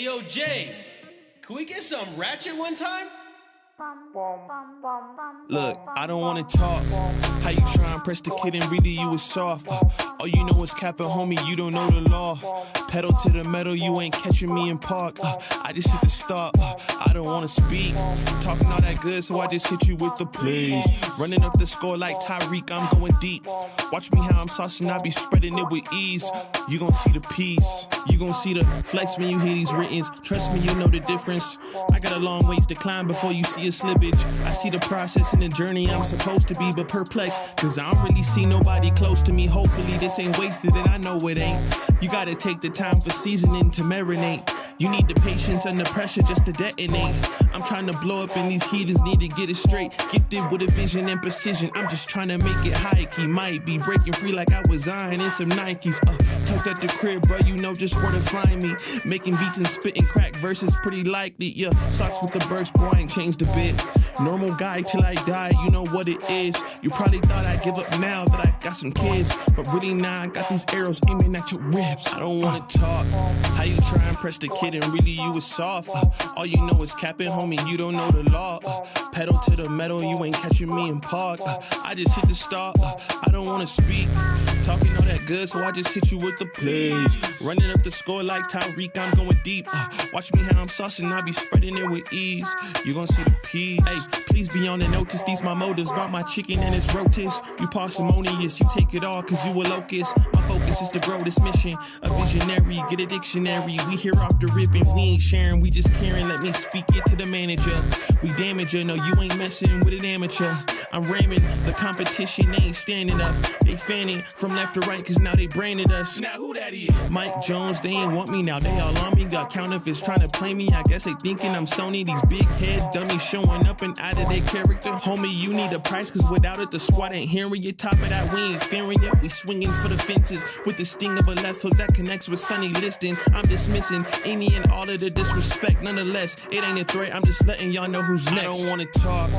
yo, Jay, can we get some ratchet one time? Look, I don't wanna talk. How you try and press the kid and really you was soft. All you know is capping, homie, you don't know the law. Pedal to the metal, you ain't catching me in park. I just hit the stop, I don't wanna speak. Talking all that good, so I just hit you with the plays. Running up the score like Tyreek, I'm going deep. Watch me how I'm saucing, I be spreading it with ease. You gon' see the peace, you gon' see the flex when you hear these writtens. Trust me, you know the difference. I got a long ways to climb before you see a slippage. I see the process and the journey I'm supposed to be, but perplexed, cause I don't really see nobody close to me. Hopefully this ain't wasted, and I know it ain't. You gotta take the time for seasoning to marinate. You need the patience and the pressure just to detonate. I'm trying to blow up and these heathens need to get it straight. Gifted with a vision and precision, I'm just trying to make it high key. Might be breaking free like I was Zion in some Nikes. Tucked at the crib, bro, you know just where to find me. Making beats and spitting crack verses pretty likely. Yeah, socks with the burst, boy, I ain't changed a bit. Normal guy till I die, you know what it is. You probably thought I'd give up now that I got some kids, but really now I got these arrows aiming at your ribs. I don't wanna talk. How you try and press the kid and really you was soft. All you know is capping, homie, you don't know the law. Pedal to the metal, you ain't catching me in park. I just hit the stop, I don't wanna speak. Talking all that good, so I just hit you with the plays. Running up the score like Tyreek, I'm going deep. Watch me how I'm saucing, I be spreading it with ease. You gon' see the peas. Hey, please be on the notice, these my motives. Bought my chicken and it's rotis. You parsimonious, you take it all cause you a locust. My focus is to grow this mission. A visionary, get a dictionary. We here off the rip and we ain't sharing, we just caring. Let me speak it to the manager. We damage her, no you ain't messing with an amateur. I'm ramming, the competition ain't standing up. They fanning from left to right cause now they branded us. Now who that is? Mike Jones, they ain't want me now, they all on me. Got counterfeits trying to play me, I guess they thinking I'm Sony. These big head dummies showing up and out of their character. Homie, you need a price cause without it the squad ain't hearing you. Top of that, we ain't fearing yet. We swinging for the fences with the sting of a left hook that connects with Sonny Liston. I'm dismissing any and all of the disrespect. Nonetheless, it ain't a threat, I'm just letting y'all know who's next. I don't wanna talk.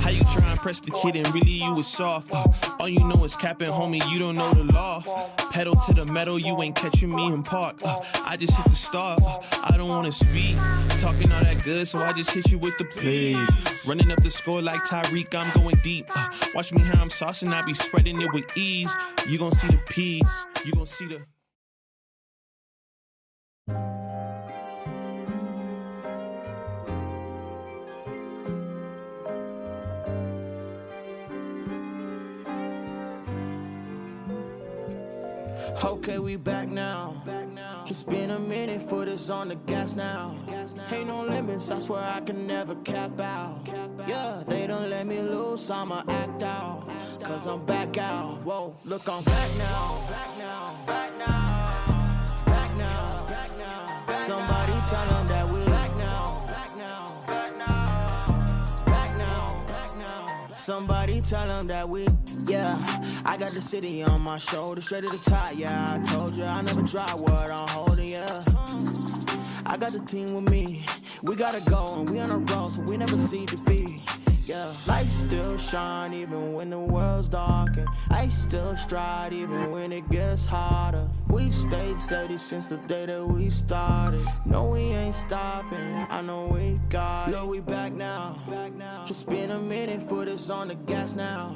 How you try and press the kid and really you was soft. All you know is capping, homie, you don't know the law. Pedal to the metal, you ain't catching me in park. I just hit the start, I don't wanna speak. Talking all that good, so I just hit you with the plays. Running up the score like Tyreek, I'm going deep. Watch me how I'm saucing, I be spreading it with ease. You gon' see the peas, you gon' see the... Okay, we back now. It's been a minute, foot is on the gas now. Ain't no limits, I swear I can never cap out. Yeah, they don't let me loose, I'ma act out. Cause I'm back out, whoa, look, I'm back now. Back now, back now, back now, back now. Somebody tell them that we back now. Back now, back now, back now, back now. Somebody tell them that we... Yeah, I got the city on my shoulder, straight to the top, yeah, I told you I never drop what I'm holding, yeah. I got the team with me, we gotta go and we on a roll, so we never see defeat, yeah. Lights still shine even when the world's dark, and I still stride even when it gets harder. We stayed steady since the day that we started. No, we ain't stopping, I know we got it. Look, we back now. It's been a minute, foot is on the gas now.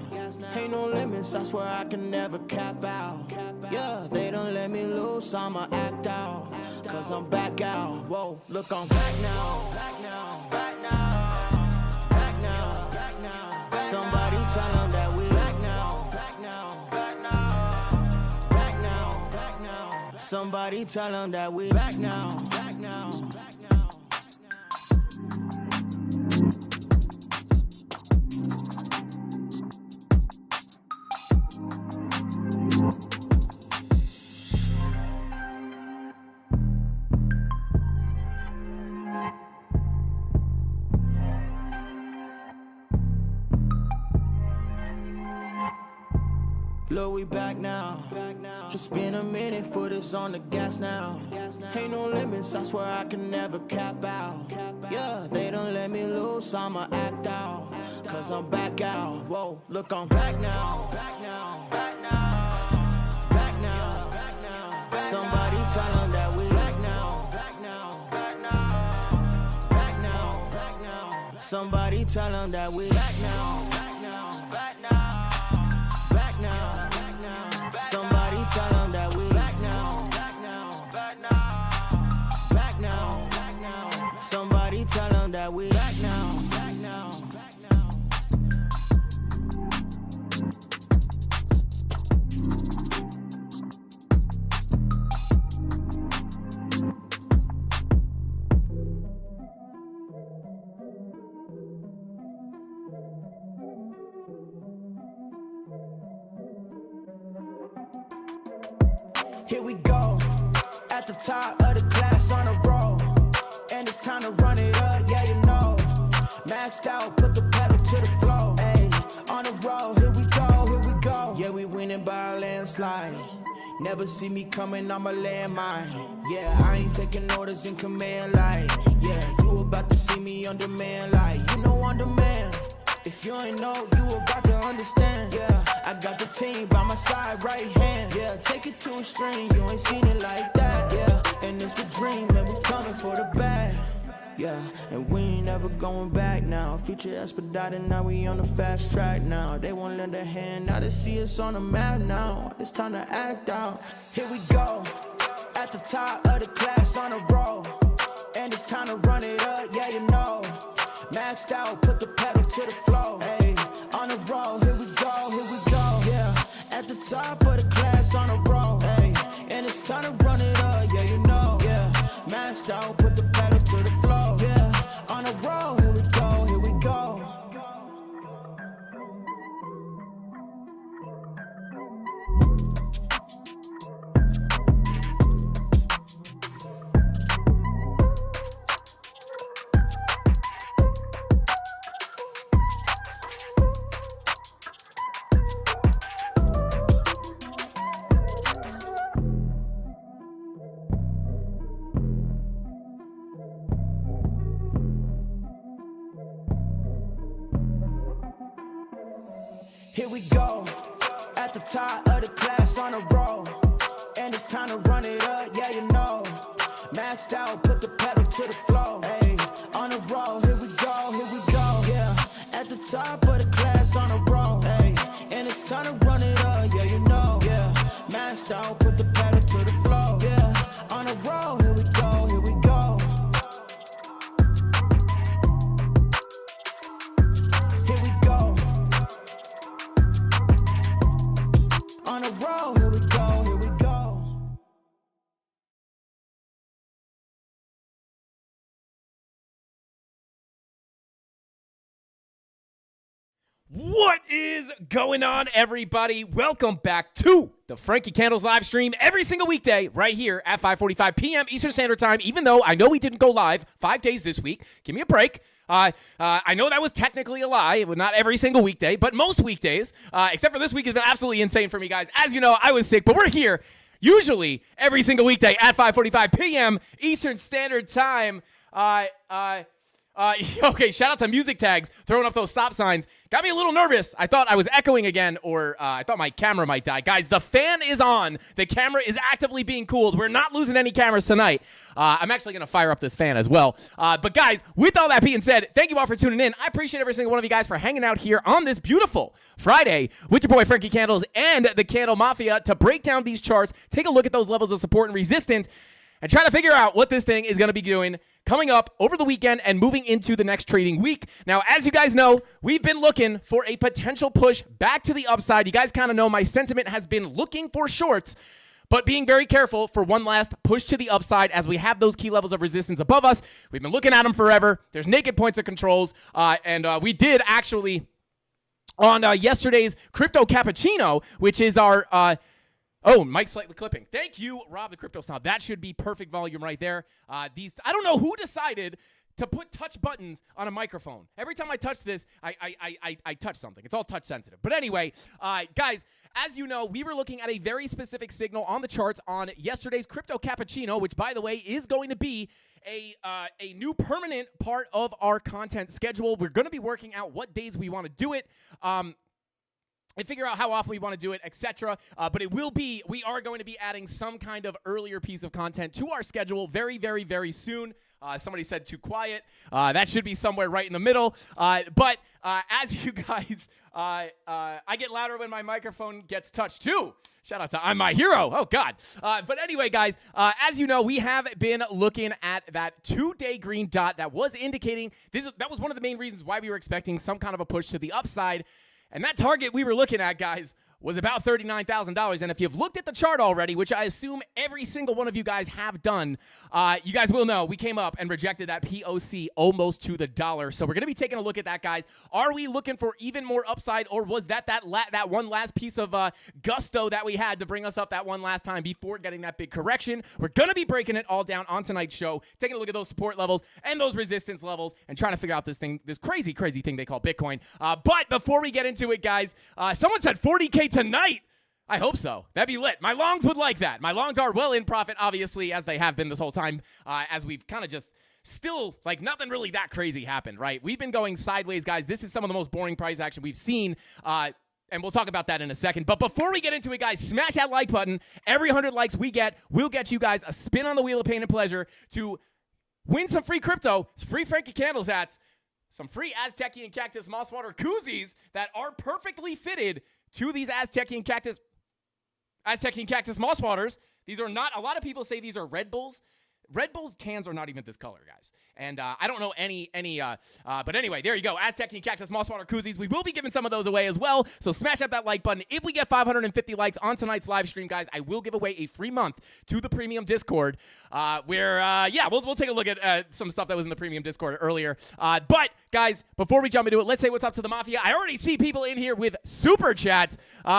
Ain't no limits, I swear I can never cap out. Yeah, they don't let me loose, I'ma act out. Cause I'm back out, whoa, look, I'm back now. Back now, back now, back now, back now. Somebody tell them that we back now. Back now, back now, back now, back now. Somebody tell them that we back now. Back now, back now. Look, we back now. It's been a minute, foot is on the gas now. Ain't no limits, I swear I can never cap out. Yeah, they don't let me loose, I'ma act out. Cause I'm back out, whoa, look, I'm back now. Back now, back now, back now, back now. Somebody tell them that we back now. Back now, back now, Somebody tell them that we back now. Back now. Back now. Back now. Back now. Somebody tell them that we back now. Back now. Back now. Back now. Back now. Somebody tell them that we back now. Back now. Back now. Here we go, at the top of the class on a roll, and it's time to run it up, yeah you know. Maxed out, put the pedal to the floor, ayy, on the road, here we go. Yeah, we winning by a landslide. Never see me coming, I'm a landmine. Yeah, I ain't taking orders in command like, yeah, you about to see me on demand like, you know on demand. If you ain't know, you about to understand. Yeah, I got the team by my side, right hand. Yeah, take it to a string, you ain't seen it like that. Yeah, and it's the dream, and we coming for the bag. Yeah, and we ain't never going back now. Future expedited, now we on the fast track now. They won't lend a hand, now they see us on the map now. It's time to act out. Here we go, at the top of the class on a roll, and it's time to run it up, yeah you know. Maxed out, put the pedal to the floor, ayy, on the road, here we go, yeah, at the top of the class on a roll, ayy, and it's time to run it up, yeah you know, yeah, maxed out, put the pedal to the floor, yeah, on the road, here we go, here we go. Here we go, at the top of the class on a roll, and it's time to run it up, yeah you know. Maxed out, put the pedal to the floor, ayy, on the road, here we go, yeah, at the top of the class on a roll, ayy, and it's time to run it up, yeah you know, yeah, maxed out, put the pedal to the floor, yeah, on the road, here we go, here we go. Here we go. On the road, here we go, here we go. What is going on, everybody? Welcome back to the Frankie Candles live stream every single weekday right here at 5:45 p.m. Eastern Standard Time, even though I know we didn't go live 5 days this week. Give me a break. I know that was technically a lie. It was not every single weekday, but most weekdays, except for this week, has been absolutely insane for me, guys. As you know, I was sick, but we're here usually every single weekday at 5:45 p.m. Eastern Standard Time. Okay, shout out to Music Tags throwing up those stop signs. Got me a little nervous. I thought I was echoing again, or I thought my camera might die. Guys, the fan is on. The camera is actively being cooled. We're not losing any cameras tonight. I'm actually going to fire up this fan as well. But guys, with all that being said, thank you all for tuning in. I appreciate every single one of you guys for hanging out here on this beautiful Friday with your boy Frankie Candles and the CandleMafia to break down these charts, take a look at those levels of support and resistance, and try to figure out what this thing is going to be doing coming up over the weekend and moving into the next trading week. Now, as you guys know, we've been looking for a potential push back to the upside. You guys kind of know my sentiment has been looking for shorts, but being very careful for one last push to the upside as we have those key levels of resistance above us. We've been looking at them forever. There's naked points of controls, and we did actually on yesterday's Crypto Cappuccino, which is our oh, Mike's slightly clipping. Thank you, Rob the Crypto Snob. That should be perfect volume right there. I don't know who decided to put touch buttons on a microphone. Every time I touch this, I touch something. It's all touch sensitive. But anyway, guys, as you know, we were looking at a very specific signal on the charts on yesterday's Crypto Cappuccino, which, by the way, is going to be a new permanent part of our content schedule. We're going to be working out what days we want to do it. And figure out how often we want to do it, etc. But we are going to be adding some kind of earlier piece of content to our schedule very, very, very soon. Somebody said too quiet. That should be somewhere right in the middle. But as you guys, I get louder when my microphone gets touched too. Shout out to I'm My Hero. Oh, God. But anyway, guys, as you know, we have been looking at that 2-day green dot that was indicating that was one of the main reasons why we were expecting some kind of a push to the upside. And that target we were looking at, guys, was about $39,000. And if you've looked at the chart already, which I assume every single one of you guys have done, you guys will know we came up and rejected that POC almost to the dollar. So we're going to be taking a look at that, guys. Are we looking for even more upside, or was that one last piece of gusto that we had to bring us up that one last time before getting that big correction? We're going to be breaking it all down on tonight's show, taking a look at those support levels and those resistance levels and trying to figure out this crazy thing they call Bitcoin. But before we get into it, guys, someone said 40K tonight. I hope so. That'd be lit. My longs would like that. My longs are well in profit, obviously, as they have been this whole time, as we've kind of just still, like, nothing really that crazy happened, right? We've been going sideways, guys. This is some of the most boring price action we've seen, and we'll talk about that in a second. But before we get into it, guys, smash that like button. Every 100 likes we get will get you guys a spin on the wheel of pain and pleasure to win some free crypto, free Frankie Candles hats, some free Aztecian Cactus Moss Water koozies that are perfectly fitted to these Aztecian Cactus Moss Waters. These are not, a lot of people say these are Red Bulls. Red Bull's cans are not even this color, guys. And I don't know any, but anyway, there you go. Aztecian Cactus Moss Water koozies. We will be giving some of those away as well. So smash up that like button. If we get 550 likes on tonight's live stream, guys, I will give away a free month to the premium Discord, where, we'll take a look at some stuff that was in the premium Discord earlier. But, guys, before we jump into it, let's say what's up to the Mafia. I already see people in here with super chats.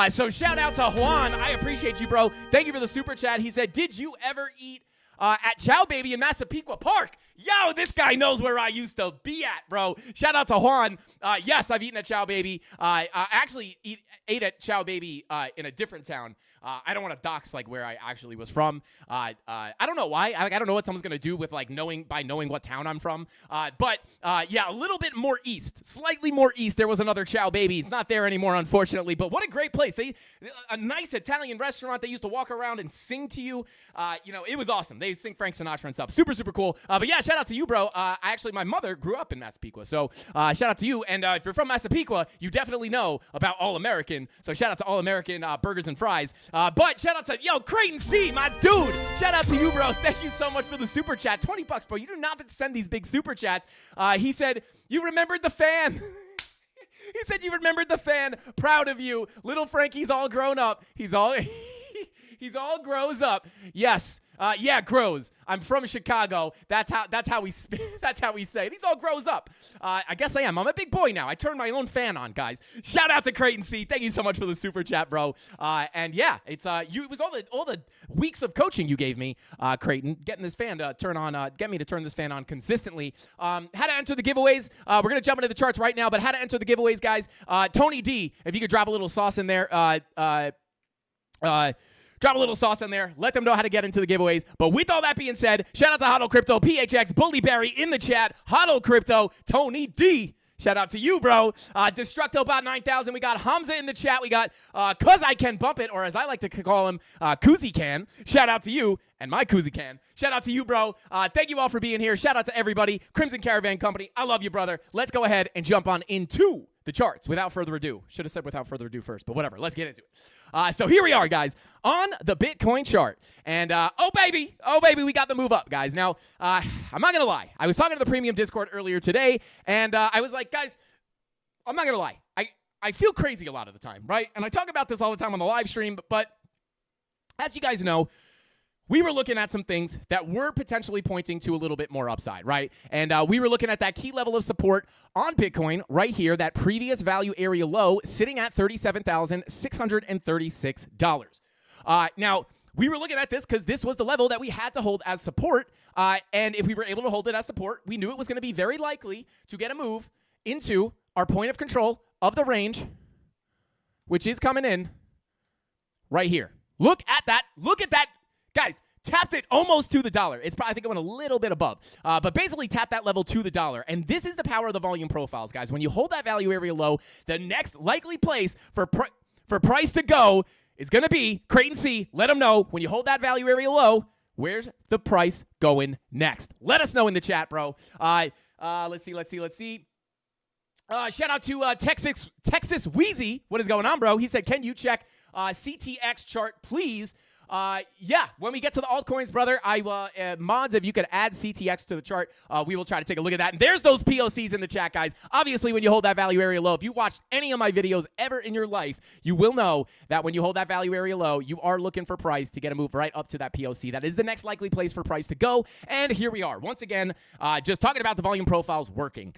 So shout out to Juan. I appreciate you, bro. Thank you for the super chat. He said, did you ever eat at Chow Baby in Massapequa Park? Yo, this guy knows where I used to be at, bro. Shout out to Juan. Yes, I've eaten at Chow Baby. I actually ate at Chow Baby in a different town. I don't want to dox like where I actually was from. I don't know why. I don't know what someone's gonna do with like knowing what town I'm from. But a little bit more east, slightly more east. There was another Chow Baby. It's not there anymore, unfortunately. But what a great place. A nice Italian restaurant. They used to walk around and sing to you. It was awesome. They sing Frank Sinatra and stuff. Super, super cool. But yeah, shout out to you, bro. My mother grew up in Massapequa. So shout out to you. And if you're from Massapequa, you definitely know about All American. So shout out to All American burgers and fries. But shout out to, Creighton C, my dude. Shout out to you, bro. Thank you so much for the super chat. $20, bro. You do not have to send these big super chats. He said, you remembered the fan. He said you remembered the fan. Proud of you. Little Frankie's all grown up. He's all grows up. Yes. Grows. I'm from Chicago. That's how we say it. He's all grows up. I guess I am. I'm a big boy now. I turned my own fan on, guys. Shout out to Creighton C. Thank you so much for the super chat, bro. It's it was all the weeks of coaching you gave me, Creighton, getting this fan to turn on, get me to turn this fan on consistently. How to enter the giveaways? We're gonna jump into the charts right now, but how to enter the giveaways, guys? Tony D, if you could drop a little sauce in there. Drop a little sauce in there. Let them know how to get into the giveaways. But with all that being said, shout out to Hodl Crypto, PHX, Bully Barry in the chat, Hodl Crypto, Tony D. Shout out to you, bro. Destructobot 9000. We got Hamza in the chat. We got Cuz I Can Bump It, or as I like to call him, Koozie Can. Shout out to you and my Koozie Can. Shout out to you, bro. Thank you all for being here. Shout out to everybody. Crimson Caravan Company. I love you, brother. Let's go ahead and jump on into the charts without further ado. Should have said without further ado first, but whatever. Let's get into it. So here we are, guys, on the Bitcoin chart. And, oh, baby, we got the move up, guys. Now, I'm not going to lie. I was talking to the premium Discord earlier today, and I was like, guys, I'm not going to lie. I feel crazy a lot of the time, right? And I talk about this all the time on the live stream, but as you guys know, we were looking at some things that were potentially pointing to a little bit more upside, right? And we were looking at that key level of support on Bitcoin right here, that previous value area low sitting at $37,636. Now, we were looking at this because this was the level that we had to hold as support. And if we were able to hold it as support, we knew it was going to be very likely to get a move into our point of control of the range, which is coming in right here. Look at that. Look at that. Guys, tapped it almost to the dollar. It's probably, I think, it went a little bit above. But basically tapped that level to the dollar. And this is the power of the volume profiles, guys. When you hold that value area low, the next likely place for price to go is going to be Creighton C. Let them know when you hold that value area low, Where's the price going next? Let us know in the chat, bro. Let's see. Shout out to Texas Wheezy. What is going on, bro? He said, can you check CTX chart, please? Yeah, when we get to the altcoins, brother, mods, if you could add CTX to the chart, we will try to take a look at that. And there's those POCs in the chat, guys. Obviously, when you hold that value area low, if you watched any of my videos ever in your life, you will know that when you hold that value area low, you are looking for price to get a move right up to that POC. That is the next likely place for price to go. And here we are. Once again, just talking about the volume profiles working.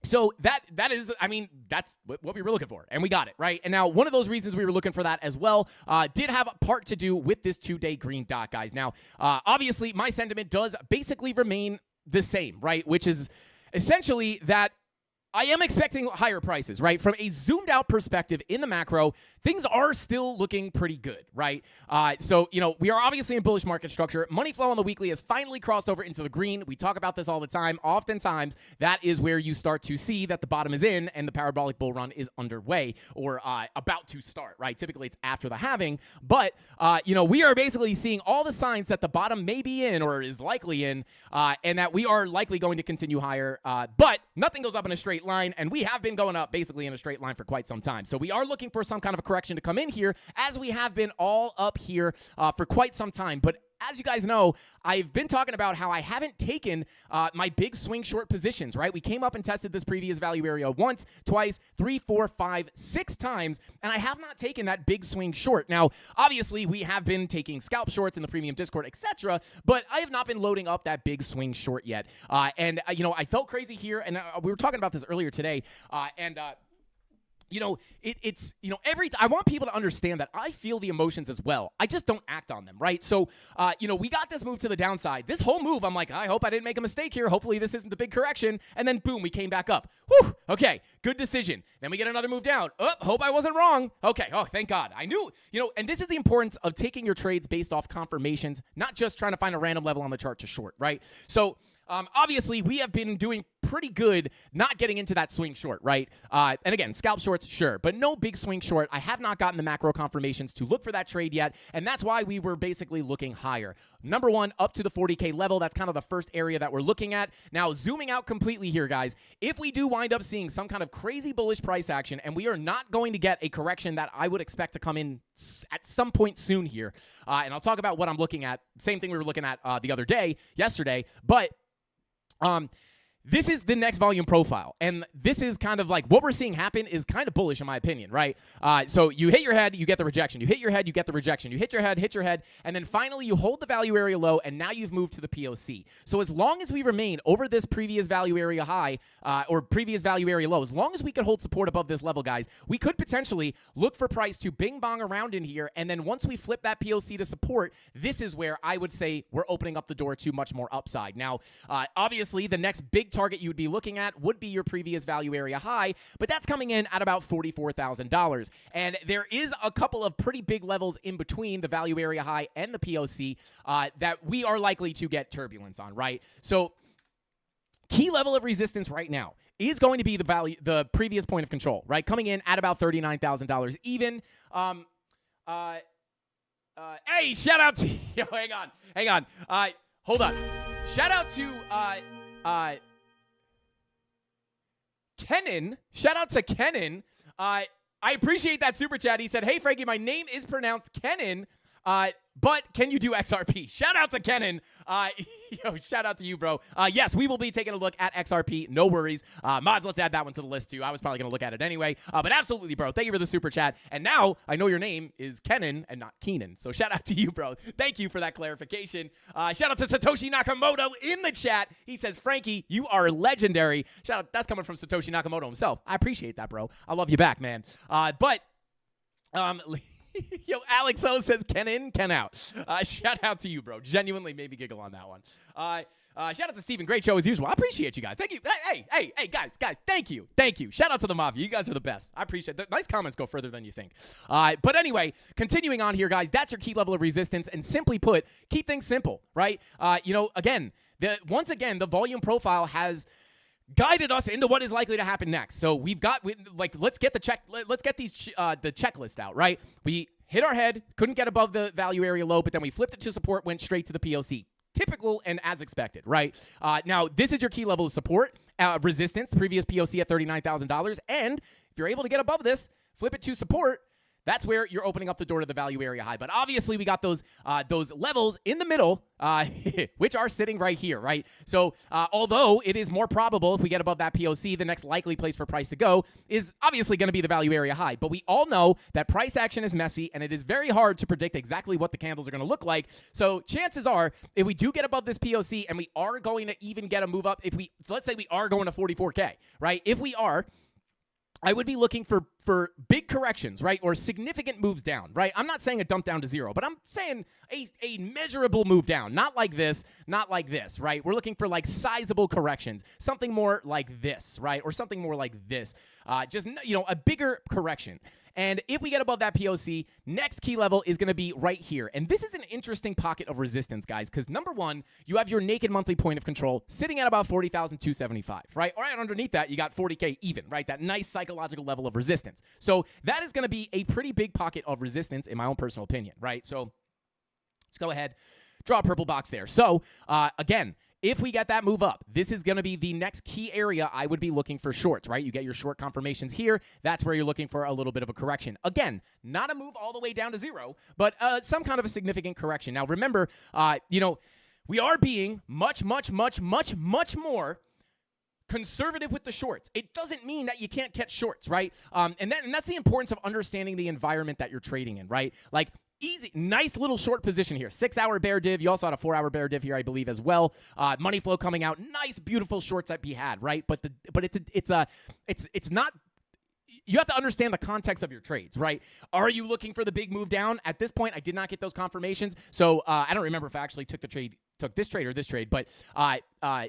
So that is, I mean, that's what we were looking for, and we got it, right? And now one of those reasons we were looking for that as well did have a part to do with this 2-day green dot, guys. Now, obviously, my sentiment does basically remain the same, right? Which is essentially that I am expecting higher prices, right? From a zoomed out perspective in the macro, things are still looking pretty good, right? So, we are obviously in bullish market structure. Money flow on the weekly has finally crossed over into the green. We talk about this all the time. Oftentimes, that is where you start to see that the bottom is in and the parabolic bull run is underway or about to start, right? Typically, it's after the halving. But, we are basically seeing all the signs that the bottom may be in or is likely in and that we are likely going to continue higher. But nothing goes up in a straight line, and we have been going up basically in a straight line for quite some time. So we are looking for some kind of a correction to come in here, as we have been all up here for quite some time. But as you guys know, I've been talking about how I haven't taken my big swing short positions, right? We came up and tested this previous value area once, twice, 3, 4, 5, 6 times, and I have not taken that big swing short. Now, obviously, we have been taking scalp shorts in the premium Discord, etc., but I have not been loading up that big swing short yet. I felt crazy here, and we were talking about this earlier today, I want people to understand that I feel the emotions as well. I just don't act on them, right? So, we got this move to the downside. This whole move, I'm like, I hope I didn't make a mistake here. Hopefully this isn't the big correction. And then, boom, we came back up. Whew, okay, good decision. Then we get another move down. Oh, hope I wasn't wrong. Okay, oh, thank God. I knew, and this is the importance of taking your trades based off confirmations, not just trying to find a random level on the chart to short, right? So, obviously, we have been doing pretty good not getting into that swing short, right? And again, scalp shorts, sure, but no big swing short. I have not gotten the macro confirmations to look for that trade yet, and that's why we were basically looking higher. Number one, up to the 40K level. That's kind of the first area that we're looking at. Now, zooming out completely here, guys, if we do wind up seeing some kind of crazy bullish price action, and we are not going to get a correction that I would expect to come in at some point soon here, and I'll talk about what I'm looking at. Same thing we were looking at yesterday, but this is the next volume profile, and this is kind of like what we're seeing happen is kind of bullish in my opinion, right? So you hit your head, you get the rejection. You hit your head, you get the rejection. You hit your head, and then finally you hold the value area low, and now you've moved to the POC. So as long as we remain over this previous value area high or previous value area low, as long as we could hold support above this level, guys, we could potentially look for price to bing bong around in here, and then once we flip that POC to support, this is where I would say we're opening up the door to much more upside. Now, obviously, the next big target you would be looking at would be your previous value area high, but that's coming in at about $44,000. And there is a couple of pretty big levels in between the value area high and the POC that we are likely to get turbulence on, right? So key level of resistance right now is going to be the previous point of control, right? Coming in at about $39,000 even. Hey, shout out to yo, hang on. Hold on. Shout out to Kenan. Shout out to Kenan. I appreciate that super chat. He said, "Hey Frankie, my name is pronounced Kenan. But can you do XRP?" Shout out to Kenan. Shout out to you, bro. Yes, we will be taking a look at XRP. No worries. Mods, let's add that one to the list, too. I was probably going to look at it anyway. But absolutely, bro. Thank you for the super chat. And now I know your name is Kenan and not Keenan. So shout out to you, bro. Thank you for that clarification. Shout out to Satoshi Nakamoto in the chat. He says, "Frankie, you are legendary." Shout out. That's coming from Satoshi Nakamoto himself. I appreciate that, bro. I love you back, man. Yo, Alex O says, "Ken in, Ken out." Shout out to you, bro. Genuinely made me giggle on that one. Shout out to Steven. Great show as usual. I appreciate you guys. Thank you. Hey, guys. Thank you. Shout out to the Mafia. You guys are the best. I appreciate that. Nice comments go further than you think. But anyway, continuing on here, guys, that's your key level of resistance. And simply put, keep things simple, right? Once again, the volume profile has guided us into what is likely to happen next. So let's get the checklist out, right? We hit our head, couldn't get above the value area low, but then we flipped it to support, went straight to the POC. Typical and as expected, right? Now, this is your key level of support, resistance, the previous POC at $39,000. And if you're able to get above this, flip it to support, that's where you're opening up the door to the value area high. But obviously, we got those levels in the middle, which are sitting right here, right? So although it is more probable if we get above that POC, the next likely place for price to go is obviously going to be the value area high. But we all know that price action is messy, and it is very hard to predict exactly what the candles are going to look like. So chances are, if we do get above this POC and we are going to even get a move up, let's say we are going to 44K, right? If we are, I would be looking for big corrections, right, or significant moves down, right? I'm not saying a dump down to zero, but I'm saying a measurable move down, not like this, right? We're looking for like sizable corrections, something more like this, right, or something more like this, just, a bigger correction. And if we get above that POC, next key level is going to be right here. And this is an interesting pocket of resistance, guys, because number one, you have your naked monthly point of control sitting at about 40,275, right? All right, underneath that, you got 40K even, right? That nice psychological level of resistance. So that is going to be a pretty big pocket of resistance in my own personal opinion, right? So let's go ahead, draw a purple box there. So again, if we get that move up, this is going to be the next key area I would be looking for shorts, right? You get your short confirmations here. That's where you're looking for a little bit of a correction. Again, not a move all the way down to zero, but some kind of a significant correction. Now, remember, we are being much more conservative with the shorts. It doesn't mean that you can't catch shorts, right? And that's the importance of understanding the environment that you're trading in, right? Like, easy, nice little short position here. 6-hour bear div. You also had a 4-hour bear div here, I believe, as well. Money flow coming out. Nice, beautiful shorts that we had, right? But it's not. You have to understand the context of your trades, right? Are you looking for the big move down? At this point, I did not get those confirmations, so I don't remember if I actually took this trade or this trade, but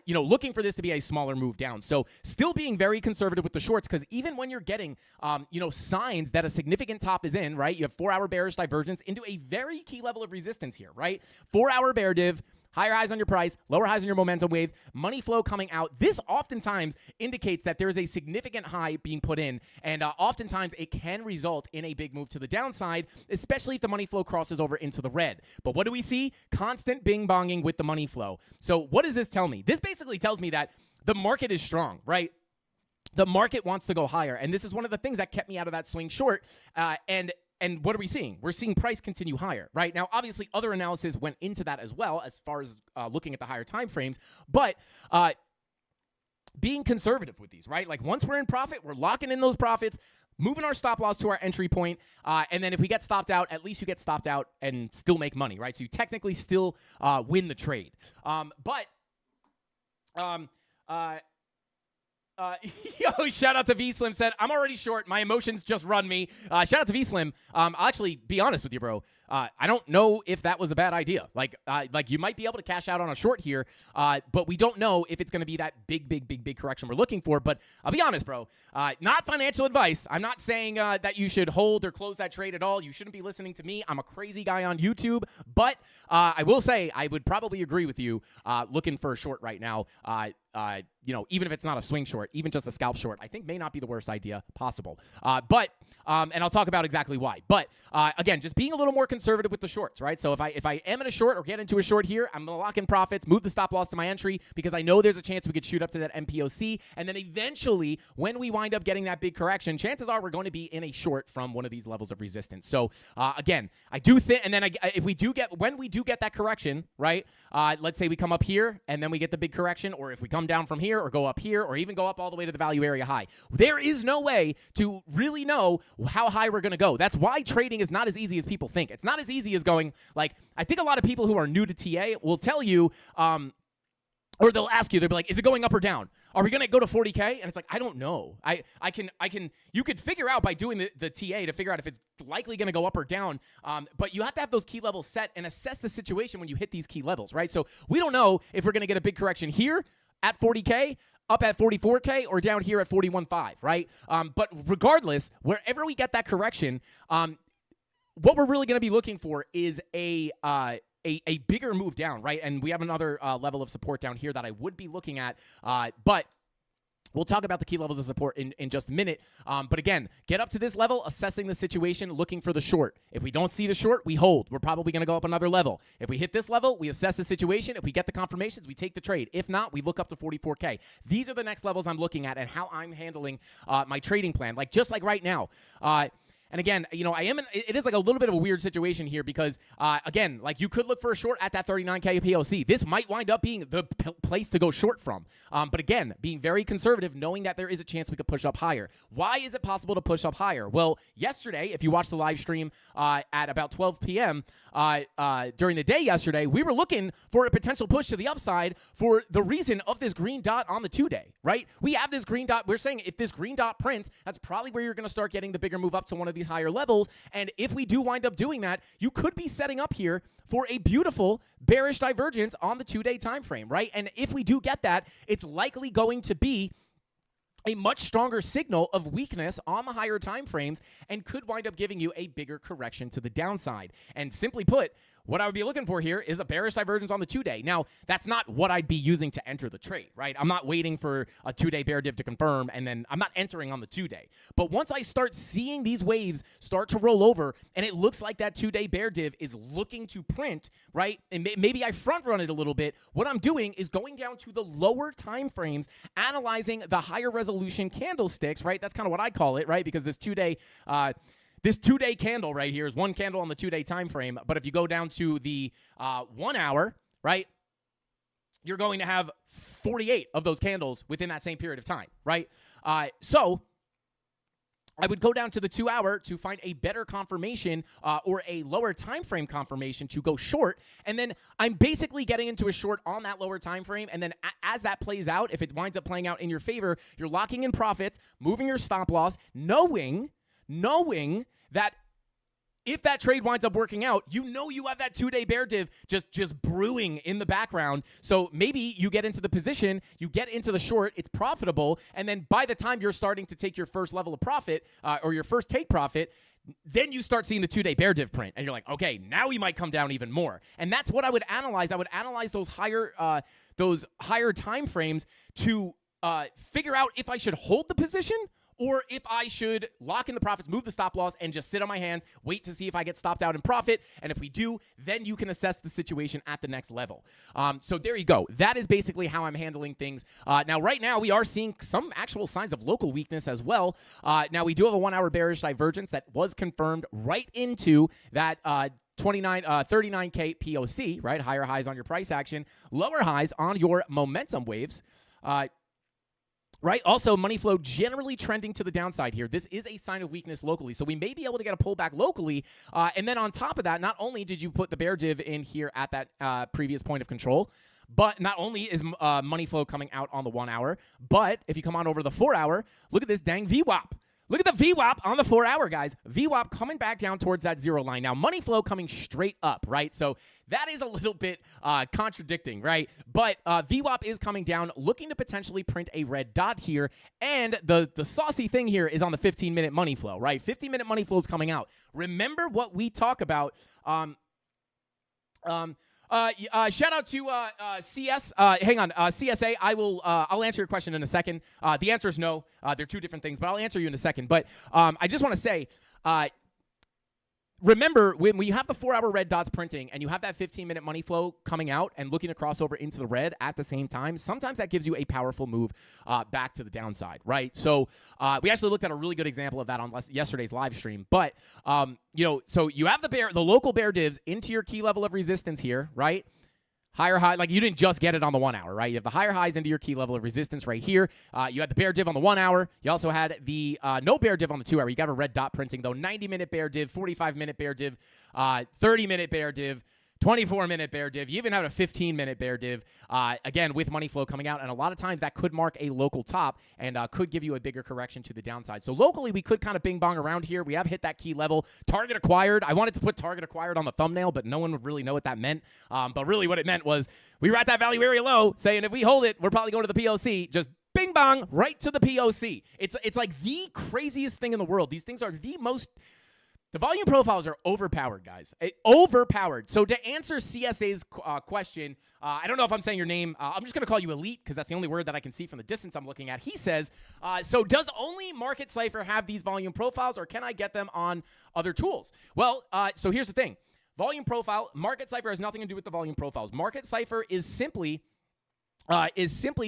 looking for this to be a smaller move down. So still being very conservative with the shorts, because even when you're getting signs that a significant top is in, right? You have 4-hour bearish divergence into a very key level of resistance here, right? 4-hour bear div. Higher highs on your price, lower highs on your momentum waves, money flow coming out. This oftentimes indicates that there is a significant high being put in, and oftentimes it can result in a big move to the downside, especially if the money flow crosses over into the red. But what do we see? Constant bing-bonging with the money flow. So what does this tell me? This basically tells me that the market is strong, right? The market wants to go higher, and this is one of the things that kept me out of that swing short, And what are we seeing? We're seeing price continue higher, right? Now, obviously, other analysis went into that as well, as far as looking at the higher time frames. But being conservative with these, right? Like, once we're in profit, we're locking in those profits, moving our stop loss to our entry point, and then if we get stopped out, at least you get stopped out and still make money, right? So you technically still win the trade. Yo, shout out to V-Slim said, I'm already short. My emotions just run me. Shout out to V-Slim. I'll actually be honest with you, bro. I don't know if that was a bad idea. Like you might be able to cash out on a short here, but we don't know if it's going to be that big correction we're looking for. But I'll be honest, bro. Not financial advice. I'm not saying that you should hold or close that trade at all. You shouldn't be listening to me. I'm a crazy guy on YouTube. But I will say I would probably agree with you looking for a short right now. Even if it's not a swing short, even just a scalp short, I think may not be the worst idea possible. And I'll talk about exactly why. But again, just being a little more conservative with the shorts, right? So if I am in a short or get into a short here, I'm going to lock in profits, move the stop loss to my entry, because I know there's a chance we could shoot up to that MPOC. And then eventually, when we wind up getting that big correction, chances are we're going to be in a short from one of these levels of resistance. So again, I do think, and then when we do get that correction, right? Let's say we come up here and then we get the big correction, or if we come down from here or go up here or even go up all the way to the value area high, there is no way to really know how high we're going to go. That's why trading is not as easy as people think. It's not as easy as going, like, I think a lot of people who are new to TA will tell you, or they'll ask you, they'll be like, is it going up or down? Are we going to go to 40K? And it's like, I don't know. You could figure out by doing the TA to figure out if it's likely going to go up or down. But you have to have those key levels set and assess the situation when you hit these key levels, right? So we don't know if we're going to get a big correction here at 40K, up at 44K, or down here at 41.5, right? But regardless, wherever we get that correction, what we're really going to be looking for is a bigger move down, right? And we have another level of support down here that I would be looking at, but We'll talk about the key levels of support in just a minute. But again, get up to this level, assessing the situation, looking for the short. If we don't see the short, we hold. We're probably going to go up another level. If we hit this level, we assess the situation. If we get the confirmations, we take the trade. If not, we look up to 44K. These are the next levels I'm looking at and how I'm handling my trading plan. Like just like right now. And again, you know, it is like a little bit of a weird situation here because, again, like you could look for a short at that 39K POC. This might wind up being the place to go short from. But again, being very conservative, knowing that there is a chance we could push up higher. Why is it possible to push up higher? Well, yesterday, if you watched the live stream at about 12 p.m. During the day yesterday, we were looking for a potential push to the upside for the reason of this green dot on the 2-day, right? We have this green dot. We're saying if this green dot prints, that's probably where you're going to start getting the bigger move up to one of these higher levels. And if we do wind up doing that, you could be setting up here for a beautiful bearish divergence on the 2-day time frame, right? And if we do get that, it's likely going to be a much stronger signal of weakness on the higher time frames and could wind up giving you a bigger correction to the downside. And simply put, what I would be looking for here is a bearish divergence on the 2-day. Now, that's not what I'd be using to enter the trade, right? I'm not waiting for a 2-day bear div to confirm, and then I'm not entering on the 2-day. But once I start seeing these waves start to roll over, and it looks like that 2-day bear div is looking to print, right? And maybe I front run it a little bit. What I'm doing is going down to the lower time frames, analyzing the higher resolution candlesticks, right? That's kind of what I call it, right? Because this 2-day this 2-day candle right here is one candle on the 2-day time frame. But if you go down to the 1 hour, right, you're going to have 48 of those candles within that same period of time, right? So I would go down to the 2 hour to find a better confirmation or a lower time frame confirmation to go short. And then I'm basically getting into a short on that lower time frame. And then as that plays out, if it winds up playing out in your favor, you're locking in profits, moving your stop loss, knowing that if that trade winds up working out, you know you have that 2-day bear div just brewing in the background. So maybe you get into the position, you get into the short, it's profitable, and then by the time you're starting to take your first level of profit or your first take profit, then you start seeing the 2-day bear div print, and you're like, okay, now we might come down even more. And that's what I would analyze. I would analyze those higher time frames to figure out if I should hold the position or if I should lock in the profits, move the stop loss, and just sit on my hands, wait to see if I get stopped out in profit. And if we do, then you can assess the situation at the next level. So there you go. That is basically how I'm handling things. Now, right now, we are seeing some actual signs of local weakness as well. Now, we do have a 1 hour bearish divergence that was confirmed right into that 39K POC, right? Higher highs on your price action, lower highs on your momentum waves. Right. Also, money flow generally trending to the downside here. This is a sign of weakness locally. So we may be able to get a pullback locally. And then on top of that, not only did you put the bear div in here at that previous point of control, but not only is money flow coming out on the 1 hour, but if you come on over the 4 hour, look at this dang VWAP. Look at the VWAP on the 4 hour, guys. VWAP coming back down towards that zero line. Now, money flow coming straight up, right? So that is a little bit contradicting, right? But VWAP is coming down, looking to potentially print a red dot here. And the saucy thing here is on the 15-minute money flow, right? 15-minute money flow is coming out. Remember what we talk about. Shout out to CSA. I'll answer your question in a second. The answer is no. They're two different things, but I'll answer you in a second. But I just want to say, remember, when you have the 4 hour red dots printing and you have that 15-minute money flow coming out and looking to cross over into the red at the same time, sometimes that gives you a powerful move back to the downside, right? So we actually looked at a really good example of that on yesterday's live stream. But, so you have the local bear divs into your key level of resistance here, right? Higher high, like you didn't just get it on the 1 hour, right? You have the higher highs into your key level of resistance right here. You had the bear div on the 1 hour. You also had the no bear div on the 2 hour. You got a red dot printing though. 90-minute bear div, 45-minute bear div, 30-minute bear div, 24-minute bear div. You even had a 15-minute bear div, again, with money flow coming out. And a lot of times that could mark a local top and could give you a bigger correction to the downside. So locally, we could kind of bing-bong around here. We have hit that key level. Target acquired. I wanted to put target acquired on the thumbnail, but no one would really know what that meant. But really what it meant was we were at that value area low saying if we hold it, we're probably going to the POC. Just bing bong right to the POC. It's like the craziest thing in the world. These things are the most The volume profiles are overpowered, guys. Overpowered. So to answer CSA's question, I don't know if I'm saying your name. I'm just going to call you Elite because that's the only word that I can see from the distance I'm looking at. He says, so does only Market Cipher have these volume profiles, or can I get them on other tools? Well, so here's the thing. Volume profile, Market Cipher has nothing to do with the volume profiles. Market Cipher is simply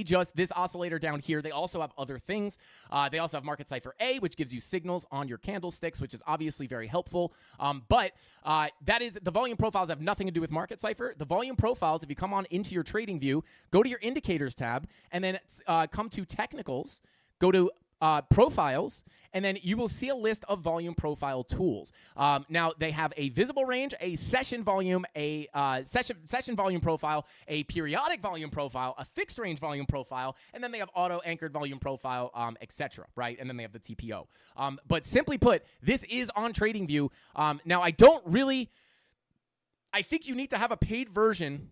just this oscillator down here. They also have other things. They also have Market Cipher A, which gives you signals on your candlesticks, which is obviously very helpful. But that is, the volume profiles have nothing to do with Market Cipher. The volume profiles, if you come on into your trading view, go to your indicators tab, and then come to technicals, go to profiles, and then you will see a list of volume profile tools. Now they have a visible range, a session volume, a session volume profile, a periodic volume profile, a fixed range volume profile, and then they have auto anchored volume profile, etc. Right, and then they have the TPO. But simply put, this is on TradingView. Now I think you need to have a paid version.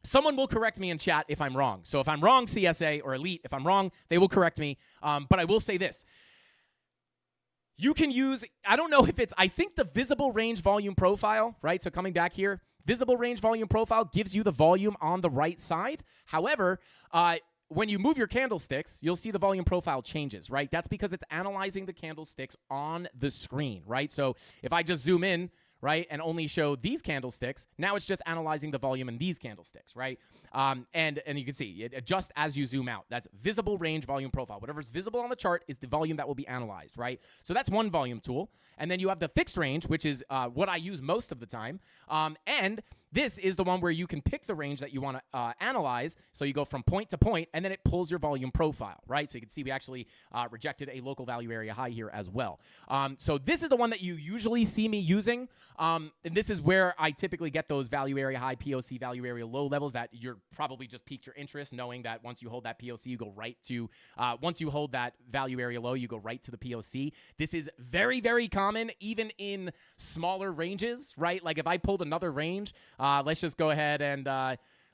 Someone will correct me in chat if I'm wrong. So if I'm wrong, CSA or Elite, if I'm wrong, they will correct me. But I will say this. You can use, I don't know if it's, I think the visible range volume profile, right? So coming back here, visible range volume profile gives you the volume on the right side. However, when you move your candlesticks, you'll see the volume profile changes, right? That's because it's analyzing the candlesticks on the screen, right? So if I just zoom in, right, and only show these candlesticks, now it's just analyzing the volume in these candlesticks, right? And you can see it adjusts as you zoom out. That's visible range volume profile. Whatever's visible on the chart is the volume that will be analyzed, right? So that's one volume tool. And then you have the fixed range, which is what I use most of the time. And this is the one where you can pick the range that you want to analyze. So you go from point to point, and then it pulls your volume profile, right? So you can see we actually rejected a local value area high here as well. So this is the one that you usually see me using. And this is where I typically get those value area high, POC value area low levels that you're probably just piqued your interest, knowing that once you hold that POC, you go right to, once you hold that value area low, you go right to the POC. This is very, very common, even in smaller ranges, right? Like if I pulled another range, let's just go ahead and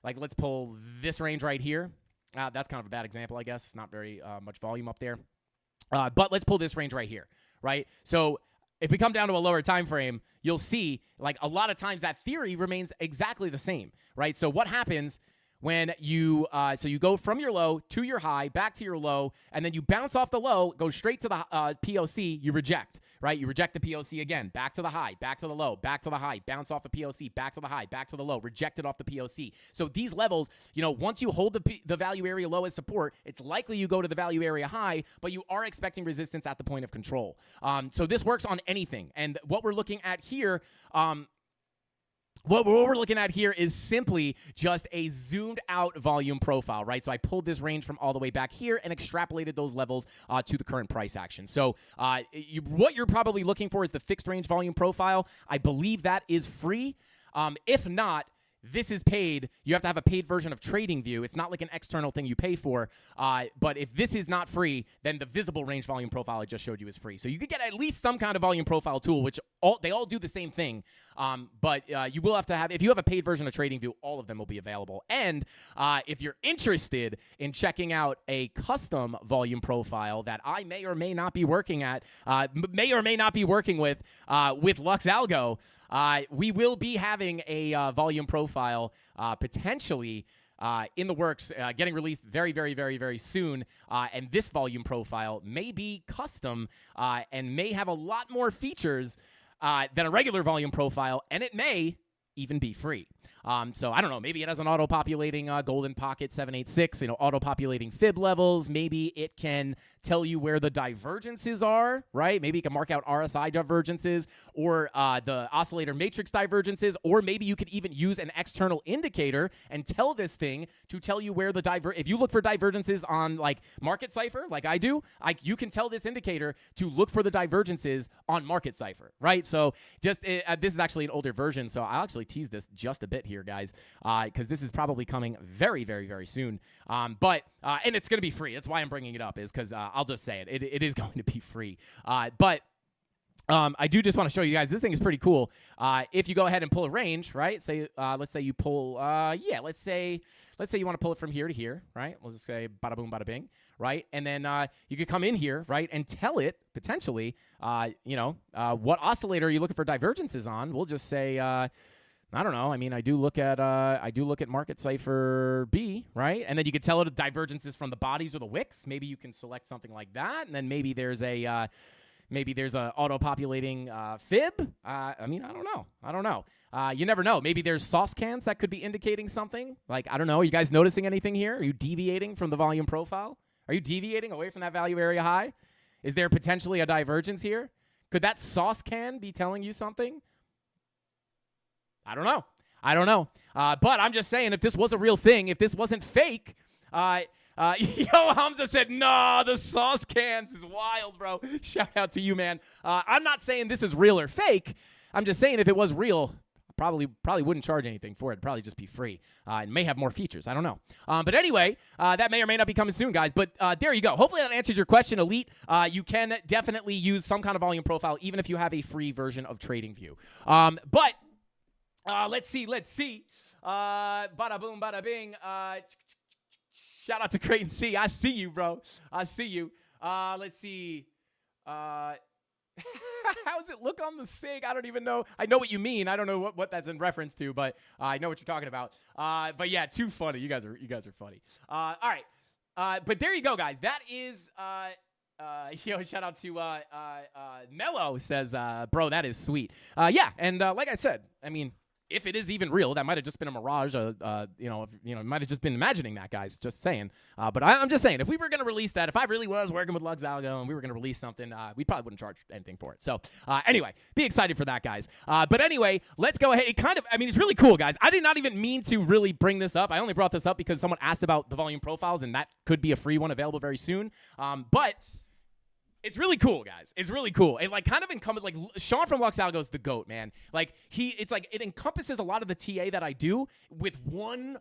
let's pull this range right here. That's kind of a bad example, I guess. It's not very much volume up there. But let's pull this range right here, right? So if we come down to a lower time frame, you'll see like a lot of times that theory remains exactly the same, right? So what happens when you so you go from your low to your high, back to your low, and then you bounce off the low, go straight to the POC, you reject, right? You reject the POC again, back to the high, back to the low, back to the high, bounce off the POC, back to the high, back to the low, rejected off the POC. So these levels, you know, once you hold the value area low as support, it's likely you go to the value area high, but you are expecting resistance at the point of control. So this works on anything. And what we're looking at here, what we're looking at here is simply just a zoomed out volume profile, right? So I pulled this range from all the way back here and extrapolated those levels to the current price action. So what you're probably looking for is the fixed range volume profile. I believe that is free. If not, this is paid. You have to have a paid version of TradingView. It's not like an external thing you pay for. But if this is not free, then the visible range volume profile I just showed you is free. So you could get at least some kind of volume profile tool, which they all do the same thing. But you will have to have, if you have a paid version of TradingView, all of them will be available. And if you're interested in checking out a custom volume profile that I may or may not be working with LuxAlgo, we will be having a volume profile potentially in the works, getting released very, very, very, very soon. And this volume profile may be custom and may have a lot more features than a regular volume profile, and it may even be free. So I don't know, maybe it has an auto-populating golden pocket 786, auto-populating fib levels. Maybe it can tell you where the divergences are, right? Maybe you can mark out RSI divergences or the oscillator matrix divergences, or maybe you could even use an external indicator and tell this thing to tell you where the if you look for divergences on like Market Cipher, like I do, you can tell this indicator to look for the divergences on Market Cipher, right? So just this is actually an older version, so I'll actually tease this just a bit here, guys, because this is probably coming very, very, very soon. And it's going to be free. That's why I'm bringing it up, is because I'll just say it is going to be free. But I do just want to show you guys, this thing is pretty cool. If you go ahead and pull a range, right? Say, let's say you pull, let's say you want to pull it from here to here, right? We'll just say bada boom, bada bing, right? And then you could come in here, right, and tell it potentially, what oscillator are you looking for divergences on? We'll just say, I don't know. I mean, I do look at market cipher B, right? And then you could tell it divergences from the bodies or the wicks. Maybe you can select something like that, and then maybe there's a auto-populating fib. I mean, I don't know. You never know. Maybe there's sauce cans that could be indicating something. Like, I don't know. Are you guys noticing anything here? Are you deviating from the volume profile? Are you deviating away from that value area high? Is there potentially a divergence here? Could that sauce can be telling you something? I don't know. But I'm just saying, if this was a real thing, if this wasn't fake, Hamza said, nah, the sauce cans is wild, bro. Shout out to you, man. I'm not saying this is real or fake. I'm just saying if it was real, probably wouldn't charge anything for it. It'd probably just be free. It may have more features. I don't know. But anyway, that may or may not be coming soon, guys. But there you go. Hopefully that answers your question, Elite. You can definitely use some kind of volume profile, even if you have a free version of TradingView. But let's see. Bada boom, bada bing. Shout out to Creighton C. I see you, bro. I see you. Let's see. How does it look on the SIG? I don't even know. I know what you mean. I don't know what that's in reference to, but I know what you're talking about. But yeah, too funny. You guys are funny. All right. But there you go, guys. That is shout out to Mello says, bro, that is sweet. Yeah, and like I said, I mean, if it is even real, that might have just been a mirage. It might have just been imagining that, guys. Just saying. But I'm just saying, if we were going to release that, if I really was working with Lugs Algo and we were going to release something, we probably wouldn't charge anything for it. So anyway, be excited for that, guys. But anyway, let's go ahead. It's really cool, guys. I did not even mean to really bring this up. I only brought this up because someone asked about the volume profiles, and that could be a free one available very soon. But it's really cool, guys. It's really cool. It kind of encompasses, Sean from Lux Algo is the GOAT, man. It encompasses a lot of the TA that I do with one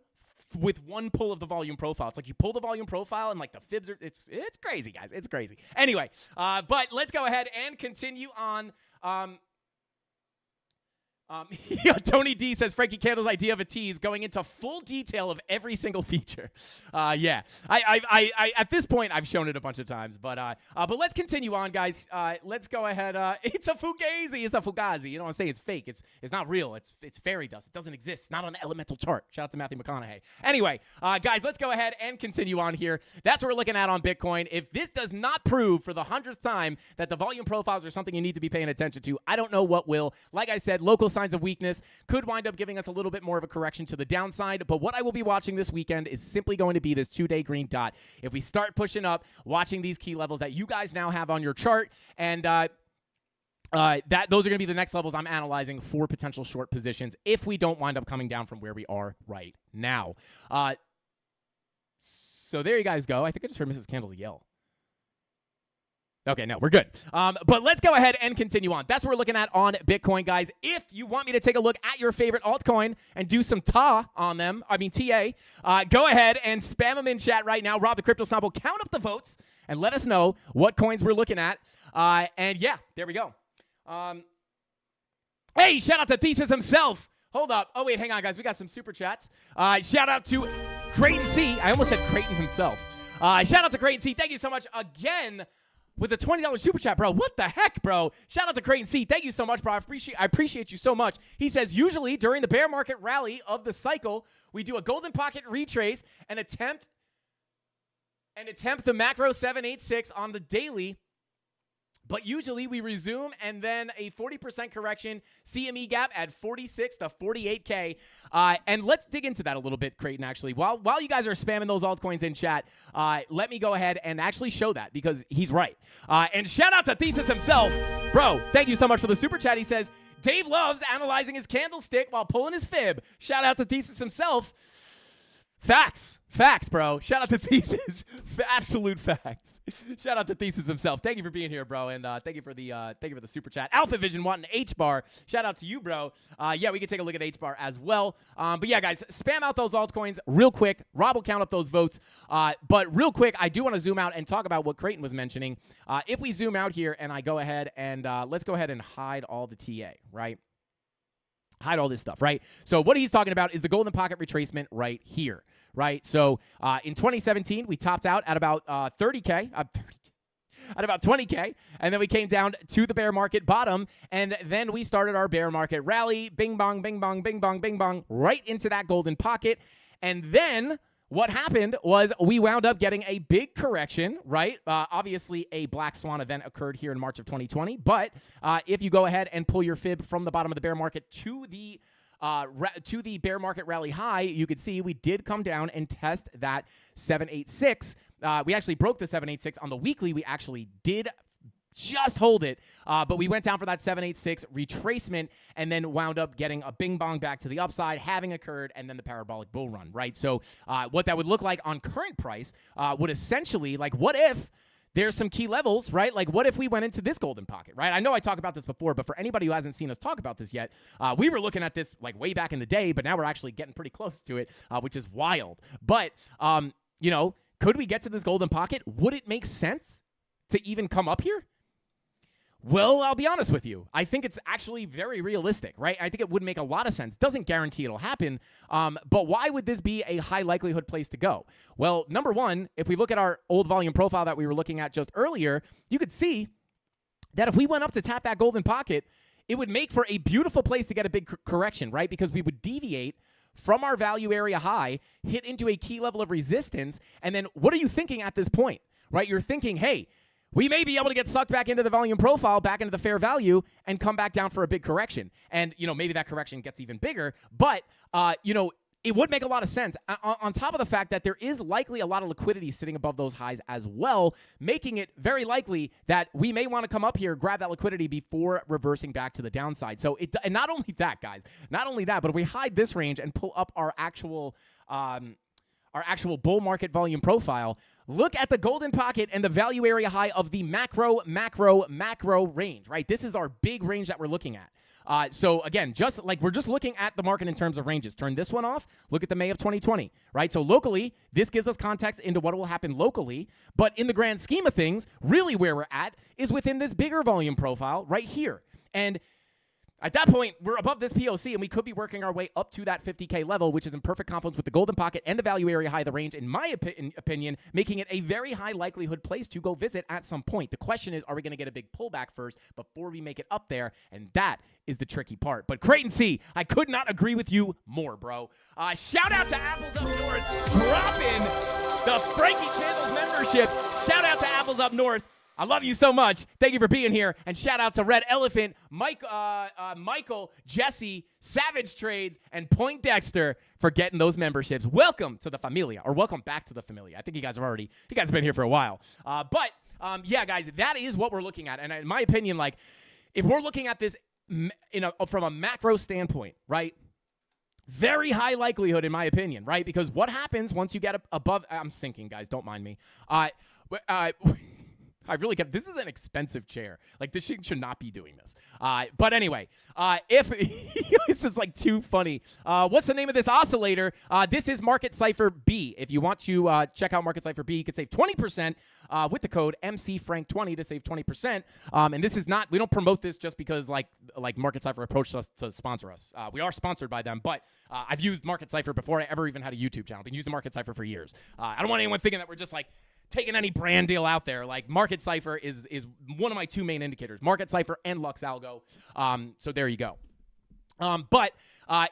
pull of the volume profile. It's like you pull the volume profile and the fibs are, it's crazy, guys. It's crazy. Anyway, but let's go ahead and continue on. Tony D says Frankie Candle's idea of a tease going into full detail of every single feature. Yeah, I at this point I've shown it a bunch of times, but let's continue on, guys. Let's go ahead. It's a fugazi. It's a fugazi. You know what I'm saying? It's fake. It's not real. It's fairy dust. It doesn't exist. It's not on the elemental chart. Shout out to Matthew McConaughey. Anyway, guys, let's go ahead and continue on here. That's what we're looking at on Bitcoin. If this does not prove for the 100th time that the volume profiles are something you need to be paying attention to, I don't know what will. Like I said, local signs of weakness could wind up giving us a little bit more of a correction to the downside, but what I will be watching this weekend is simply going to be this 2-day green dot. If we start pushing up, watching these key levels that you guys now have on your chart, and those are going to be the next levels I'm analyzing for potential short positions if we don't wind up coming down from where we are right now. So there you guys go. I think I just heard Mrs. Candles yell. Okay, no, we're good. But let's go ahead and continue on. That's what we're looking at on Bitcoin, guys. If you want me to take a look at your favorite altcoin and do some TA on them, TA, go ahead and spam them in chat right now. Rob the Crypto Snob will count up the votes and let us know what coins we're looking at. And yeah, there we go. Hey, shout out to Thesis himself. Hold up. Oh, wait, hang on, guys. We got some super chats. Shout out to Creighton C. I almost said Creighton himself. Shout out to Creighton C. Thank you so much again with a $20 super chat, bro. What the heck, bro? Shout out to Creighton C. Thank you so much, bro. I appreciate you so much. He says, usually during the bear market rally of the cycle, we do a golden pocket retrace and attempt the macro 786 on the daily. But usually we resume and then a 40% correction, CME gap at 46 to 48K. And let's dig into that a little bit, Creighton, actually. While you guys are spamming those altcoins in chat, let me go ahead and actually show that because he's right. And shout out to Thesis himself. Bro, thank you so much for the super chat. He says, Dave loves analyzing his candlestick while pulling his fib. Shout out to Thesis himself. Facts, bro. Shout out to Thesis. Absolute facts. Shout out to Thesis himself. Thank you for being here, bro, and thank you for the super chat. Alpha Vision wanting H bar. Shout out to you, bro. Yeah, we can take a look at H bar as well. But yeah, guys, spam out those altcoins real quick. Rob will count up those votes. But real quick, I do want to zoom out and talk about what Creighton was mentioning. If we zoom out here and I go ahead and let's go ahead and hide all the TA, right? Hide all this stuff, right? So what he's talking about is the golden pocket retracement right here, right? So in 2017, we topped out at about 30K, at about 20K, and then we came down to the bear market bottom, and then we started our bear market rally, bing bong, bing bong, bing bong, bing bong, right into that golden pocket, and then what happened was we wound up getting a big correction, right? Obviously, a black swan event occurred here in March of 2020. But if you go ahead and pull your fib from the bottom of the bear market to the bear market rally high, you could see we did come down and test that 786. We actually broke the 786 on the weekly. We actually did just hold it, but we went down for that 786 retracement and then wound up getting a bing bong back to the upside, having occurred, and then the parabolic bull run, right? So what that would look like on current price would essentially, like, what if there's some key levels, right? Like, what if we went into this golden pocket, right? I know I talked about this before, but for anybody who hasn't seen us talk about this yet, we were looking at this like way back in the day, but now we're actually getting pretty close to it, which is wild. But, you know, could we get to this golden pocket? Would it make sense to even come up here? Well, I'll be honest with you. I think it's actually very realistic, right? I think it would make a lot of sense. Doesn't guarantee it'll happen, but why would this be a high likelihood place to go? Well, number one, if we look at our old volume profile that we were looking at just earlier, you could see that if we went up to tap that golden pocket, it would make for a beautiful place to get a big correction, right? Because we would deviate from our value area high, hit into a key level of resistance, and then what are you thinking at this point, right? You're thinking, hey, we may be able to get sucked back into the volume profile, back into the fair value, and come back down for a big correction. And, you know, maybe that correction gets even bigger, but, you know, it would make a lot of sense on top of the fact that there is likely a lot of liquidity sitting above those highs as well, making it very likely that we may want to come up here, grab that liquidity before reversing back to the downside. So and not only that, guys, not only that, but if we hide this range and pull up our actual bull market volume profile, look at the golden pocket and the value area high of the macro range, right? This is our big range that we're looking at. So again, just like we're just looking at the market in terms of ranges. Turn this one off. Look at the May of 2020, right? So locally, this gives us context into what will happen locally. But in the grand scheme of things, really where we're at is within this bigger volume profile right here. And at that point, we're above this POC, and we could be working our way up to that 50K level, which is in perfect confluence with the golden pocket and the value area high of the range, in my opinion, making it a very high likelihood place to go visit at some point. The question is, are we going to get a big pullback first before we make it up there? And that is the tricky part. But Creighton C, I could not agree with you more, bro. Shout out to Apples Up North, dropping the Frankie Candles memberships. Shout out to Apples Up North. I love you so much. Thank you for being here. And shout out to Red Elephant, Michael, Jesse, Savage Trades, and Point Dexter for getting those memberships. Welcome to the Familia, or welcome back to the Familia. I think you guys have been here for a while. Yeah, guys, that is what we're looking at. And in my opinion, like, if we're looking at this from a macro standpoint, right? Very high likelihood, in my opinion, right? Because what happens once you get above? I'm sinking, guys. Don't mind me. I really get this is an expensive chair. Like, this should not be doing this. But anyway, if this is like too funny. What's the name of this oscillator? This is Market Cipher B. If you want to check out Market Cipher B, you can save 20% with the code MCFrank20 to save 20%. And this is not, we don't promote this just because like Market Cipher approached us to sponsor us. We are sponsored by them, but I've used Market Cipher before I ever even had a YouTube channel. I've been using Market Cipher for years. I don't want anyone thinking that we're just like taking any brand deal out there. Like, Market Cipher is one of my two main indicators, Market Cipher and Lux Algo. So there you go. But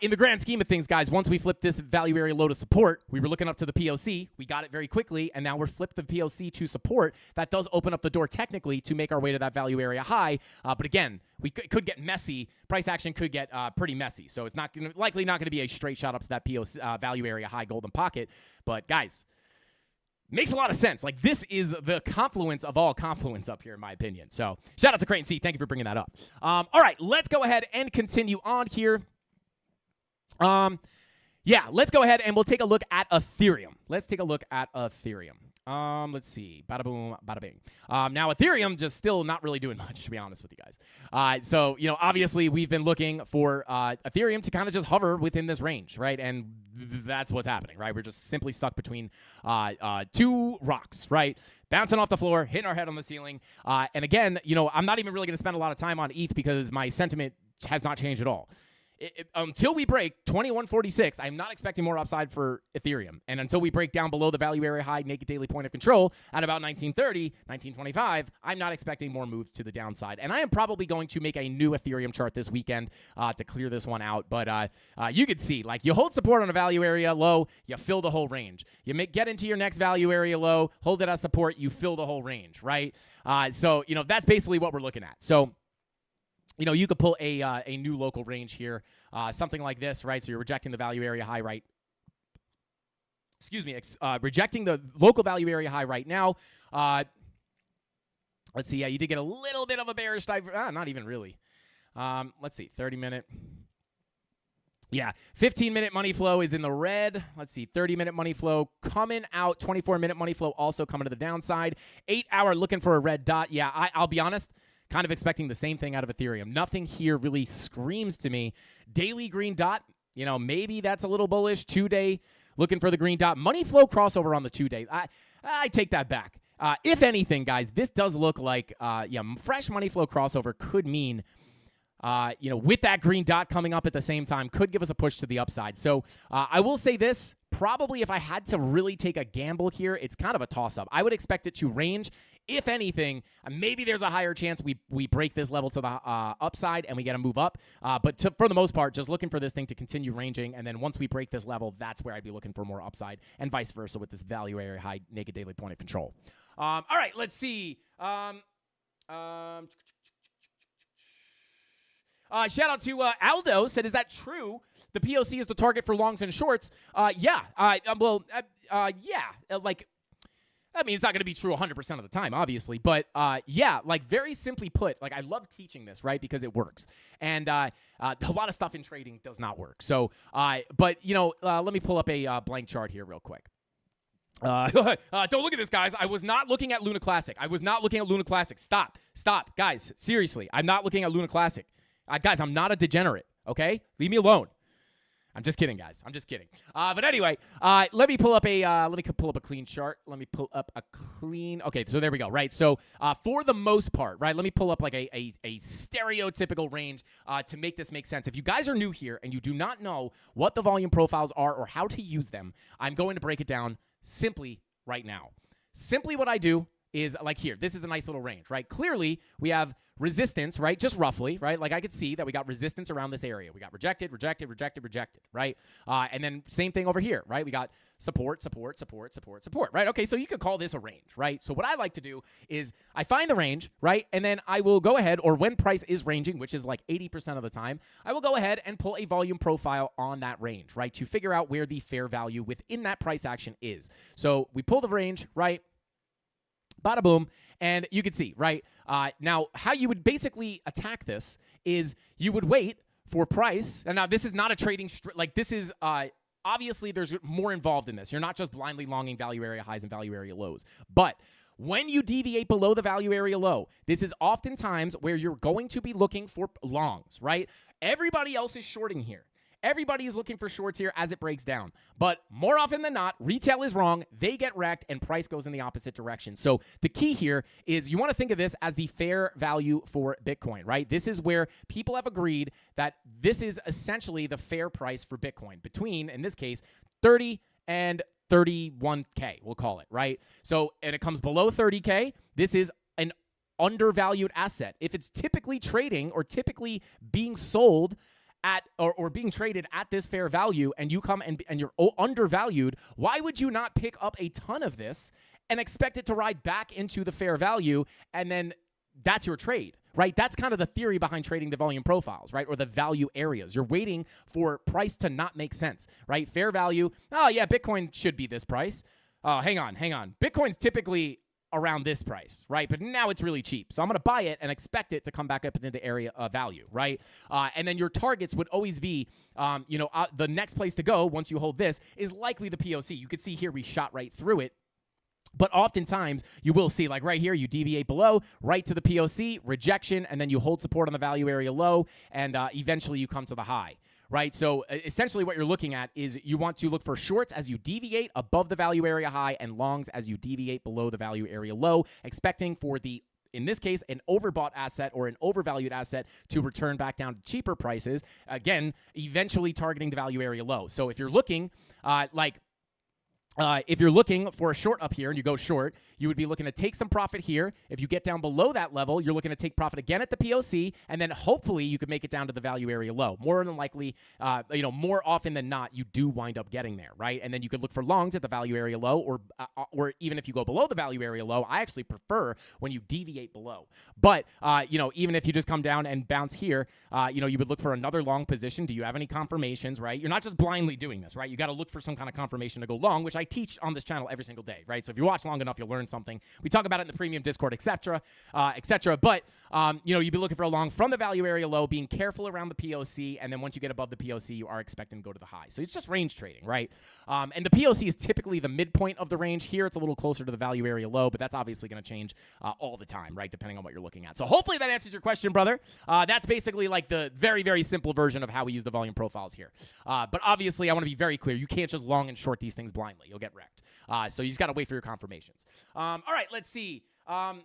in the grand scheme of things, guys, once we flip this value area low to support, we were looking up to the POC. We got it very quickly, and now we're flipped the POC to support. That does open up the door technically to make our way to that value area high. But again, we could get messy. Price action could get pretty messy. So it's likely not going to be a straight shot up to that POC value area high golden pocket. But guys, makes a lot of sense. Like, this is the confluence of all confluence up here, in my opinion. So shout out to Creighton C. Thank you for bringing that up. All right, let's go ahead and continue on here. Yeah, let's go ahead and we'll take a look at Ethereum. Let's take a look at Ethereum. Let's see. Bada boom, bada bing. Now Ethereum just still not really doing much, to be honest with you guys. So, obviously we've been looking for Ethereum to kind of just hover within this range, right? And that's what's happening, right? We're just simply stuck between two rocks, right? Bouncing off the floor, hitting our head on the ceiling. And again, I'm not even really going to spend a lot of time on ETH because my sentiment has not changed at all. Until we break 2146, I'm not expecting more upside for Ethereum. And until we break down below the value area high naked daily point of control at about 1930, 1925, I'm not expecting more moves to the downside. And I am probably going to make a new Ethereum chart this weekend to clear this one out. But you could see, like, you hold support on a value area low, you fill the whole range. You get into your next value area low, hold it as support, you fill the whole range, right? So that's basically what we're looking at. So you could pull a new local range here, something like this, right? So you're rejecting the value area high, right? Excuse me, rejecting the local value area high right now. Let's see. Yeah, you did get a little bit of a bearish dive. Not even really. Let's see, 30-minute. Yeah, 15-minute money flow is in the red. Let's see, 30-minute money flow coming out. 24-minute money flow also coming to the downside. 8-hour looking for a red dot. Yeah, I'll be honest. Kind of expecting the same thing out of Ethereum. Nothing here really screams to me. Daily green dot, maybe that's a little bullish. 2-day looking for the green dot. Money flow crossover on the 2-day. I take that back. If anything, guys, this does look like, fresh money flow crossover could mean, with that green dot coming up at the same time, could give us a push to the upside. So I will say this. Probably if I had to really take a gamble here, it's kind of a toss-up. I would expect it to range. If anything, maybe there's a higher chance we break this level to the upside and we get a move up. But for the most part, just looking for this thing to continue ranging. And then once we break this level, that's where I'd be looking for more upside, and vice versa with this value area high naked daily point of control. All right, let's see. Shout out to Aldo, said, is that true? The POC is the target for longs and shorts. Yeah. I mean, it's not going to be true 100% of the time, obviously. But, very simply put, I love teaching this, right, because it works. And a lot of stuff in trading does not work. So, let me pull up a blank chart here real quick. Don't look at this, guys. I was not looking at Luna Classic. Stop. Guys, seriously, I'm not looking at Luna Classic. Guys, I'm not a degenerate, okay? Leave me alone. I'm just kidding, guys. I'm just kidding. But anyway, let me pull up a clean chart. Okay, so there we go, right? So for the most part, right, let me pull up a stereotypical range to make this make sense. If you guys are new here and you do not know what the volume profiles are or how to use them, I'm going to break it down simply right now. Simply what I do is here. This is a nice little range, right? Clearly, we have resistance, right? Just roughly, right? I could see that we got resistance around this area. We got rejected, right? And then same thing over here, right? We got support, right? Okay, so you could call this a range, right? So what I like to do is I find the range, right? And then I will go ahead, or when price is ranging, which is 80% of the time, I will go ahead and pull a volume profile on that range, right? To figure out where the fair value within that price action is. So we pull the range, right? Bada boom, and you can see, right? Now, how you would basically attack this is you would wait for price, and now this is not a trading, this is, obviously there's more involved in this. You're not just blindly longing value area highs and value area lows, but when you deviate below the value area low, this is oftentimes where you're going to be looking for longs, right? Everybody else is shorting here. Everybody is looking for shorts here as it breaks down. But more often than not, retail is wrong, they get wrecked, and price goes in the opposite direction. So the key here is you want to think of this as the fair value for Bitcoin, right? This is where people have agreed that this is essentially the fair price for Bitcoin between, in this case, 30 and 31K, we'll call it, right? So, and it comes below 30K, this is an undervalued asset. If it's typically trading or typically being sold at or being traded at this fair value, and you come and you're undervalued, why would you not pick up a ton of this and expect it to ride back into the fair value, and then that's your trade, right? That's kind of the theory behind trading the volume profiles, right? Or the value areas. You're waiting for price to not make sense, right? Fair value, oh yeah, Bitcoin should be this price. Oh, hang on. Bitcoin's typically around this price, right? But now it's really cheap. So I'm going to buy it and expect it to come back up into the area of value, right? And then your targets would always be, the next place to go once you hold this is likely the POC. You could see here we shot right through it. But oftentimes, you will see, like right here, you deviate below, right to the POC, rejection, and then you hold support on the value area low, and eventually you come to the high, right? So essentially what you're looking at is you want to look for shorts as you deviate above the value area high and longs as you deviate below the value area low, expecting for the in this case, an overbought asset or an overvalued asset to return back down to cheaper prices, again, eventually targeting the value area low. So if you're looking if you're looking for a short up here and you go short, you would be looking to take some profit here. If you get down below that level, you're looking to take profit again at the POC, and then hopefully you could make it down to the value area low. More than likely, more often than not, you do wind up getting there, right? And then you could look for longs at the value area low, or even if you go below the value area low, I actually prefer when you deviate below. But even if you just come down and bounce here, you would look for another long position. Do you have any confirmations, right? You're not just blindly doing this, right? You got to look for some kind of confirmation to go long, which I teach on this channel every single day, right? So if you watch long enough, you'll learn something. We talk about it in the premium Discord, etc., etc. But you'd be looking for a long from the value area low, being careful around the POC, and then once you get above the POC, you are expecting to go to the high. So it's just range trading, right? And the POC is typically the midpoint of the range. Here, it's a little closer to the value area low, but that's obviously going to change all the time, right? Depending on what you're looking at. So hopefully that answers your question, brother. That's basically like the very, very simple version of how we use the volume profiles here. But obviously, I want to be very clear. You can't just long and short these things blindly. You'll get wrecked. So you just got to wait for your confirmations. All right, let's see. Shout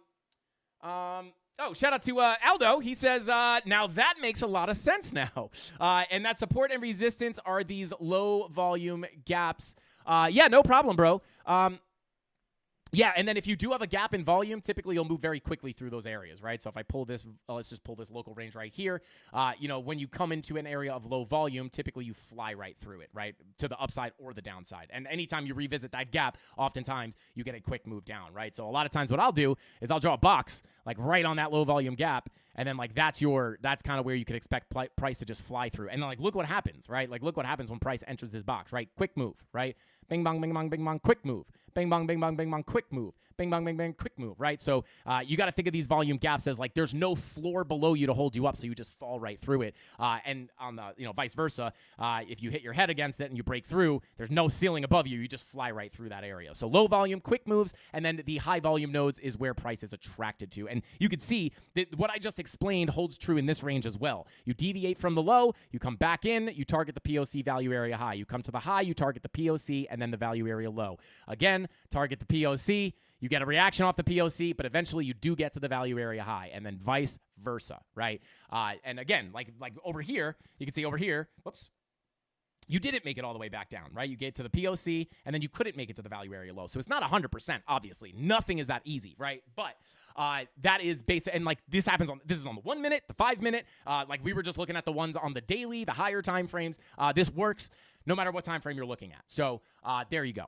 out to Aldo. He says, now that makes a lot of sense now. And that support and resistance are these low volume gaps. Yeah, no problem, bro. Yeah, and then if you do have a gap in volume, typically you'll move very quickly through those areas, right? So if I pull this, let's just pull this local range right here. When you come into an area of low volume, typically you fly right through it, right? To the upside or the downside. And anytime you revisit that gap, oftentimes you get a quick move down, right? So a lot of times what I'll do is I'll draw a box like right on that low volume gap, and then like that's kind of where you could expect price to just fly through. And then like look what happens, right? Like look what happens when price enters this box, right? Quick move, right? Bing bong, bing bong, bing bong, quick move. Bing bong, bing bong, bing bong, quick move. Bing bong, bing bang, quick move, right? So you got to think of these volume gaps as like there's no floor below you to hold you up, so you just fall right through it. And on the vice versa, if you hit your head against it and you break through, there's no ceiling above you. You just fly right through that area. So low volume, quick moves, and then the high volume nodes is where price is attracted to. And you can see that what I just explained holds true in this range as well. You deviate from the low, you come back in, you target the POC value area high. You come to the high, you target the POC, and then the value area low. Again, target the POC, you get a reaction off the POC, but eventually you do get to the value area high, and then vice versa, right? And again, like over here, you can see over here, whoops, you didn't make it all the way back down, right? You get to the POC, and then you couldn't make it to the value area low. So it's not 100%, obviously. Nothing is that easy, right? But that is basic, and like this is on the 1 minute, the 5 minute, like we were just looking at the ones on the daily, the higher time frames. This works no matter what time frame you're looking at. So there you go.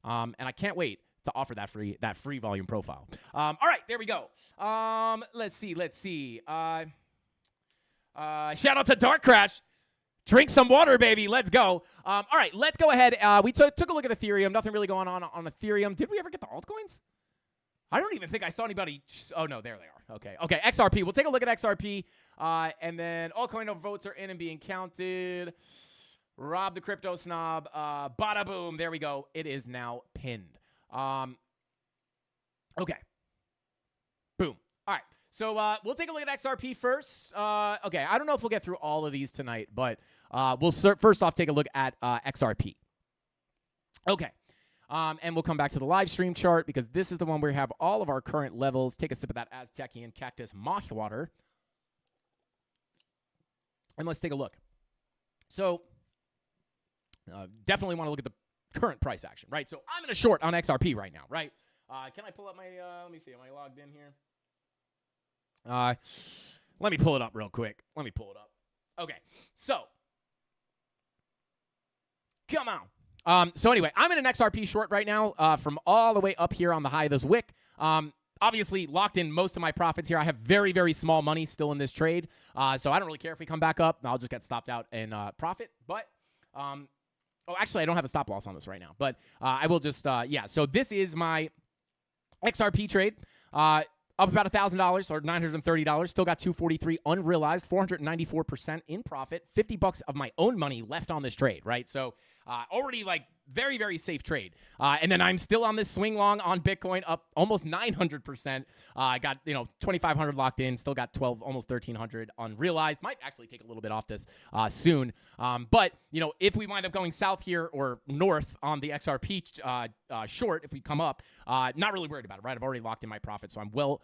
And I can't wait to offer that free volume profile. All right, there we go. Let's see. Shout out to Dark Crash. Drink some water, baby. Let's go. All right, let's go ahead. We took a look at Ethereum. Nothing really going on Ethereum. Did we ever get the altcoins? I don't even think I saw anybody. Oh, no, there they are. Okay, XRP. We'll take a look at XRP. And then altcoin votes are in and being counted. Rob the crypto snob. Bada boom. There we go. It is now pinned. Okay. Boom. All right. So we'll take a look at XRP first. Okay. I don't know if we'll get through all of these tonight, but we'll first off take a look at XRP. Okay. And we'll come back to the live stream chart because this is the one where we have all of our current levels. Take a sip of that Aztecian cactus moth water. And let's take a look. So definitely want to look at the current price action, right? So I'm in a short on XRP right now, right? Can I pull up my, let me see, am I logged in here? Let me pull it up real quick. Let me pull it up. Okay, so come on. So anyway, I'm in an XRP short right now from all the way up here on the high of this wick. Obviously, locked in most of my profits here. I have very, very small money still in this trade, so I don't really care if we come back up. I'll just get stopped out in profit. But, actually, I don't have a stop loss on this right now. But I will just, yeah. So this is my XRP trade, up about $1,000 or $930. Still got 243 unrealized, 494% in profit, $50 of my own money left on this trade, right? So already like very, very safe trade. And then I'm still on this swing long on Bitcoin, up almost 900%. I got, 2,500 locked in, still got 12, almost 1,300 unrealized. Might actually take a little bit off this soon. But, if we wind up going south here or north on the XRP short, if we come up, not really worried about it, right? I've already locked in my profit, so I'm well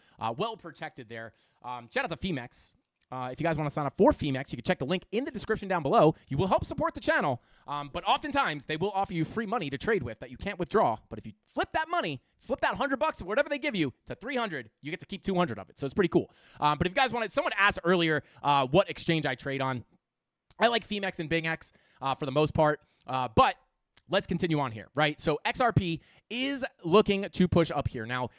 protected there. Shout out to Femex. If you guys want to sign up for Femex, you can check the link in the description down below. You will help support the channel, but oftentimes they will offer you free money to trade with that you can't withdraw. But if you flip that money, flip that $100 or whatever they give you to 300, you get to keep 200 of it. So it's pretty cool. But if you guys wanted, someone asked earlier what exchange I trade on. I like Femex and BingX for the most part, but let's continue on here, right? So XRP is looking to push up here. Now,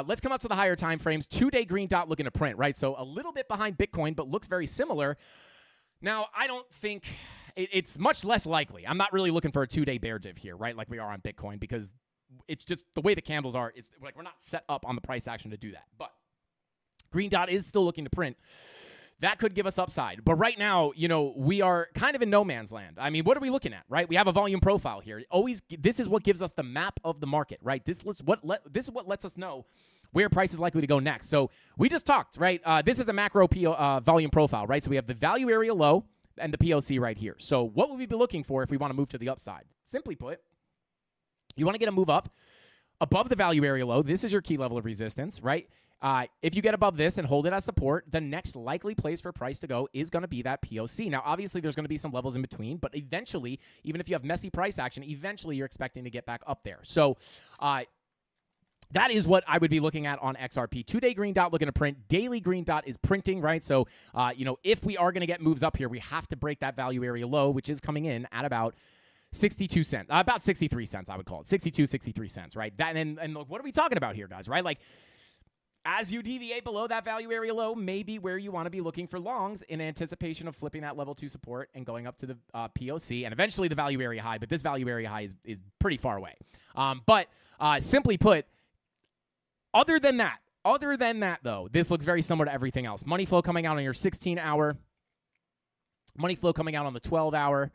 let's come up to the higher time frames. 2-day green dot looking to print, right? So a little bit behind Bitcoin, but looks very similar. Now, I don't think it's much less likely. I'm not really looking for a 2-day bear div here, right? Like we are on Bitcoin, because it's just the way the candles are. It's like we're not set up on the price action to do that. But green dot is still looking to print. That could give us upside. But right now, we are kind of in no man's land. I mean, what are we looking at, right? We have a volume profile here. This is what gives us the map of the market, right? This is what lets us know where price is likely to go next. So we just talked, right? This is a macro volume profile, right? So we have the value area low and the POC right here. So what would we be looking for if we want to move to the upside? Simply put, you want to get a move up above the value area low. This is your key level of resistance, right? If you get above this and hold it as support, the next likely place for price to go is going to be that POC. Now, obviously, there's going to be some levels in between, but eventually, even if you have messy price action, eventually you're expecting to get back up there. So that is what I would be looking at on XRP. 2-day green dot looking to print. Daily green dot is printing, right? So, if we are going to get moves up here, we have to break that value area low, which is coming in at about 62 cents, about 63 cents, I would call it. 62, 63 cents, right? That and look, what are we talking about here, guys, right? Like, as you deviate below that value area low, maybe where you want to be looking for longs in anticipation of flipping that level 2 support and going up to the POC and eventually the value area high. But this value area high is pretty far away. But simply put, other than that, though, this looks very similar to everything else. Money flow coming out on your 16-hour. Money flow coming out on the 12-hour.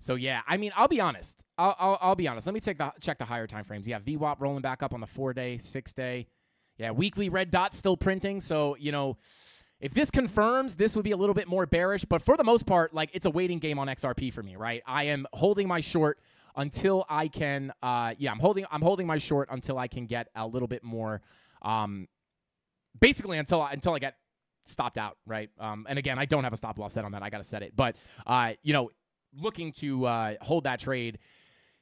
So yeah, I mean, I'll be honest. I'll be honest. Let me check the higher time frames. Yeah, VWAP rolling back up on the 4-day, 6-day. Yeah, weekly red dot still printing. So if this confirms, this would be a little bit more bearish. But for the most part, like, it's a waiting game on XRP for me, right? I am holding my short until I can. I'm holding my short until I can get a little bit more. Basically, until I get stopped out, right? And again, I don't have a stop loss set on that. I got to set it, but looking to hold that trade,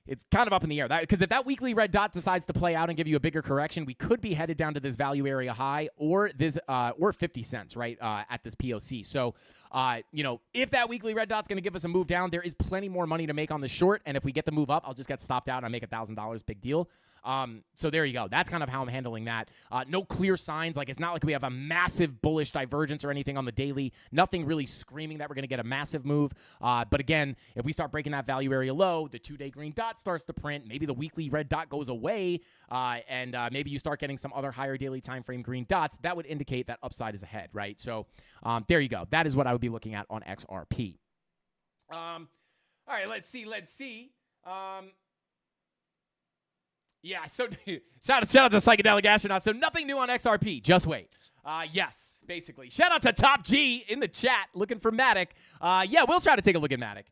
it's kind of up in the air. Because if that weekly red dot decides to play out and give you a bigger correction, we could be headed down to this value area high or this or 50 cents, right, at this POC. So, if that weekly red dot's going to give us a move down, there is plenty more money to make on the short. And if we get the move up, I'll just get stopped out and I make $1,000. Big deal. So there you go. That's kind of how I'm handling that. No clear signs. Like, it's not like we have a massive bullish divergence or anything on the daily. Nothing really screaming that we're going to get a massive move. But again, if we start breaking that value area low, the 2-day green dot starts to print. Maybe the weekly red dot goes away, and maybe you start getting some other higher daily time frame green dots. That would indicate that upside is ahead, right? So there you go. That is what I would be looking at on XRP. All right, let's see. Yeah, so shout out to Psychedelic Astronaut. So nothing new on XRP. Just wait. Yes, basically. Shout out to Top G in the chat looking for Matic. Yeah, we'll try to take a look at Matic.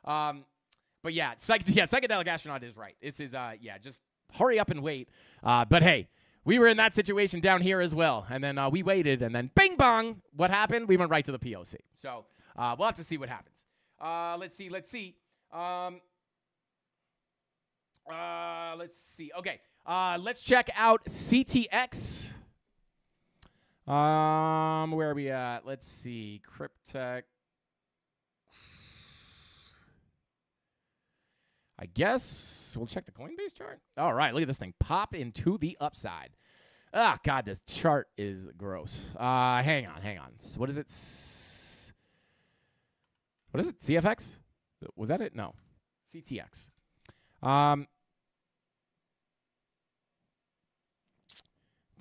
But yeah, Psychedelic Astronaut is right. This is, just hurry up and wait. But hey, we were in that situation down here as well. And then we waited, and then bing bong. What happened? We went right to the POC. So we'll have to see what happens. Let's see. Let's see. Okay. Let's check out CTX. Where are we at? Let's see. Cryptech. I guess we'll check the Coinbase chart. All right, look at this thing pop into the upside. Ah, God, this chart is gross. Hang on. What is it? What is it? CFX? Was that it? No. CTX.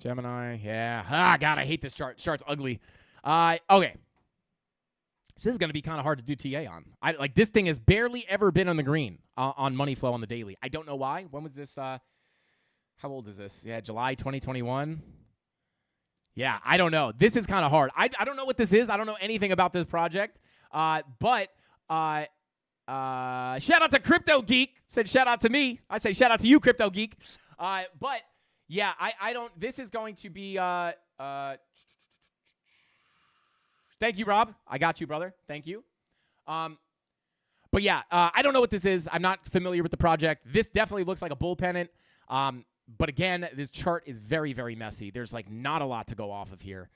Gemini, yeah. Ah, God, I hate this chart. Chart's ugly. Okay. This is going to be kind of hard to do TA on. Like this thing has barely ever been on the green on money flow on the daily. I don't know why. When was this? How old is this? Yeah, July 2021. Yeah, I don't know. This is kind of hard. I don't know what this is. I don't know anything about this project. But shout out to Crypto Geek. Said shout out to me. I say shout out to you, Crypto Geek. But yeah, I don't. This is going to be. Thank you, Rob. I got you, brother. Thank you. But yeah, I don't know what this is. I'm not familiar with the project. This definitely looks like a bull pennant. But again, this chart is very, very messy. There's like not a lot to go off of here.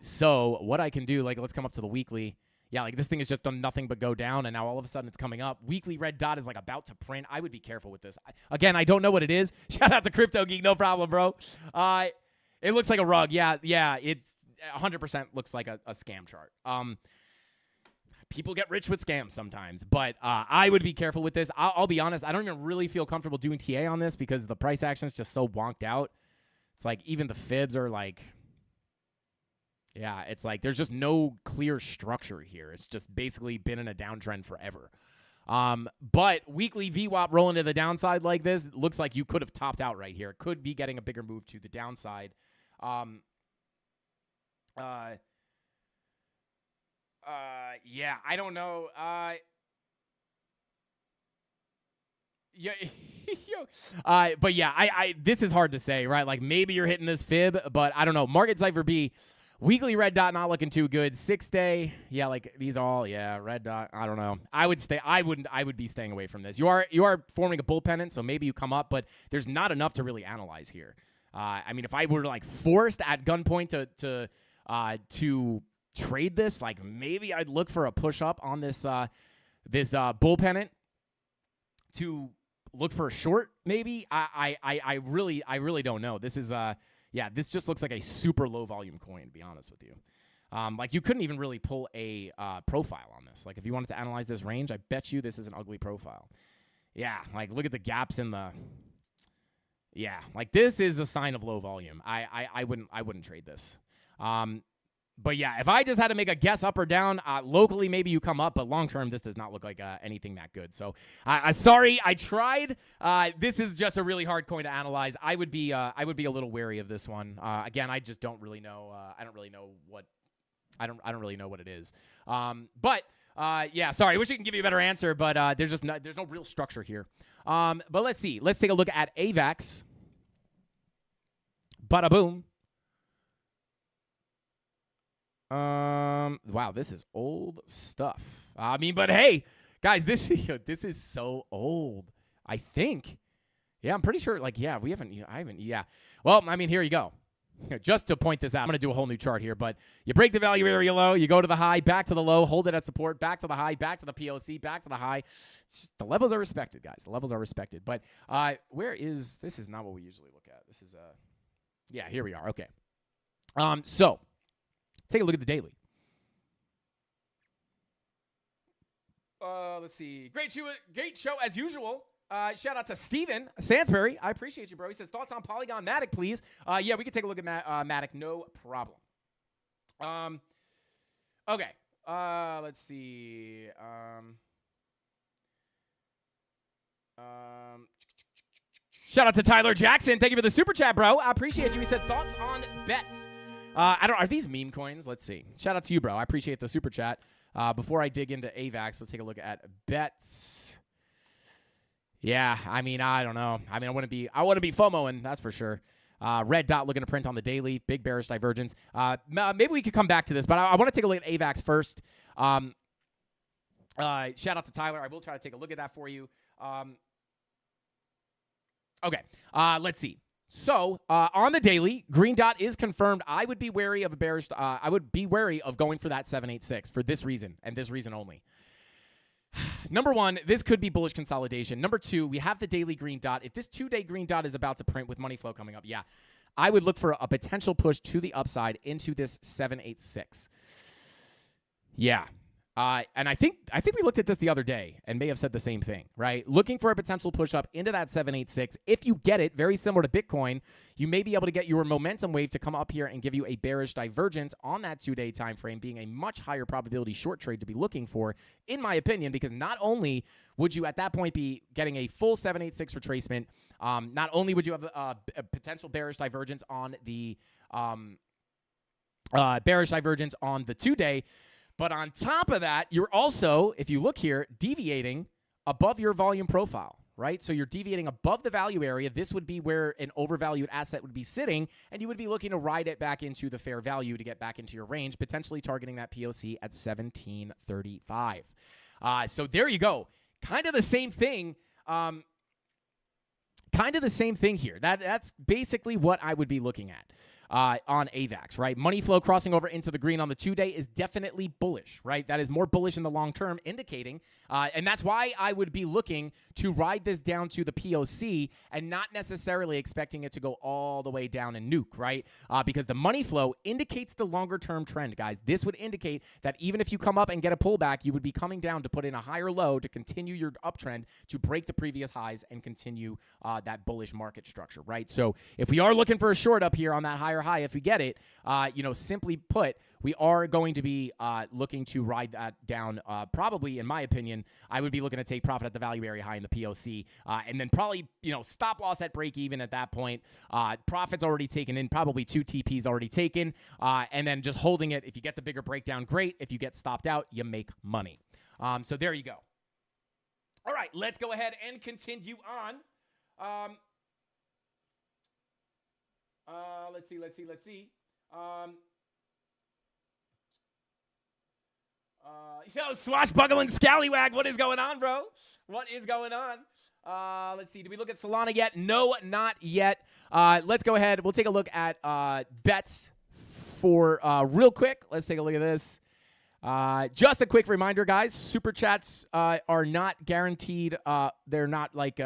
So what I can do, like, let's come up to the weekly. Yeah, like this thing has just done nothing but go down, and now all of a sudden it's coming up. Weekly red dot is like about to print. I would be careful with this. Again, I don't know what it is. Shout out to Crypto Geek. No problem, bro. It looks like a rug. Yeah, it's 100% looks like a scam chart. People get rich with scams sometimes, but I would be careful with this. I'll be honest. I don't even really feel comfortable doing TA on this because the price action is just so wonked out. It's like even the fibs are like, yeah, it's like there's just no clear structure here. It's just basically been in a downtrend forever. But weekly VWAP rolling to the downside like this looks like you could have topped out right here. Could be getting a bigger move to the downside. Yeah, I don't know. Yeah, but yeah, I this is hard to say, right? Like maybe you're hitting this fib, but I don't know. Market Cypher B, weekly red dot not looking too good. 6 day, yeah, like these all, yeah, red dot. I don't know. I would be staying away from this. You are forming a bull pennant, so maybe you come up, but there's not enough to really analyze here. I mean, if I were like forced at gunpoint to trade this, like maybe I'd look for a push up on this bull pennant to look for a short. Maybe I really don't know. This is this just looks like a super low volume coin, to be honest with you. Like you couldn't even really pull a profile on this. Like if you wanted to analyze this range, I bet you this is an ugly profile. Yeah, like look at the gaps in the. Yeah, like this is a sign of low volume. I wouldn't trade this. But yeah, if I just had to make a guess up or down, locally maybe you come up, but long term this does not look like anything that good. So sorry, I tried. This is just a really hard coin to analyze. I would be a little wary of this one. Again, I just don't really know. I don't really know what it is. But yeah, sorry. I wish I could give you a better answer, but there's no real structure here. But let's see. Let's take a look at AVAX. Bada boom. Wow, this is old stuff. I mean, but hey, guys, this is so old. I think. Yeah, I'm pretty sure. Like, yeah, I haven't. Yeah. Well, I mean, here you go. Just to point this out, I'm going to do a whole new chart here, but you break the value area low, you go to the high, back to the low, hold it at support, back to the high, back to the POC, back to the high. The levels are respected, guys. The levels are respected. But this is not what we usually look at. This is yeah, here we are. Okay. So take a look at the daily. Let's see. Great show as usual. Shout out to Steven Sansbury. I appreciate you, bro. He says, thoughts on Polygon Matic, please. Yeah, we can take a look at Matic. No problem. Okay. Let's see. Shout out to Tyler Jackson. Thank you for the super chat, bro. I appreciate you. He said, thoughts on bets. Are these meme coins? Let's see. Shout out to you, bro. I appreciate the super chat. Before I dig into AVAX, let's take a look at bets. Yeah, I mean, I don't know. I mean, I want to be FOMOing, that's for sure. Red dot looking to print on the daily. Big bearish divergence. Maybe we could come back to this, but I want to take a look at AVAX first. Shout out to Tyler. I will try to take a look at that for you. Okay, let's see. So on the daily, green dot is confirmed. I would be wary of a bearish. I would be wary of going for that 786 for this reason and this reason only. Number one, this could be bullish consolidation. Number two, we have the daily green dot. If this 2-day green dot is about to print with money flow coming up, yeah, I would look for a potential push to the upside into this 786. Yeah. And I think we looked at this the other day and may have said the same thing, right? Looking for a potential push up into that 786. If you get it, very similar to Bitcoin, you may be able to get your momentum wave to come up here and give you a bearish divergence on that 2-day time frame, being a much higher probability short trade to be looking for, in my opinion, because not only would you at that point be getting a full 786 retracement, not only would you have a potential bearish divergence on the 2-day, but on top of that, you're also, if you look here, deviating above your volume profile, right? So you're deviating above the value area. This would be where an overvalued asset would be sitting, and you would be looking to ride it back into the fair value to get back into your range, potentially targeting that POC at 1735. So there you go. Kind of the same thing. Here. That's basically what I would be looking at. On AVAX, right? Money flow crossing over into the green on the 2-day is definitely bullish, right? That is more bullish in the long term, indicating, and that's why I would be looking to ride this down to the POC and not necessarily expecting it to go all the way down and nuke, right? Because the money flow indicates the longer term trend, guys. This would indicate that even if you come up and get a pullback, you would be coming down to put in a higher low to continue your uptrend to break the previous highs and continue that bullish market structure, right? So if we are looking for a short up here on that higher high, if we get it, simply put, we are going to be looking to ride that down. Probably, in my opinion, I would be looking to take profit at the value area high in the POC, and then probably, stop loss at break even at that point. Profits already taken in, probably 2 TPs already taken, and then just holding it. If you get the bigger breakdown, great. If you get stopped out, you make money. So there you go. All right, let's go ahead and continue on. Let's see. Yo, swashbuckling scallywag, what is going on, bro? What is going on? Let's see. Did we look at Solana yet? No, not yet. Let's go ahead. We'll take a look at bets for real quick. Let's take a look at this. Just a quick reminder, guys, super chats are not guaranteed. They're not like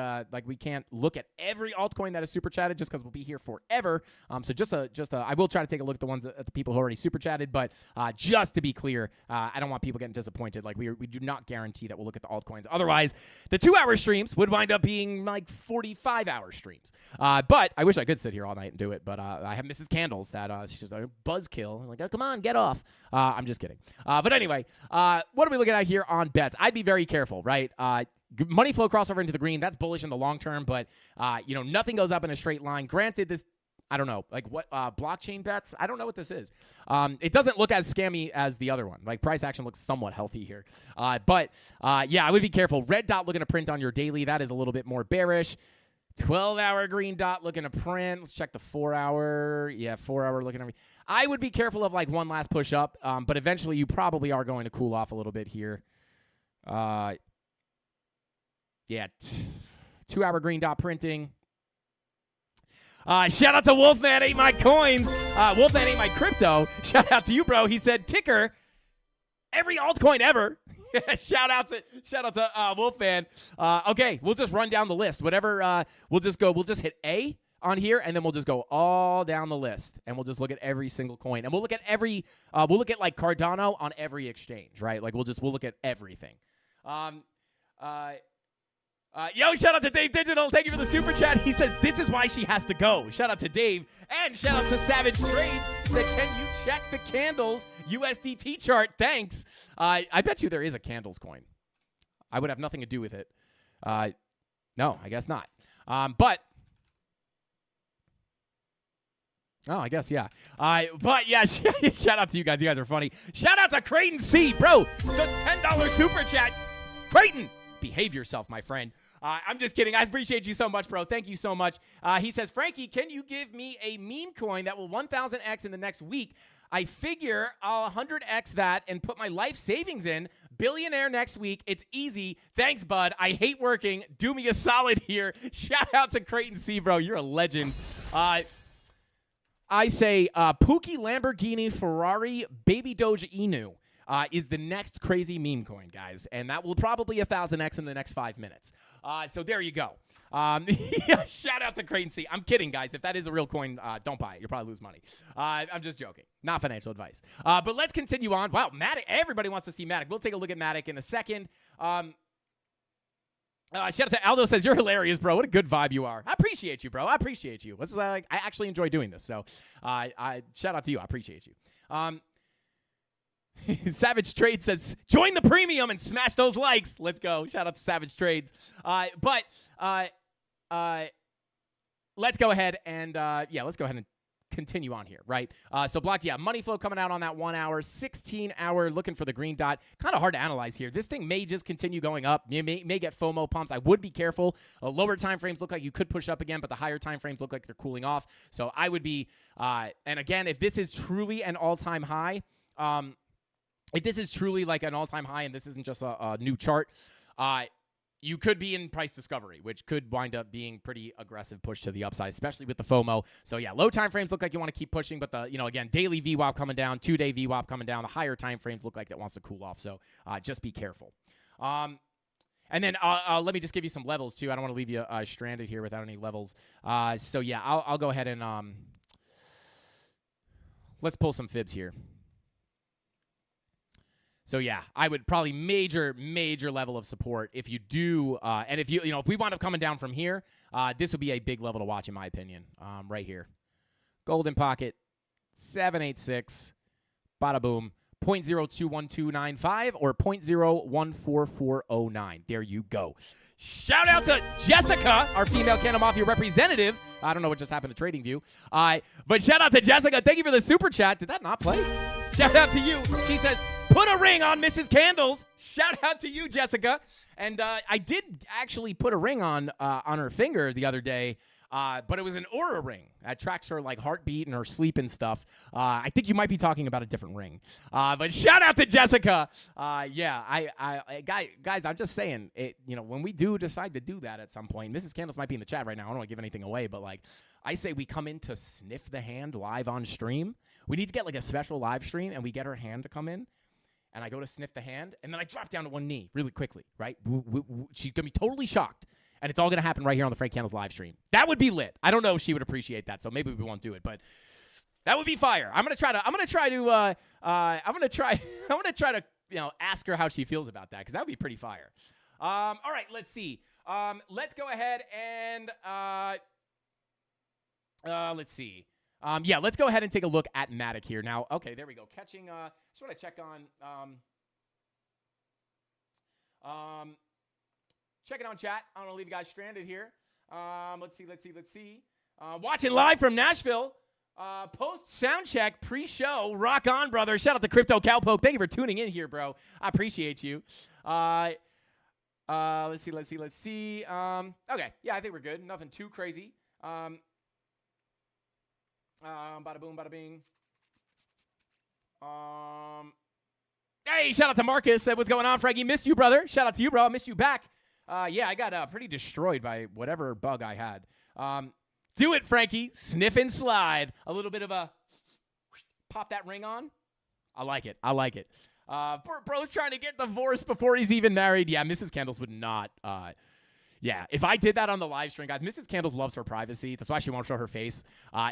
we can't look at every altcoin that is super chatted just because we'll be here forever. So I will try to take a look at the ones at the people who already super chatted, but just to be clear, I don't want people getting disappointed. Like we do not guarantee that we'll look at the altcoins. Otherwise, the 2-hour streams would wind up being like 45-hour streams. But I wish I could sit here all night and do it, but I have Mrs. Candles that she's just a buzzkill. I'm like, oh, come on, get off. I'm just kidding. But anyway, what are we looking at here on bets? I'd be very careful, right? Money flow crossover into the green, that's bullish in the long term, but, nothing goes up in a straight line. Granted, this, I don't know, like what, blockchain bets? I don't know what this is. It doesn't look as scammy as the other one. Like price action looks somewhat healthy here. But I would be careful. Red dot looking to print on your daily. That is a little bit more bearish. 12-hour green dot looking to print. Let's check the 4-hour. Yeah, 4-hour looking at me. I would be careful of like one last push up, but eventually you probably are going to cool off a little bit here. 2-hour green dot printing. Shout out to Wolfman ate my coins. Wolfman ate my crypto. Shout out to you, bro. He said ticker every altcoin ever. shout out to Wolfman. Okay, we'll just run down the list. Whatever. We'll just hit A on here, and then we'll just go all down the list, and we'll just look at every single coin, and we'll look at like Cardano on every exchange, right? Like we'll look at everything. Yo, shout out to Dave Digital. Thank you for the super chat. He says, this is why she has to go. Shout out to Dave. And shout out to Savage Trades. Said, can you check the candles USDT chart? Thanks. I bet you there is a candles coin. I would have nothing to do with it. No, I guess not. But oh, I guess, yeah. But, yeah, shout out to you guys. You guys are funny. Shout out to Creighton C. Bro, the $10 super chat. Creighton, behave yourself, my friend. I'm just kidding. I appreciate you so much, bro. Thank you so much. He says, Frankie, can you give me a meme coin that will 1,000x in the next week? I figure I'll 100x that and put my life savings in. Billionaire next week. It's easy. Thanks, bud. I hate working. Do me a solid here. Shout out to Creighton C, bro. You're a legend. I say Pookie, Lamborghini, Ferrari, Baby Doge, Inu. is the next crazy meme coin, guys. And that will probably 1,000x in the next 5 minutes. So there you go. Yeah, shout out to Creighton C. I'm kidding, guys. If that is a real coin, don't buy it. You'll probably lose money. I'm just joking. Not financial advice. But let's continue on. Wow, Matic. Everybody wants to see Matic. We'll take a look at Matic in a second. Shout out to Aldo says, you're hilarious, bro. What a good vibe you are. I appreciate you, bro. I appreciate you. I actually enjoy doing this. So shout out to you. I appreciate you. Savage Trade says, join the premium and smash those likes. Let's go. Shout out to Savage Trades. But let's go ahead and, let's go ahead and continue on here, right? So blocked, money flow coming out on that 1 hour, 16 hour, looking for the green dot. Kind of hard to analyze here. This thing may just continue going up. You may get FOMO pumps. I would be careful. Lower time frames look like you could push up again, but the higher time frames look like they're cooling off. So I would be, and again, if this is truly an all-time high, if this is truly like an all-time high and this isn't just a new chart, you could be in price discovery, which could wind up being pretty aggressive push to the upside, especially with the FOMO. So yeah, low time frames look like you want to keep pushing, but again, daily VWAP coming down, 2-day VWAP coming down. The higher time frames look like that wants to cool off. So just be careful. And then let me just give you some levels too. I don't want to leave you stranded here without any levels. So yeah, I'll go ahead and let's pull some fibs here. So yeah, I would probably major level of support if you do, and if if we wind up coming down from here, this would be a big level to watch in my opinion. Right here, golden pocket, 786, bada boom, 0.021295 or 0.014409. There you go. Shout out to Jessica, our female CandleMafia representative. I don't know what just happened to TradingView. But shout out to Jessica. Thank you for the super chat. Did that not play? Shout out to you. She says, put a ring on Mrs. Candles. Shout out to you, Jessica. And I did actually put a ring on her finger the other day. But it was an Aura ring that tracks her like heartbeat and her sleep and stuff. I think you might be talking about a different ring. But shout out to Jessica. Guys, I'm just saying, when we do decide to do that at some point, Mrs. Candles might be in the chat right now. I don't want to give anything away, but like I say, we come in to sniff the hand live on stream. We need to get like a special live stream, and we get her hand to come in. And I go to sniff the hand, and then I drop down to one knee really quickly, right? She's going to be totally shocked. And it's all going to happen right here on the Frank Candles live stream. That would be lit. I don't know if she would appreciate that, so maybe we won't do it, but that would be fire. I'm going to try to ask her how she feels about that, because that would be pretty fire. All right, let's see. Let's go ahead and let's see. Let's go ahead and take a look at Matic here. Now, okay, there we go. Catching, just want to check on, checking on chat. I don't want to leave you guys stranded here. Let's see. Watching live from Nashville. Post sound check, pre-show. Rock on, brother. Shout out to Crypto Cowpoke. Thank you for tuning in here, bro. I appreciate you. Let's see. Okay, yeah, I think we're good. Nothing too crazy. Bada boom, bada bing. Hey, shout out to Marcus. Said, what's going on, Frankie? Missed you, brother. Shout out to you, bro. I missed you back. I got pretty destroyed by whatever bug I had. Do it, Frankie. Sniff and slide. A little bit of a pop that ring on. I like it. Bro's trying to get divorced before he's even married. Yeah, Mrs. Candles would not. If I did that on the live stream, guys, Mrs. Candles loves her privacy. That's why she won't show her face.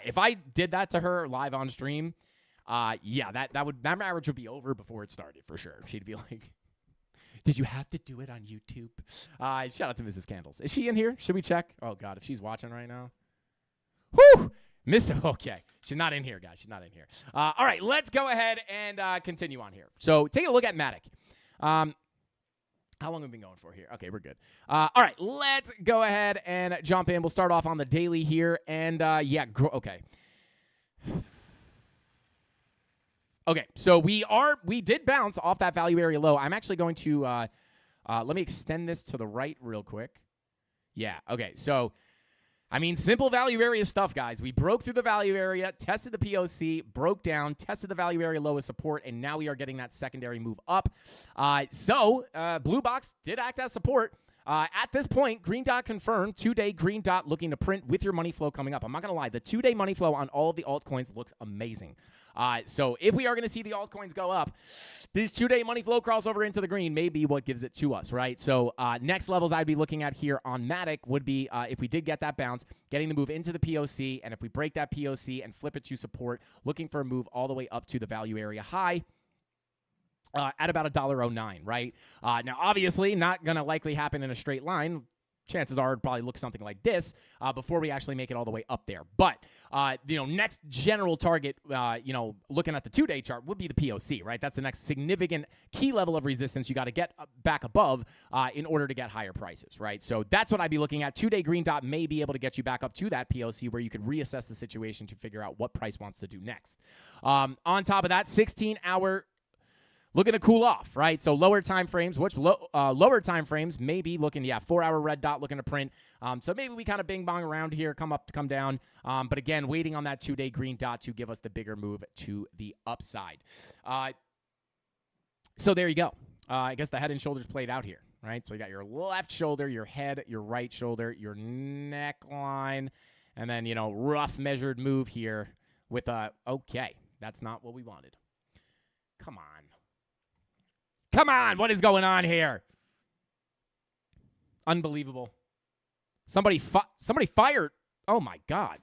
If I did that to her live on stream, that marriage would be over before it started for sure. She'd be like, did you have to do it on YouTube? Shout out to Mrs. Candles. Is she in here? Should we check? Oh, God, if she's watching right now. Whew! Okay. She's not in here, guys. She's not in here. All right, let's go ahead and continue on here. So take a look at Matic. How long have we been going for here? Okay, we're good. All right, let's go ahead and jump in. We'll start off on the daily here. And, okay. Okay, so we did bounce off that value area low. I'm actually going to let me extend this to the right real quick. Yeah, okay. So, I mean, simple value area stuff, guys. We broke through the value area, tested the POC, broke down, tested the value area low as support, and now we are getting that secondary move up. Blue box did act as support. At this point, green dot confirmed, 2-day green dot looking to print with your money flow coming up. I'm not going to lie. The 2-day money flow on all of the altcoins looks amazing. So if we are going to see the altcoins go up, this 2-day money flow crossover into the green may be what gives it to us, right? So next levels I'd be looking at here on Matic would be if we did get that bounce, getting the move into the POC, and if we break that POC and flip it to support, looking for a move all the way up to the value area high. At about $1.09, right? Now, obviously, not going to likely happen in a straight line. Chances are it'd probably look something like this before we actually make it all the way up there. But, next general target, looking at the 2-day chart would be the POC, right? That's the next significant key level of resistance you got to get back above in order to get higher prices, right? So that's what I'd be looking at. 2-day green dot may be able to get you back up to that POC where you could reassess the situation to figure out what price wants to do next. On top of that, 16-hour looking to cool off, right? So lower time frames, lower time frames may be looking, 4-hour red dot looking to print. So maybe we kind of bing bong around here, come up, come down. But again, waiting on that 2-day green dot to give us the bigger move to the upside. So there you go. I guess the head and shoulders played out here, right? So you got your left shoulder, your head, your right shoulder, your neckline, and then, rough measured move here with okay, that's not what we wanted. Come on. Come on, what is going on here? Unbelievable. Somebody fired. Oh my God.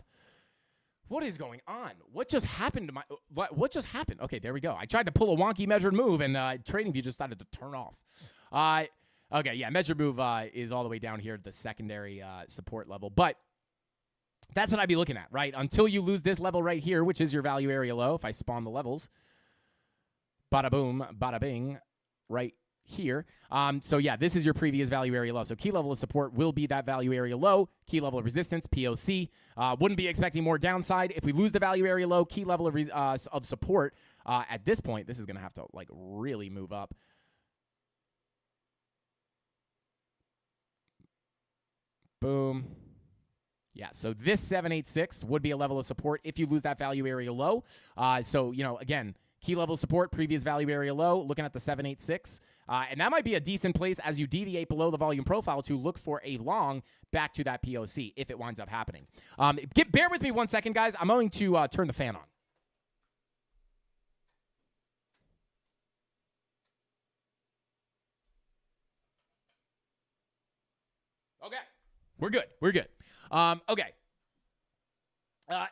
What is going on? What just happened to my what just happened? Okay, there we go. I tried to pull a wonky measured move and TradingView just decided to turn off. Okay, yeah, measured move is all the way down here at the secondary support level. But that's what I'd be looking at, right? Until you lose this level right here, which is your value area low. If I spawn the levels, bada boom, bada bing, right here. So yeah, this is your previous value area low. So key level of support will be that value area low. Key level of resistance, POC. Wouldn't be expecting more downside. If we lose the value area low, key level of support, at this point, this is going to have to like really move up. Boom. Yeah, so this 786 would be a level of support if you lose that value area low. So, again, key level support, previous value area low, looking at the 786. And that might be a decent place as you deviate below the volume profile to look for a long back to that POC if it winds up happening. Bear with me 1 second, guys. I'm going to turn the fan on. Okay. We're good. We're good. Okay.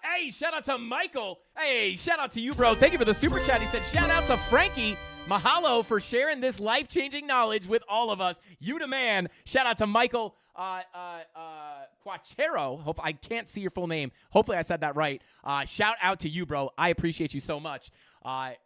Hey, shout out to Michael. Hey, shout out to you, bro. Thank you for the super chat. He said, shout out to Frankie. Mahalo for sharing this life-changing knowledge with all of us. You the man. Shout out to Michael Quachero. Hope I can't see your full name. Hopefully I said that right. Shout out to you, bro. I appreciate you so much. Tony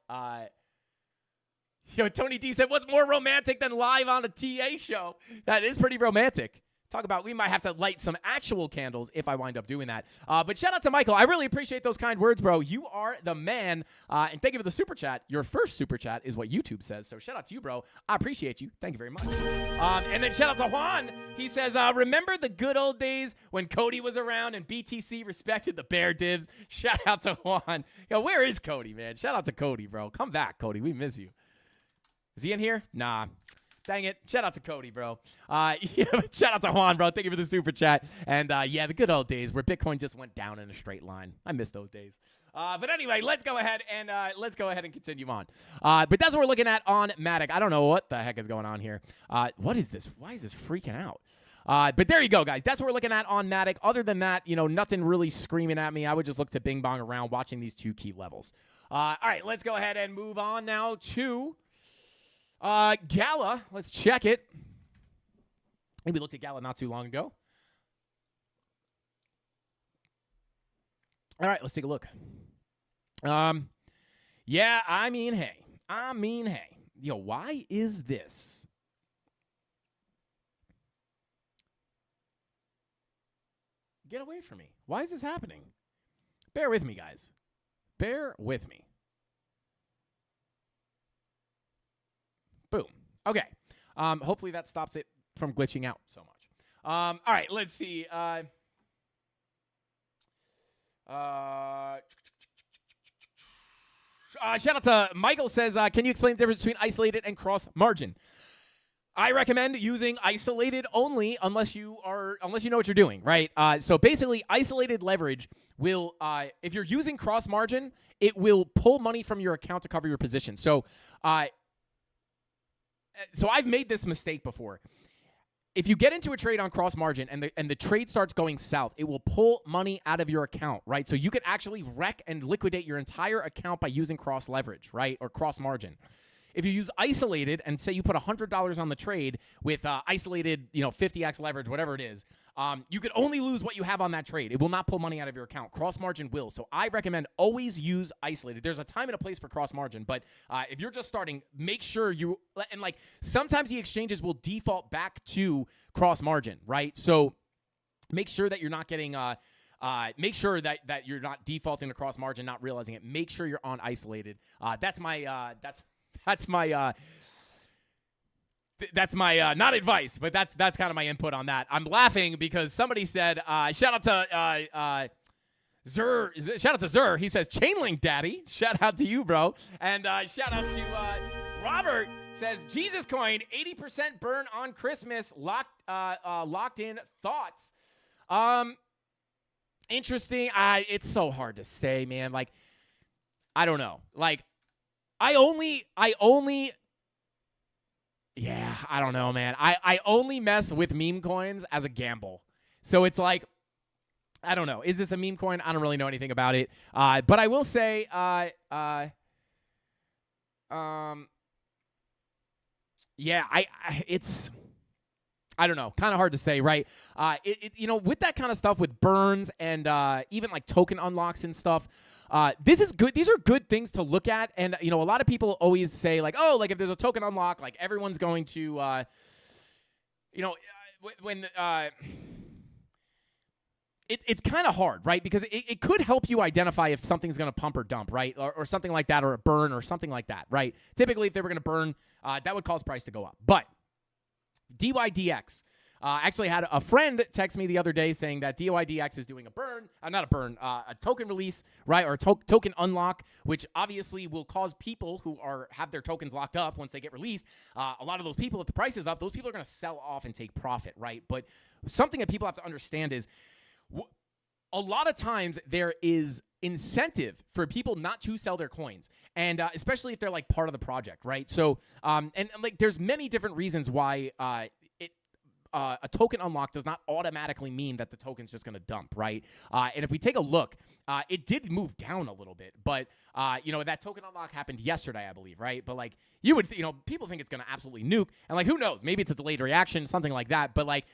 D said, what's more romantic than live on a TA show? That is pretty romantic. Talk about, we might have to light some actual candles if I wind up doing that. But shout out to Michael. I really appreciate those kind words, bro. You are the man. And thank you for the super chat. Your first super chat is what YouTube says. So shout out to you, bro. I appreciate you. Thank you very much. And then shout out to Juan. He says, remember the good old days when Cody was around and BTC respected the bear dibs? Shout out to Juan. Where is Cody, man? Shout out to Cody, bro. Come back, Cody. We miss you. Is he in here? Nah. Dang it. Shout out to Cody, bro. Shout out to Juan, bro. Thank you for the super chat. And, the good old days where Bitcoin just went down in a straight line. I miss those days. But anyway, let's go ahead and continue on. But that's what we're looking at on Matic. I don't know what the heck is going on here. What is this? Why is this freaking out? But there you go, guys. That's what we're looking at on Matic. Other than that, nothing really screaming at me. I would just look to bing bong around watching these two key levels. All right, let's go ahead and move on now to Gala. Let's check it. We looked at Gala not too long ago. All right, let's take a look. Yeah, I mean, hey. Yo, why is this? Get away from me. Why is this happening? Bear with me, guys. Bear with me. Boom. Okay. Hopefully that stops it from glitching out so much. All right, let's see. Shout out to Michael says, can you explain the difference between isolated and cross margin? I recommend using isolated only unless you know what you're doing, right? So basically, isolated leverage will, if you're using cross margin, it will pull money from your account to cover your position. So I've made this mistake before. If you get into a trade on cross margin and the trade starts going south, it will pull money out of your account, right? So you could actually wreck and liquidate your entire account by using cross leverage, right, or cross margin. If you use isolated and say you put $100 on the trade with isolated, 50x leverage, whatever it is, you could only lose what you have on that trade. It will not pull money out of your account. Cross margin will. So I recommend always use isolated. There's a time and a place for cross margin, but if you're just starting, make sure you, and like sometimes the exchanges will default back to cross margin, right? So make sure that you're not getting, make sure that you're not defaulting to cross margin, not realizing it. Make sure you're on isolated. That's my not advice, but that's kind of my input on that. I'm laughing because somebody said, shout out to Zur. Shout out to Zur. He says, Chainlink Daddy. Shout out to you, bro. And shout out to Robert. Says, Jesus Coin, 80% burn on Christmas. Locked in thoughts. Interesting. It's so hard to say, man. Like, I don't know. Like, I don't know, man. I only mess with meme coins as a gamble. So it's like, I don't know. Is this a meme coin? I don't really know anything about it. But I will say, yeah, it's, I don't know, kind of hard to say, right? With that kind of stuff with burns and even like token unlocks and stuff, this is good. These are good things to look at. And, a lot of people always say like, oh, like if there's a token unlock, like everyone's going to, it's kind of hard, right? Because it could help you identify if something's going to pump or dump, right? Or something like that, or a burn or something like that, right? Typically, if they were going to burn, that would cause price to go up. But DYDX. Actually had a friend text me the other day saying that DYDX is doing a burn, a token release, right, or token unlock, which obviously will cause people who have their tokens locked up once they get released. A lot of those people, if the price is up, those people are going to sell off and take profit, right? But something that people have to understand is a lot of times there is incentive for people not to sell their coins, and especially if they're like part of the project, right? So, and like there's many different reasons why a token unlock does not automatically mean that the token's just going to dump, right? And if we take a look, it did move down a little bit, but that token unlock happened yesterday, I believe, right? But like you would, people think it's going to absolutely nuke, and like who knows? Maybe it's a delayed reaction, something like that. But like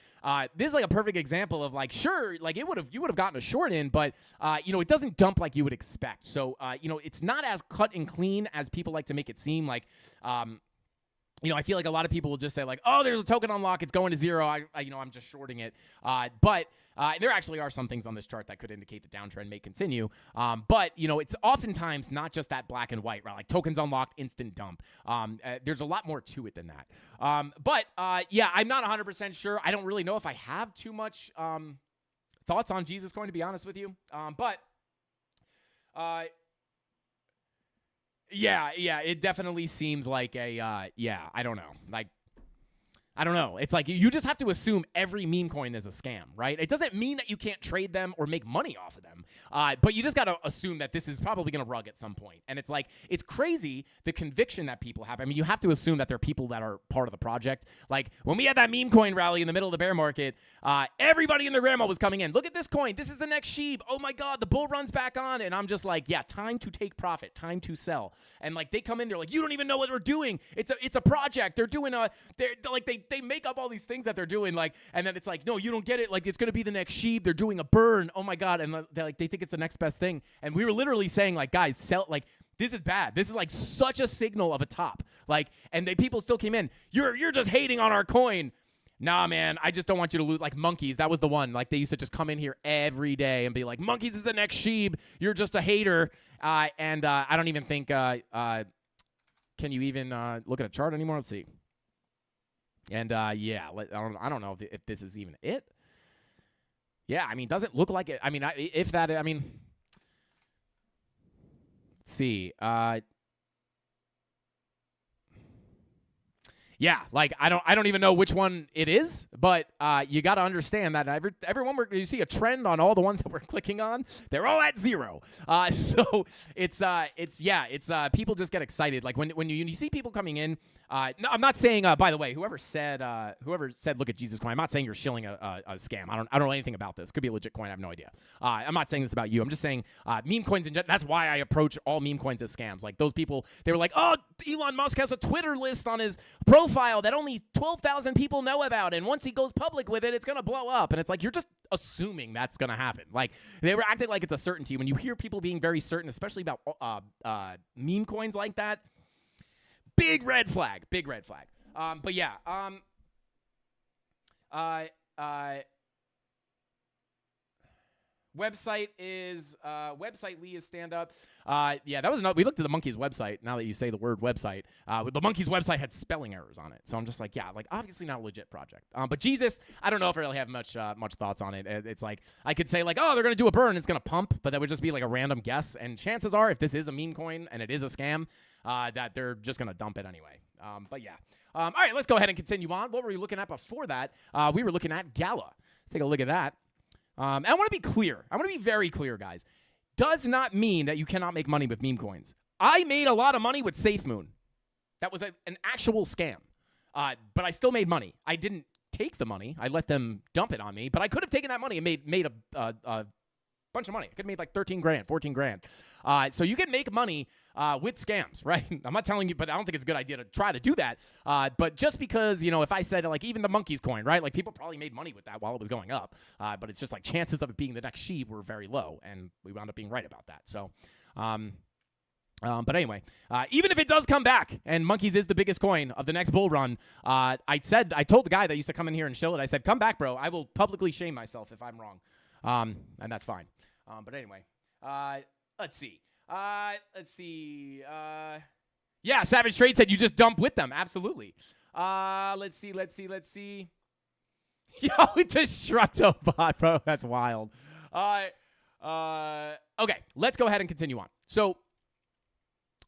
this is like a perfect example of like, sure, like you would have gotten a short in, but it doesn't dump like you would expect. So it's not as cut and clean as people like to make it seem. Like I feel like a lot of people will just say like, oh, there's a token unlock, it's going to zero. I'm just shorting it. But there actually are some things on this chart that could indicate the downtrend may continue. But it's oftentimes not just that black and white, right? Like tokens unlocked, instant dump. There's a lot more to it than that. But I'm not 100% sure. I don't really know if I have too much thoughts on Jesus Coin, to be honest with you. Yeah, it definitely seems like I don't know. Like, I don't know. It's like you just have to assume every meme coin is a scam, right? It doesn't mean that you can't trade them or make money off of them, but you just got to assume that this is probably going to rug at some point. And it's like, it's crazy the conviction that people have. I mean, you have to assume that there are people that are part of the project. Like when we had that meme coin rally in the middle of the bear market, everybody and their grandma was coming in. Look at this coin. This is the next sheep. Oh my God, the bull runs back on. And I'm just like, yeah, time to take profit, time to sell. And like they come in, they're like, you don't even know what we're doing. It's a project. They're doing they make up all these things that they're doing, like, and then it's like, no, you don't get it. Like, it's gonna be the next sheep. They're doing a burn. Oh my God, and they think it's the next best thing. And we were literally saying, like, guys, sell. Like, this is bad. This is like such a signal of a top. Like, and people still came in. You're just hating on our coin. Nah, man, I just don't want you to lose. Like Monkeys, that was the one. Like they used to just come in here every day and be like, Monkeys is the next sheep. You're just a hater. And I don't even think. Can you even look at a chart anymore? Let's see. And I don't know if this is even it. Yeah, I mean, doesn't look like it. I mean, let's see. yeah, like I don't even know which one it is, but you got to understand that everyone you see a trend on all the ones that we're clicking on, they're all at 0. So it's people just get excited. Like when you see people coming in. No, I'm not saying. By the way, whoever said look at Jesus coin, I'm not saying you're shilling a scam. I don't know anything about this. Could be a legit coin. I have no idea. I'm not saying this about you. I'm just saying meme coins in general. That's why I approach all meme coins as scams. Like those people, they were like, oh, Elon Musk has a Twitter list on his profile that only 12,000 people know about, and once he goes public with it, it's gonna blow up. And it's like you're just assuming that's gonna happen. Like they were acting like it's a certainty. When you hear people being very certain, especially about meme coins like that. Big red flag. But yeah. Website Lee is stand up. Yeah, that was we looked at the Monkey's website. Now that you say the word website, the Monkey's website had spelling errors on it. So I'm just like, yeah, like obviously not a legit project. But Jesus, I don't know if I really have much thoughts on it. It's like I could say like, oh, they're gonna do a burn, it's gonna pump, but that would just be like a random guess. And chances are, if this is a meme coin and it is a scam, that they're just gonna dump it anyway. But yeah. All right, let's go ahead and continue on. What were we looking at before that? We were looking at Gala. Let's take a look at that. And I want to be clear. I want to be very clear, guys. Does not mean that you cannot make money with meme coins. I made a lot of money with SafeMoon. That was an actual scam. But I still made money. I didn't take the money. I let them dump it on me. But I could have taken that money and made a bunch of money. I could have made like 13 grand, 14 grand. So you can make money with scams, right? I'm not telling you, but I don't think it's a good idea to try to do that. But just because, if I said like even the Monkey's coin, right? Like people probably made money with that while it was going up. But it's just like chances of it being the next sheep were very low. And we wound up being right about that. So, but anyway, even if it does come back and Monkeys is the biggest coin of the next bull run, I told the guy that used to come in here and shill it, I said, come back, bro. I will publicly shame myself if I'm wrong. And that's fine. But anyway, let's see. Yeah, Savage Trade said you just dump with them. Absolutely. Let's see. Yo, Destructobot, bro. That's wild. Okay, let's go ahead and continue on. So,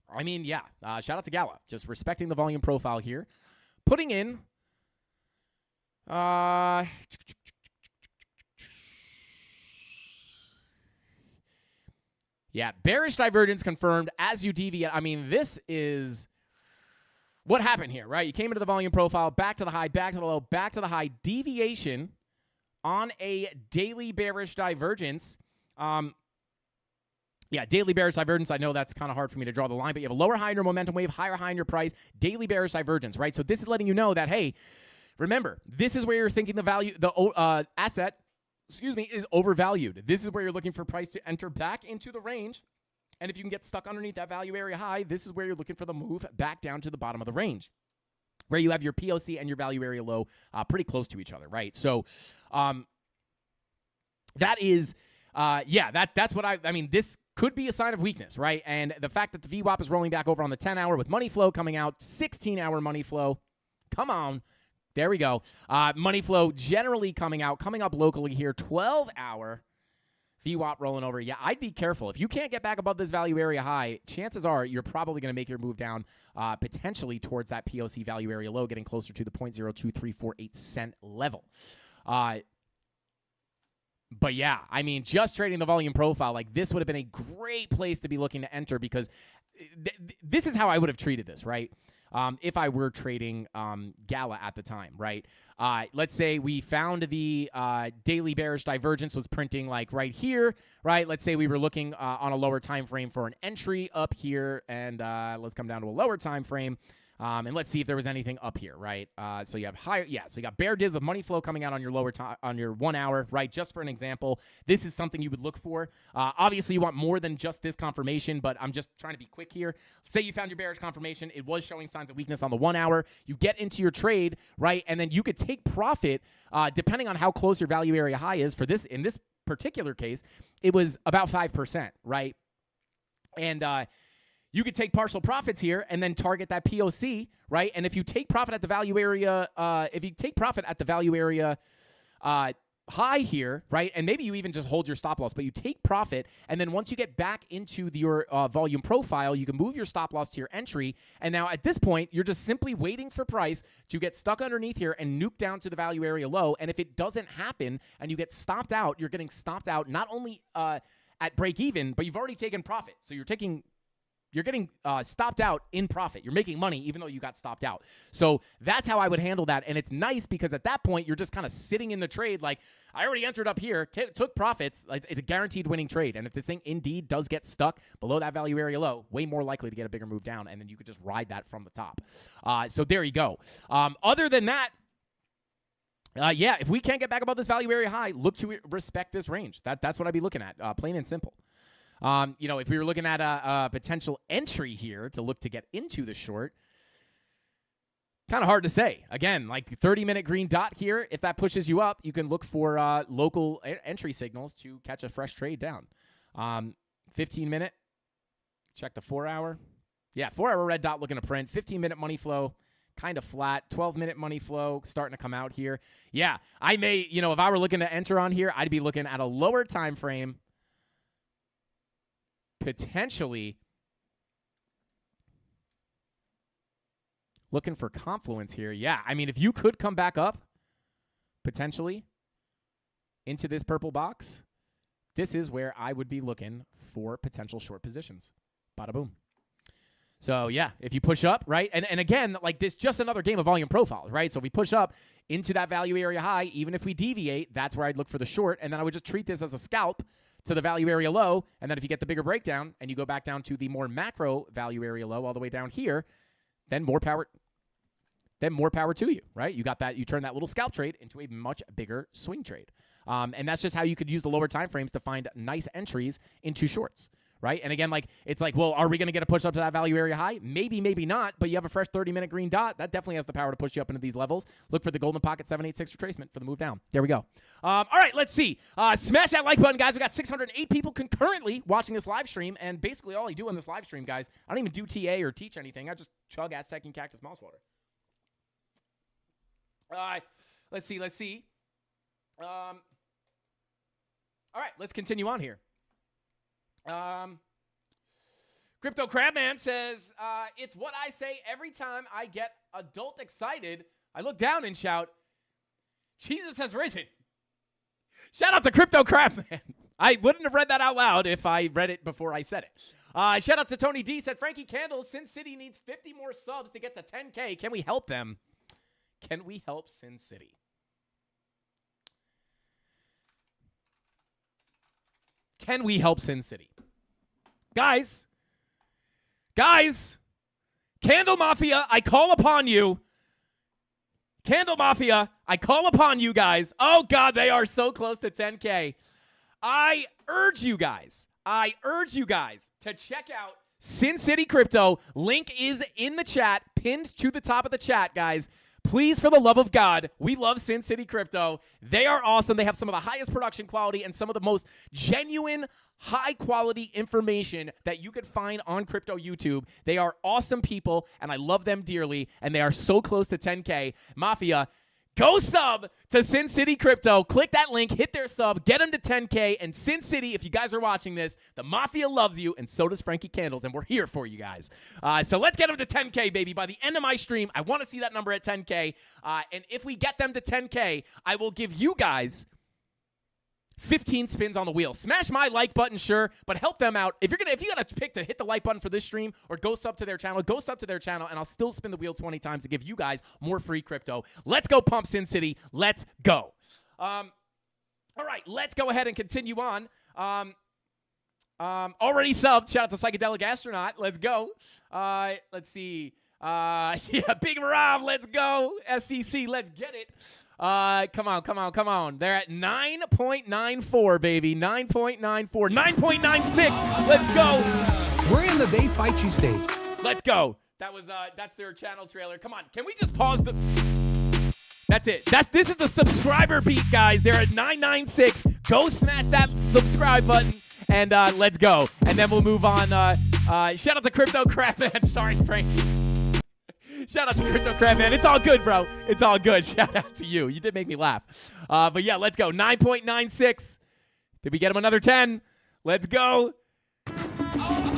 I mean, yeah, shout out to Gala. Just respecting the volume profile here. Putting in, yeah, bearish divergence confirmed as you deviate. I mean, this is what happened here, right? You came into the volume profile, back to the high, back to the low, back to the high. Deviation on a daily bearish divergence. Yeah, daily bearish divergence. I know that's kind of hard for me to draw the line, but you have a lower high in your momentum wave, higher high in your price, daily bearish divergence, right? So this is letting you know that, hey, remember, this is where you're thinking the value, the asset, is overvalued. This is where you're looking for price to enter back into the range. And if you can get stuck underneath that value area high, this is where you're looking for the move back down to the bottom of the range, where you have your POC and your value area low pretty close to each other, right? So that is, that's what I mean, this could be a sign of weakness, right? And the fact that the VWAP is rolling back over on the 10-hour with money flow coming out, 16-hour money flow, come on. There we go. Money flow generally coming up locally here. 12-hour VWAP rolling over. Yeah, I'd be careful. If you can't get back above this value area high, chances are you're probably going to make your move down potentially towards that POC value area low, getting closer to the 0.02348 cent level. But yeah, I mean, just trading the volume profile, like this would have been a great place to be looking to enter because this is how I would have treated this, right? If I were trading Gala at the time, right? Let's say we found the daily bearish divergence was printing like right here, right? Let's say we were looking on a lower time frame for an entry up here, and let's come down to a lower time frame. And let's see if there was anything up here, right? So you have higher, yeah. So you got bear divs of money flow coming out on your lower on your 1 hour, right? Just for an example, this is something you would look for. Obviously, you want more than just this confirmation, but I'm just trying to be quick here. Say you found your bearish confirmation, it was showing signs of weakness on the 1 hour. You get into your trade, right? And then you could take profit depending on how close your value area high is. For this, in this particular case, it was about 5%, right? And you could take partial profits here and then target that POC, right? And if you take profit at the value area, high here, right? And maybe you even just hold your stop loss, but you take profit. And then once you get back into your volume profile, you can move your stop loss to your entry. And now at this point, you're just simply waiting for price to get stuck underneath here and nuke down to the value area low. And if it doesn't happen and you get stopped out, you're getting stopped out not only at break even, but you've already taken profit. So you're getting stopped out in profit. You're making money even though you got stopped out. So that's how I would handle that. And it's nice because at that point, you're just kind of sitting in the trade like, I already entered up here, took profits. It's a guaranteed winning trade. And if this thing indeed does get stuck below that value area low, way more likely to get a bigger move down. And then you could just ride that from the top. So there you go. Other than that, yeah, if we can't get back above this value area high, look to respect this range. That's what I'd be looking at, plain and simple. If we were looking at a potential entry here to look to get into the short, kind of hard to say. Again, like 30-minute green dot here, if that pushes you up, you can look for local entry signals to catch a fresh trade down. 15-minute, check the 4-hour. Yeah, 4-hour red dot looking to print. 15-minute money flow, kind of flat. 12-minute money flow starting to come out here. Yeah, I may, if I were looking to enter on here, I'd be looking at a lower time frame. Potentially looking for confluence here. Yeah, I mean, if you could come back up potentially into this purple box, this is where I would be looking for potential short positions. Bada boom. So, yeah, if you push up, right? And again, like this, just another game of volume profiles, right? So if we push up into that value area high, even if we deviate, that's where I'd look for the short. And then I would just treat this as a scalp to the value area low, and then if you get the bigger breakdown and you go back down to the more macro value area low all the way down here, then more power to you, right? You got that, you turn that little scalp trade into a much bigger swing trade. And that's just how you could use the lower time frames to find nice entries into shorts, right? And again, like it's like, well, are we going to get a push up to that value area high? Maybe, maybe not, but you have a fresh 30-minute green dot. That definitely has the power to push you up into these levels. Look for the golden pocket 786 retracement for the move down. There we go. All right, let's see. Smash that like button, guys. We got 608 people concurrently watching this live stream, and basically all I do on this live stream, guys, I don't even do TA or teach anything. I just chug Aztec and Cactus Mouse Water. Let's see. All right, let's continue on here. Crypto Crabman says, it's what I say every time I get adult excited. I look down and shout, Jesus has risen. Shout out to Crypto Crabman. I wouldn't have read that out loud if I read it before I said it. Shout out to Tony D. Said, Frankie Candles, Sin City needs 50 more subs to get to 10K. Can we help them? Can we help Sin City? Can we help Sin City? Guys, CandleMafia, I call upon you. CandleMafia, I call upon you guys. Oh, God, they are so close to 10K. I urge you guys to check out Sin City Crypto. Link is in the chat, pinned to the top of the chat, guys. Please, for the love of God, we love Sin City Crypto. They are awesome. They have some of the highest production quality and some of the most genuine, high-quality information that you could find on crypto YouTube. They are awesome people, and I love them dearly, and they are so close to 10K. Mafia, go sub to Sin City Crypto. Click that link, hit their sub, get them to 10K. And Sin City, if you guys are watching this, the Mafia loves you, and so does Frankie Candles, and we're here for you guys. So let's get them to 10K, baby. By the end of my stream, I want to see that number at 10K. And if we get them to 10K, I will give you guys 15 spins on the wheel. Smash my like button, sure, but help them out. If you got to pick to hit the like button for this stream or go sub to their channel, and I'll still spin the wheel 20 times to give you guys more free crypto. Let's go pump Sin City. Let's go. All right, let's go ahead and continue on. Already subbed. Shout out to Psychedelic Astronaut. Let's go. Let's see. Yeah, Big Rob, let's go. SCC, let's get it. Come on. They're at 9.94, baby. 9.94. 9.96. Let's go. We're in the They Fight You stage. Let's go. That's their channel trailer. Come on. Can we just pause the... That's it. This is the subscriber beat, guys. They're at 996. Go smash that subscribe button, and let's go. And then we'll move on. Shout out to Crypto Crap, man. Sorry, Frank. Shout out to Crypto Crab, man. It's all good, bro. It's all good. Shout out to you. You did make me laugh. But yeah, let's go. 9.96. Did we get him another 10? Let's go.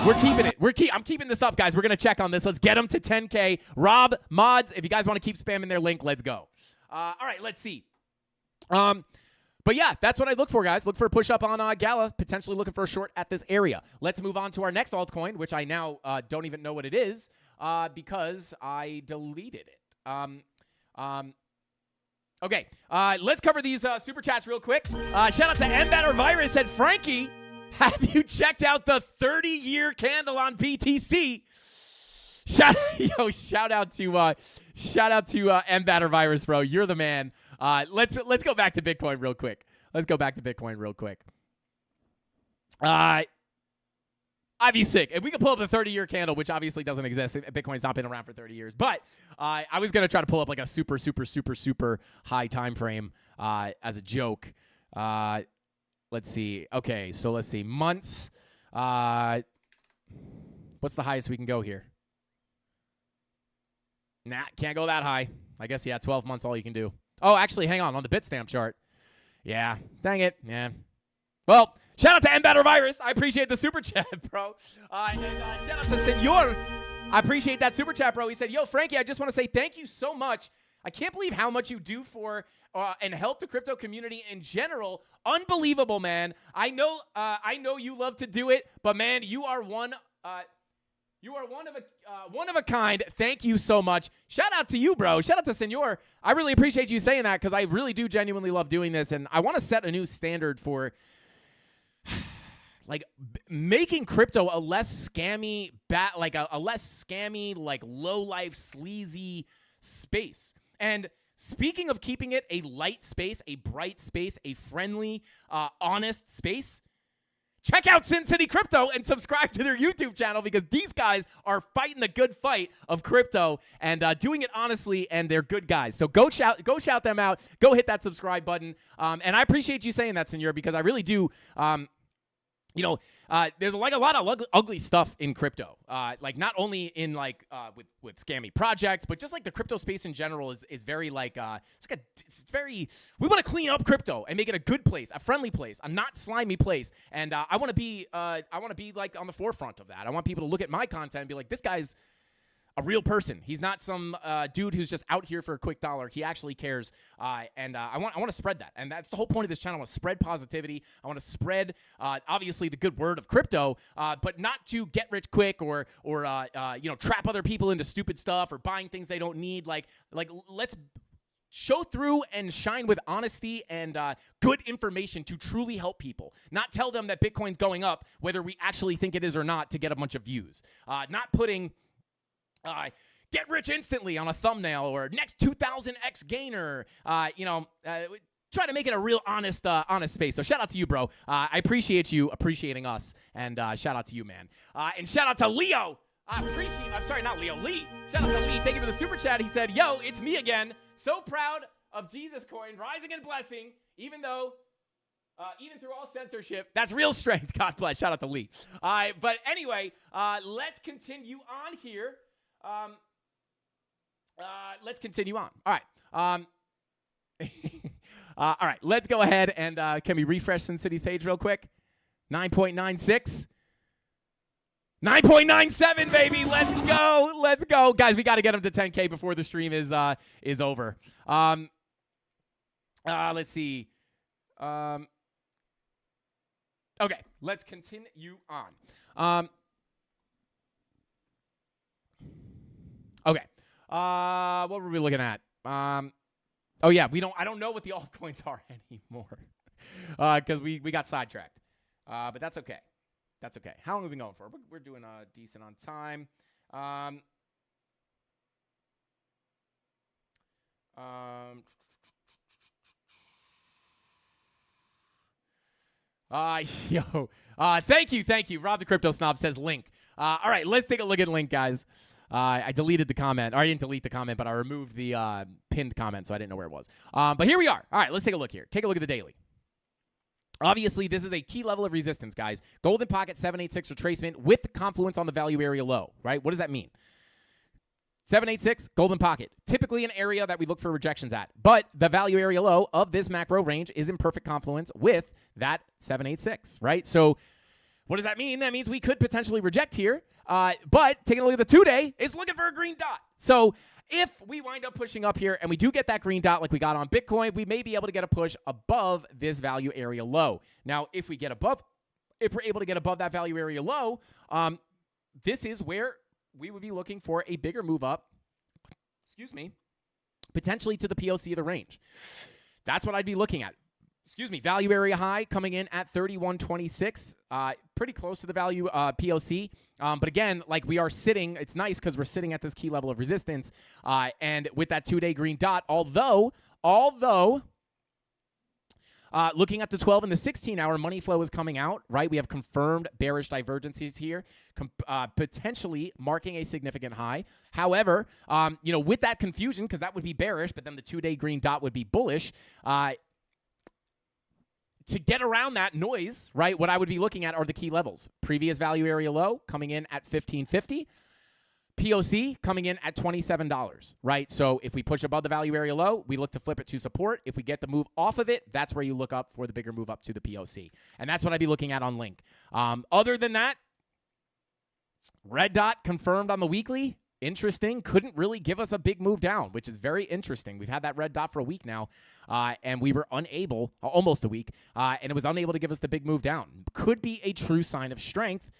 We're keeping it. I'm keeping this up, guys. We're going to check on this. Let's get him to 10K. Rob, mods, if you guys want to keep spamming their link, let's go. All right, let's see. But yeah, that's what I look for, guys. Look for a push-up on Gala, potentially looking for a short at this area. Let's move on to our next altcoin, which I now don't even know what it is because I deleted it. Okay, let's cover these super chats real quick. Shout out to Mbatter Virus, said, Frankie, have you checked out the 30-year candle on BTC? Shout out to Mbatter Virus, bro. You're the man. Let's go back to Bitcoin real quick. I'd be sick. If we could pull up the 30-year candle, which obviously doesn't exist. Bitcoin's not been around for 30 years. But I was going to try to pull up like a super high time frame as a joke. Let's see. Okay, so let's see. Months. What's the highest we can go here? Nah, can't go that high. I guess, yeah, 12 months all you can do. Oh, actually, hang on the Bitstamp chart. Yeah, dang it. Yeah. Well, shout out to Mbatter Virus. I appreciate the super chat, bro. And shout out to Senor. I appreciate that super chat, bro. He said, yo, Frankie, I just want to say thank you so much. I can't believe how much you do for and help the crypto community in general. Unbelievable, man. I know you love to do it, but, man, you are one of a kind. Thank you so much. Shout out to you, bro. Shout out to Senor. I really appreciate you saying that because I really do genuinely love doing this, and I want to set a new standard for like making crypto a less scammy, like low life, sleazy space. And speaking of keeping it a light space, a bright space, a friendly, honest space. Check out Sin City Crypto and subscribe to their YouTube channel because these guys are fighting the good fight of crypto and doing it honestly, and they're good guys. So go shout them out. Go hit that subscribe button. And I appreciate you saying that, Senor, because I really do. There's like a lot of ugly stuff in crypto. Like not only in like with scammy projects, but just like the crypto space in general is very like it's very. We want to clean up crypto and make it a good place, a friendly place, a not slimy place. And I want to be like on the forefront of that. I want people to look at my content and be like, this guy's a real person. He's not some dude who's just out here for a quick dollar. He actually cares, and I want to spread that. And that's the whole point of this channel: is spread positivity. I want to spread, obviously, the good word of crypto, but not to get rich quick or trap other people into stupid stuff or buying things they don't need. Like let's show through and shine with honesty and good information to truly help people. Not tell them that Bitcoin's going up, whether we actually think it is or not, to get a bunch of views. Not putting get rich instantly on a thumbnail or next 2000x gainer. Try to make it a real honest space. So shout out to you, bro. I appreciate you appreciating us, and shout out to you, man. And shout out to Leo. Lee. Shout out to Lee. Thank you for the super chat. He said, yo, it's me again. So proud of Jesus Coin, rising in blessing, even through all censorship. That's real strength. God bless. Shout out to Lee. But anyway, let's continue on here. Let's continue on. All right. All right. Let's go ahead and can we refresh Sin City's page real quick? 9.96. 9.97, baby. Let's go. Let's go. Guys, we got to get him to 10K before the stream is over. Let's see. Okay. Let's continue on. Okay. What were we looking at? Oh yeah, I don't know what the altcoins are anymore. Because we got sidetracked. But that's okay. That's okay. How long have we been going for? We're doing decent on time. Thank you. Rob the Crypto Snob says link. All right, let's take a look at link, guys. I deleted the comment. Or I didn't delete the comment, but I removed the pinned comment, so I didn't know where it was. But here we are. All right, let's take a look here. Take a look at the daily. Obviously, this is a key level of resistance, guys. Golden pocket 786 retracement with confluence on the value area low, right? What does that mean? 786, golden pocket. Typically an area that we look for rejections at. But the value area low of this macro range is in perfect confluence with that 786, right? So what does that mean? That means we could potentially reject here. But taking a look at the 2-day, it's looking for a green dot. So if we wind up pushing up here and we do get that green dot like we got on Bitcoin, we may be able to get a push above this value area low. Now, if we're able to get above that value area low, this is where we would be looking for a bigger move up, potentially to the POC of the range. That's what I'd be looking at. Value area high coming in at 31.26, pretty close to the value POC. But again, like we are sitting, it's nice because we're sitting at this key level of resistance. And with that 2-day green dot, although looking at the 12 and the 16-hour, money flow is coming out, right? We have confirmed bearish divergences here, potentially marking a significant high. However, with that confusion, because that would be bearish, but then the 2-day green dot would be bullish, to get around that noise, right, what I would be looking at are the key levels. Previous value area low coming in at $15.50. POC coming in at $27, right? So if we push above the value area low, we look to flip it to support. If we get the move off of it, that's where you look up for the bigger move up to the POC. And that's what I'd be looking at on Link. Other than that, red dot confirmed on the weekly. Interesting. Couldn't really give us a big move down, which is very interesting. We've had that red dot for a week now, and we were unable, almost a week, and it was unable to give us the big move down. Could be a true sign of strength.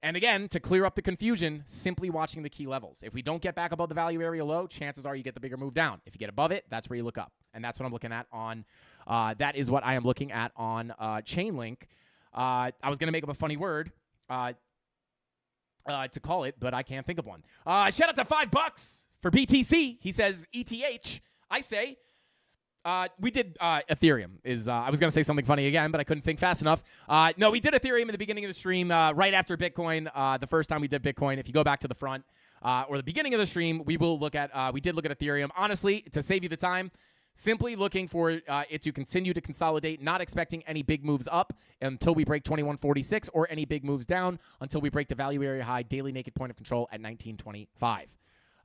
And again, to clear up the confusion, simply watching the key levels. If we don't get back above the value area low, chances are you get the bigger move down. If you get above it, that's where you look up. And that's what I'm looking at on, that is what I am looking at on Chainlink. I was going to make up a funny word to call it, but I can't think of one. Shout out to $5 for BTC. He says ETH. I say we did Ethereum. I was going to say something funny again, but I couldn't think fast enough. No, we did Ethereum at the beginning of the stream, right after Bitcoin. The first time we did Bitcoin. If you go back to the front or the beginning of the stream, we did look at Ethereum. Honestly, to save you the time, simply looking for it to continue to consolidate, not expecting any big moves up until we break 2146 or any big moves down until we break the value area high daily naked point of control at 1925.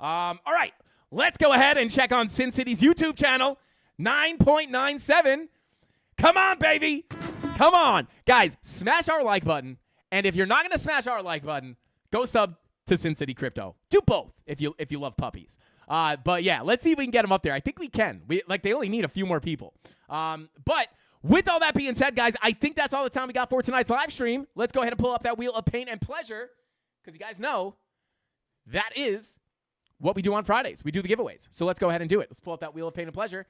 All right, let's go ahead and check on Sin City's YouTube channel. 9.97. Come on, baby. Come on. Guys, smash our like button. And if you're not going to smash our like button, go sub to Sin City Crypto. Do both if you love puppies. But yeah, let's see if we can get them up there. I think we can. They only need a few more people. But with all that being said, guys, I think that's all the time we got for tonight's live stream. Let's go ahead and pull up that wheel of pain and pleasure, because you guys know that is what we do on Fridays. We do the giveaways. So let's go ahead and do it. Let's pull up that wheel of pain and pleasure.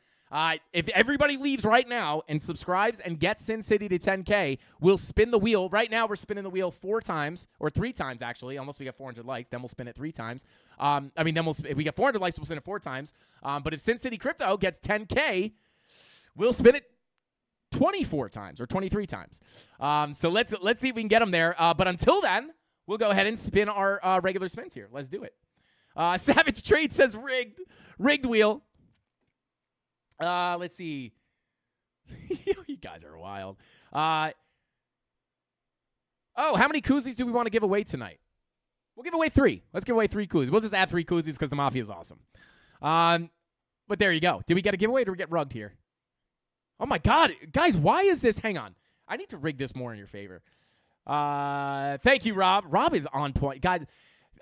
If everybody leaves right now and subscribes and gets Sin City to 10K, we'll spin the wheel. Right now, we're spinning the wheel 4 times, or 3 times, actually, unless we get 400 likes. Then we'll spin it 3 times. If we get 400 likes, we'll spin it 4 times. But if Sin City Crypto gets 10K, we'll spin it 24 times or 23 times. So let's see if we can get them there. But until then, we'll go ahead and spin our regular spins here. Let's do it. Savage Trade says rigged wheel. Let's see. You guys are wild. How many koozies do we want to give away tonight? We'll give away 3. Let's give away 3 koozies. We'll just add 3 koozies because the Mafia is awesome. But there you go. Did we get a giveaway or did we get rugged here? Oh, my God. Guys, why is this? Hang on. I need to rig this more in your favor. Thank you, Rob. Rob is on point. God,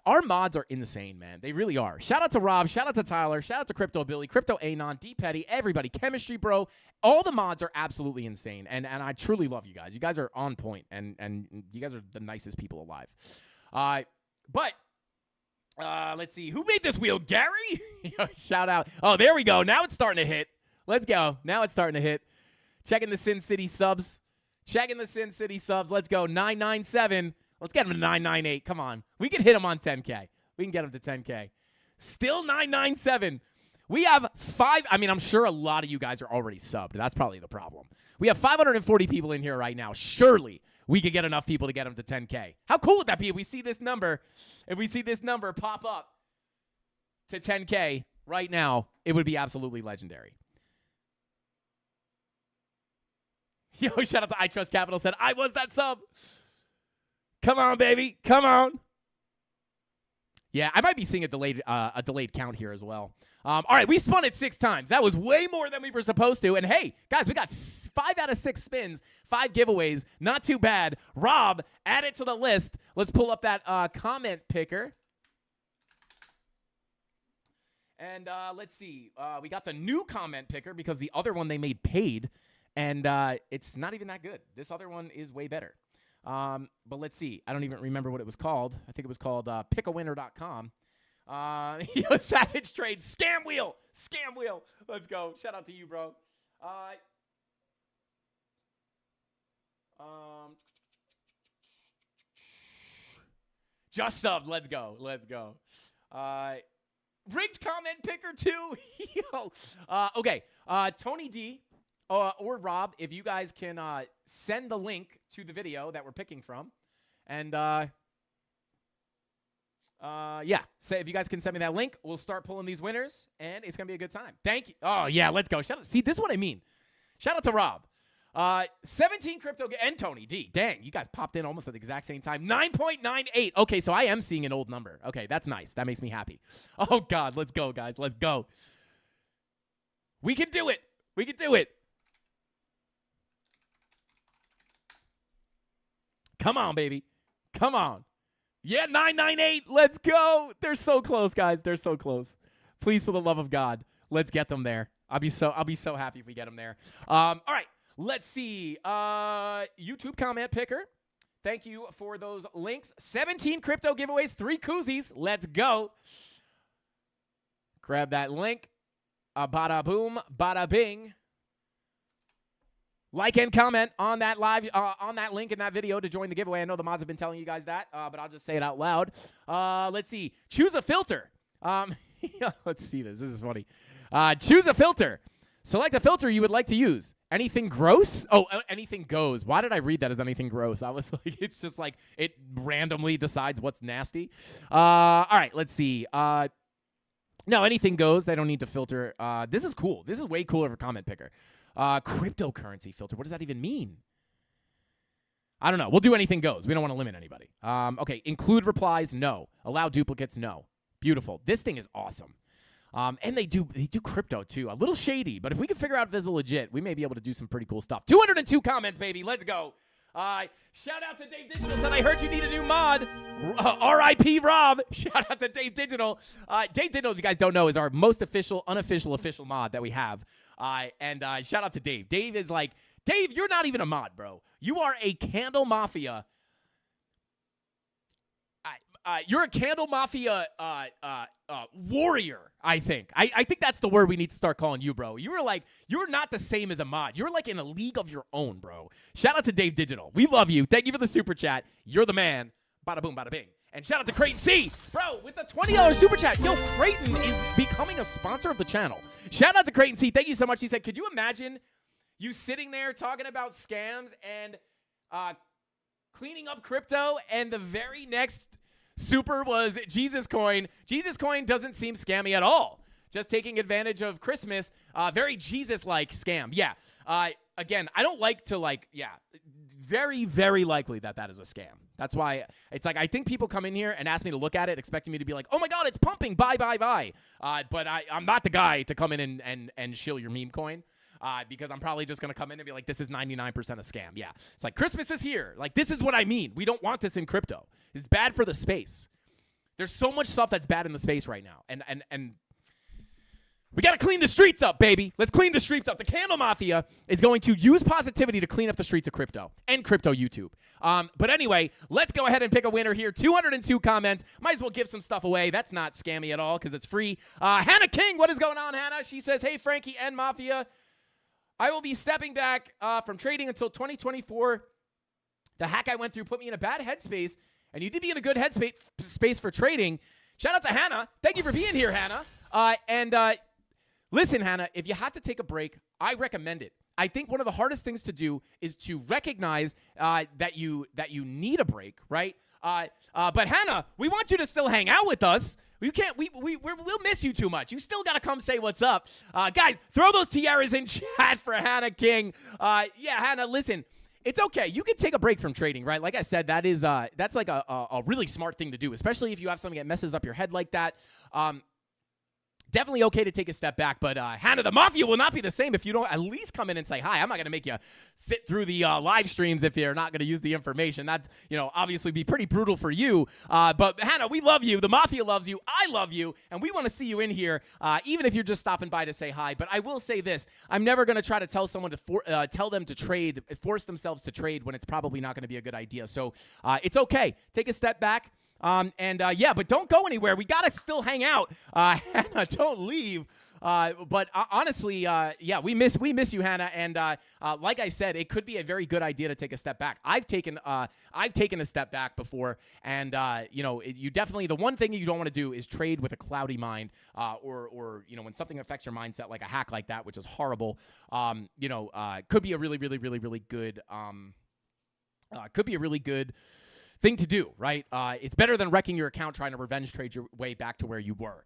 our mods are insane, man. They really are. Shout out to Rob. Shout out to Tyler. Shout out to Crypto Billy, Crypto Anon, D Petty, everybody. Chemistry Bro. All the mods are absolutely insane, and I truly love you guys. You guys are on point, and you guys are the nicest people alive. Let's see. Who made this wheel? Gary? Shout out. Oh, there we go. Now it's starting to hit. Let's go. Now it's starting to hit. Checking the Sin City subs. Let's go. 997. Let's get him to 998. Come on. We can hit him on 10K. We can get him to 10K. Still 997. We have 5. I'm sure a lot of you guys are already subbed. That's probably the problem. We have 540 people in here right now. Surely we could get enough people to get him to 10K. How cool would that be if we see this number pop up to 10K right now? It would be absolutely legendary. Yo, shout out to I Trust Capital said, I was that sub. Come on, baby. Come on. Yeah, I might be seeing a delayed count here as well. All right, we spun it 6 times. That was way more than we were supposed to. And hey, guys, we got 5 out of 6 spins, 5 giveaways. Not too bad. Rob, add it to the list. Let's pull up that comment picker. And let's see. We got the new comment picker because the other one they made paid. And it's not even that good. This other one is way better. But let's see. I don't even remember what it was called. I think it was called pickawinner.com. Savage Trade. Scam Wheel. Scam Wheel. Let's go. Shout out to you, bro. Just sub. Let's go. Let's go. Rigged comment picker too. Yo. Okay. Tony D or Rob, if you guys can send the link to the video that we're picking from, and yeah, say if you guys can send me that link, we'll start pulling these winners, and it's gonna be a good time. Thank you. Oh yeah, let's go. Shout out. See, this is what I mean. Shout out to Rob. 17 crypto and Tony D. Dang, you guys popped in almost at the exact same time. 9.98. Okay, so I am seeing an old number. Okay, that's nice. That makes me happy. Oh God, let's go, guys. Let's go. We can do it. We can do it. Come on, baby. Come on. Yeah, 998. Let's go. They're so close, guys. They're so close. Please, for the love of God, let's get them there. I'll be so happy if we get them there. All right. Let's see. YouTube comment picker. Thank you for those links. 17 crypto giveaways, 3 koozies. Let's go. Grab that link. Bada boom, bada bing. Like and comment on that live, on that link in that video to join the giveaway. I know the mods have been telling you guys that, but I'll just say it out loud. Let's see. Choose a filter. Let's see this. This is funny. Choose a filter. Select a filter you would like to use. Anything gross? Oh, anything goes. Why did I read that as anything gross? I was like, it's just like it randomly decides what's nasty. All right, let's see. No, anything goes. They don't need to filter. This is cool. This is way cooler of a comment picker. Cryptocurrency filter. What does that even mean? I don't know. We'll do anything goes. We don't want to limit anybody. Okay, include replies. No. Allow duplicates. No. Beautiful. This thing is awesome. And they do crypto too. A little shady, but if we can figure out if this is legit, we may be able to do some pretty cool stuff. 202 comments, baby. Let's go. Shout out to Dave Digital. Said I heard you need a new mod. R.I.P. Rob. Shout out to Dave Digital. Dave Digital, if you guys don't know, is our most unofficial mod that we have. And shout out to Dave. Dave is like, Dave, you're not even a mod, bro. You are a CandleMafia. You're a CandleMafia warrior, I think. I think that's the word we need to start calling you, bro. You're not the same as a mod. You're like in a league of your own, bro. Shout out to Dave Digital. We love you. Thank you for the super chat. You're the man. Bada boom, bada bing. And shout out to Creighton C. Bro, with the $20 super chat. Yo, Creighton is becoming a sponsor of the channel. Shout out to Creighton C. Thank you so much. He said, could you imagine you sitting there talking about scams and cleaning up crypto, and the very next super was Jesus Coin. Jesus Coin doesn't seem scammy at all. Just taking advantage of Christmas. Very Jesus-like scam. Yeah. Again, I don't like to very, very likely that is a scam. That's why it's like I think people come in here and ask me to look at it expecting me to be like, oh my God, it's pumping. Buy. But I'm not the guy to come in and shill your meme coin. Because I'm probably just going to come in and be like, this is 99% a scam. Yeah. It's like, Christmas is here. Like, this is what I mean. We don't want this in crypto. It's bad for the space. There's so much stuff that's bad in the space right now. And we got to clean the streets up, baby. Let's clean the streets up. The CandleMafia is going to use positivity to clean up the streets of crypto and crypto YouTube. But anyway, let's go ahead and pick a winner here. 202 comments. Might as well give some stuff away. That's not scammy at all because it's free. Hannah King, what is going on, Hannah? She says, hey, Frankie and Mafia. I will be stepping back from trading until 2024. The hack I went through put me in a bad headspace, and you did be in a good headspace for trading. Shout out to Hannah. Thank you for being here, Hannah. Listen, Hannah, if you have to take a break, I recommend it. I think one of the hardest things to do is to recognize that you need a break, right? But Hannah, we want you to still hang out with us. We'll miss you too much. You still got to come say what's up. Guys, throw those tiaras in chat for Hannah King. Yeah, Hannah, listen, It's okay. You can take a break from trading, right? Like I said, that's like a really smart thing to do, especially if you have something that messes up your head like that. Definitely okay to take a step back, but Hannah, the Mafia will not be the same if you don't at least come in and say hi. I'm not going to make you sit through the live streams if you're not going to use the information. That, obviously be pretty brutal for you. But Hannah, we love you. The Mafia loves you. I love you. And we want to see you in here, even if you're just stopping by to say hi. But I will say this. I'm never going to try to tell someone to tell them to trade, force themselves to trade when it's probably not going to be a good idea. So it's okay. Take a step back. But don't go anywhere. We got to still hang out. Hannah, don't leave. But honestly, we miss you, Hannah. And like I said, it could be a very good idea to take a step back. I've taken a step back before, and you definitely, the one thing you don't want to do is trade with a cloudy mind, or when something affects your mindset like a hack like that, which is horrible. Could be a really, really, really, really good. Could be a really good thing to do, right? It's better than wrecking your account trying to revenge trade your way back to where you were.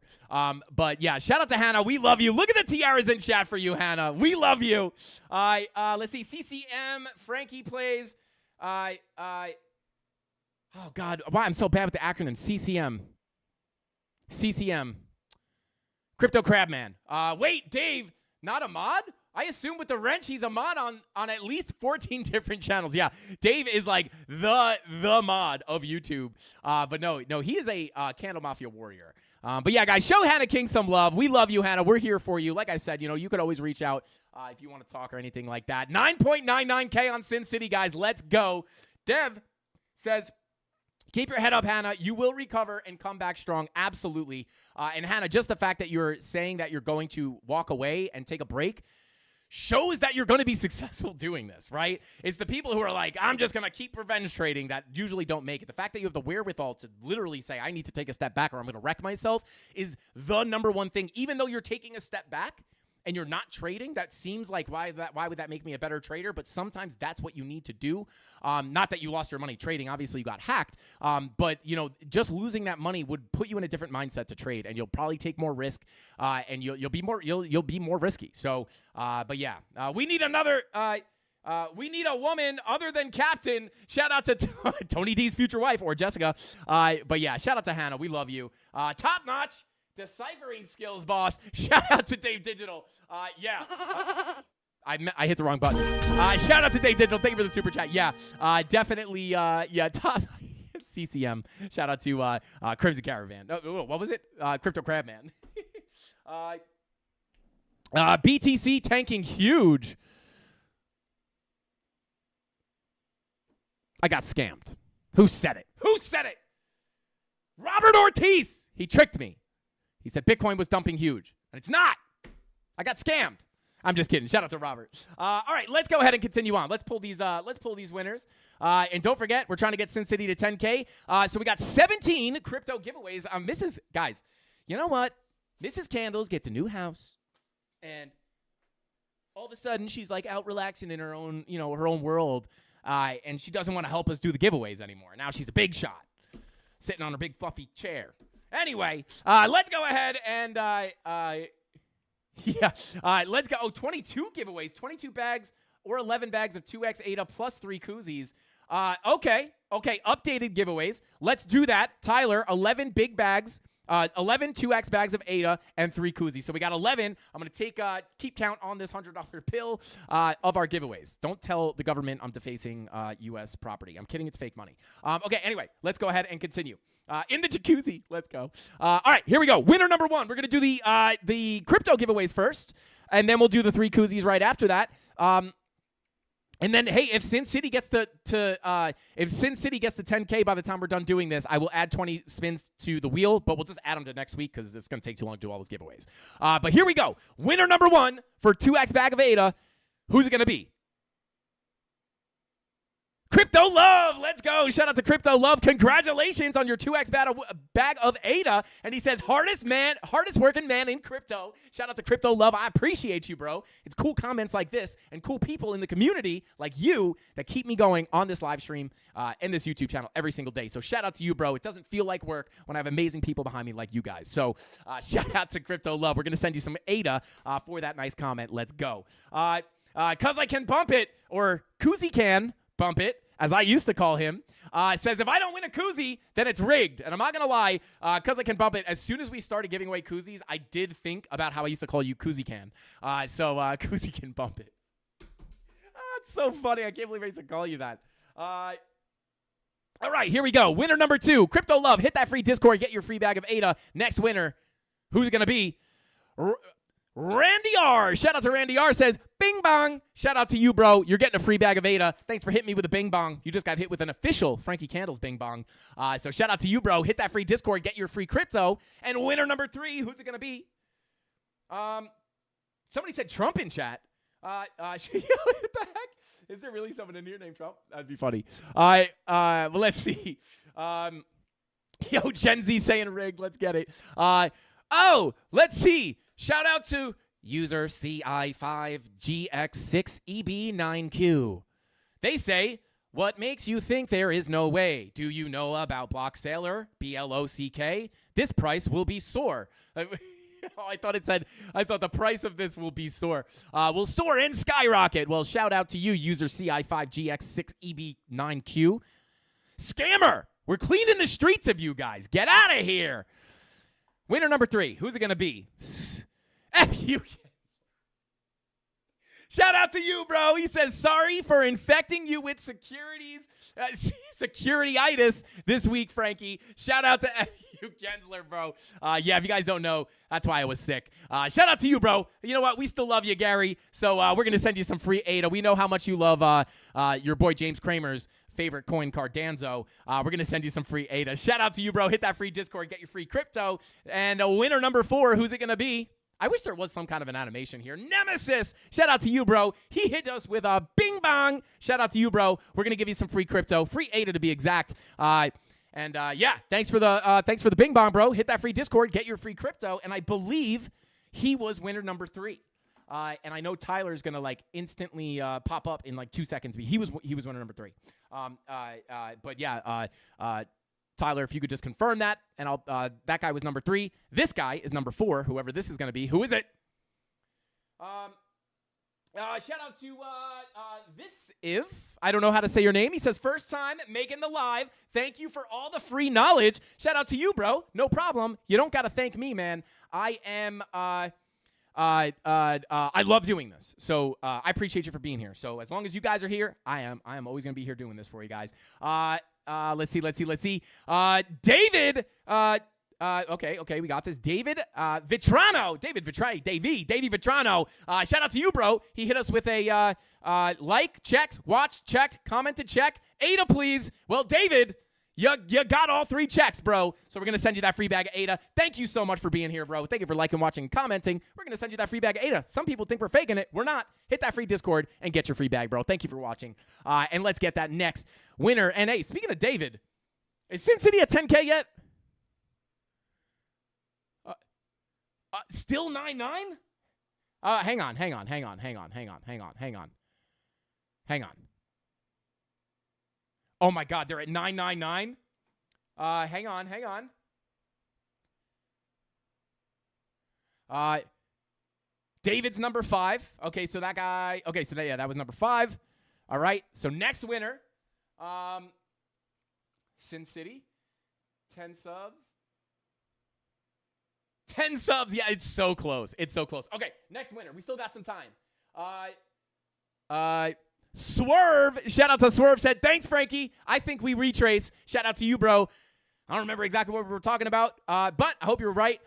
But yeah, shout out to Hannah. We love you. Look at the tiaras in chat for you, Hannah. We love you. Let's see. CCM. Frankie plays. Oh, God. Why? I'm so bad with the acronym. CCM. Crypto Crabman. Wait, Dave. Not a mod? I assume with the wrench, he's a mod on at least 14 different channels. Yeah, Dave is like the mod of YouTube. But no, he is a CandleMafia warrior. But yeah, guys, show Hannah King some love. We love you, Hannah. We're here for you. Like I said, you could always reach out if you want to talk or anything like that. 9.99K on Sin City, guys. Let's go. Dev says, keep your head up, Hannah. You will recover and come back strong. Absolutely. And Hannah, just the fact that you're saying that you're going to walk away and take a break shows that you're going to be successful doing this, right? It's the people who are like, I'm just going to keep revenge trading that usually don't make it. The fact that you have the wherewithal to literally say, I need to take a step back or I'm going to wreck myself is the number one thing. Even though you're taking a step back and you're not trading, that seems like, why would that make me a better trader? But sometimes that's what you need to do. Not that you lost your money trading. Obviously, you got hacked. But, just losing that money would put you in a different mindset to trade, and you'll probably take more risk, and you'll be more risky. So, but yeah, we need another. We need a woman other than Captain. Shout out to Tony D's future wife or Jessica. But yeah, shout out to Hannah. We love you. Top notch deciphering skills, boss. Shout out to Dave Digital. I hit the wrong button. Shout out to Dave Digital. Thank you for the super chat. Yeah, definitely. Top CCM. Shout out to Crimson Caravan. What was it? Crypto Crabman. BTC tanking huge. I got scammed. Who said it? Robert Ortiz. He tricked me. He said Bitcoin was dumping huge, and it's not. I got scammed. I'm just kidding. Shout out to Robert. All right, let's go ahead and continue on. Let's pull these winners. And don't forget, we're trying to get Sin City to 10K. So we got 17 crypto giveaways. Guys, you know what? Mrs. Candles gets a new house, and all of a sudden she's like out relaxing in her own, her own world, and she doesn't want to help us do the giveaways anymore. Now she's a big shot, sitting on her big fluffy chair. Anyway, let's go ahead and, let's go. 22 giveaways, 22 bags or 11 bags of 2X ADA plus 3 koozies. Okay, updated giveaways. Let's do that. Tyler, 11 big bags, 11 2X bags of ADA and 3 koozies. So we got 11. I'm going to keep count on this $100 bill of our giveaways. Don't tell the government I'm defacing U.S. property. I'm kidding. It's fake money. Okay, anyway, let's go ahead and continue. In the jacuzzi. Let's go. All right, here we go. Winner number 1. We're going to do the crypto giveaways first, and then we'll do the 3 koozies right after that. And then, hey, if Sin City gets the 10K by the time we're done doing this, I will add 20 spins to the wheel, but we'll just add them to next week because it's going to take too long to do all those giveaways. But here we go. Winner number 1 for 2X bag of ADA. Who's it going to be? Crypto Love, let's go. Shout out to Crypto Love. Congratulations on your 2X bag of ADA. And he says, hardest working man in crypto. Shout out to Crypto Love. I appreciate you, bro. It's cool comments like this and cool people in the community like you that keep me going on this live stream and this YouTube channel every single day. So shout out to you, bro. It doesn't feel like work when I have amazing people behind me like you guys. So shout out to Crypto Love. We're going to send you some ADA for that nice comment. Let's go. Because I can bump it, or Koozie can. Bump It, as I used to call him, says, if I don't win a koozie, then it's rigged. And I'm not going to lie, because I can bump it, as soon as we started giving away koozies, I did think about how I used to call you Koozie Can. So Koozie Can Bump It. That's so funny. I can't believe I used to call you that. All right, here we go. Winner number 2, Crypto Love. Hit that free Discord. Get your free bag of ADA. Next winner, who's it going to be? Randy R. Shout out to Randy R. Says, bing bong. Shout out to you, bro. You're getting a free bag of ADA. Thanks for hitting me with a bing bong. You just got hit with an official Frankie Candles bing bong. So shout out to you, bro. Hit that free Discord. Get your free crypto. And winner number 3, who's it going to be? Somebody said Trump in chat. What the heck? Is there really someone in here named Trump? That'd be funny. Well, let's see. Gen Z saying rigged. Let's get it. Let's see. Shout out to user CI5GX6EB9Q. They say, what makes you think there is no way? Do you know about Block Sailor, BLOCK? This price will be soar. I thought the price of this will be soar. Will soar and skyrocket. Well, shout out to you, user CI5GX6EB9Q. Scammer! We're cleaning the streets of you guys. Get out of here. Winner number 3. Who's it going to be? F you. Shout out to you, bro. He says, sorry for infecting you with security-itis this week, Frankie. Shout out to F you, Gensler, bro. Yeah, if you guys don't know, that's why I was sick. Shout out to you, bro. You know what? We still love you, Gary. So we're going to send you some free ADA. We know how much you love your boy James Kramer's favorite coin, Cardanzo. We're going to send you some free ADA. Shout out to you, bro. Hit that free Discord. Get your free crypto. And winner number 4, who's it going to be? I wish there was some kind of an animation here. Nemesis, shout out to you, bro. He hit us with a bing bong. Shout out to you, bro. We're going to give you some free crypto, free ADA to be exact. Yeah, thanks for the bing bong, bro. Hit that free Discord. Get your free crypto. And I believe he was winner number 3. And I know Tyler's going to instantly pop up in 2 seconds. He was winner number 3. But yeah, Tyler, if you could just confirm that, and that guy was number 3. This guy is number 4, whoever this is going to be. Who is it? Shout out to this if I don't know how to say your name. He says, first time making the live. Thank you for all the free knowledge. Shout out to you, bro. No problem. You don't got to thank me, man. I love doing this. So I appreciate you for being here. So as long as you guys are here, I am always going to be here doing this for you guys. Let's see. David, okay, we got this. David Vitrano. David Vitrano. Shout out to you, bro. He hit us with a like, checked, watched, checked, commented, check. ADA, please. Well, David, you got all 3 checks, bro. So we're going to send you that free bag of ADA. Thank you so much for being here, bro. Thank you for liking, watching, and commenting. We're going to send you that free bag of ADA. Some people think we're faking it. We're not. Hit that free Discord and get your free bag, bro. Thank you for watching. And let's get that next winner. And hey, speaking of David, is Sin City at 10K yet? Still 9-9? Hang on. Oh my God, they're at 999. Hang on. David's number 5. Okay, so that guy. Okay, so that was number 5. All right. So next winner, Sin City, 10 subs. 10 subs. Yeah, it's so close. Okay, next winner. We still got some time. Swerve. Shout out to Swerve. Said, thanks, Frankie. I think we retrace. Shout out to you, bro. I don't remember exactly what we were talking about, but I hope you were right.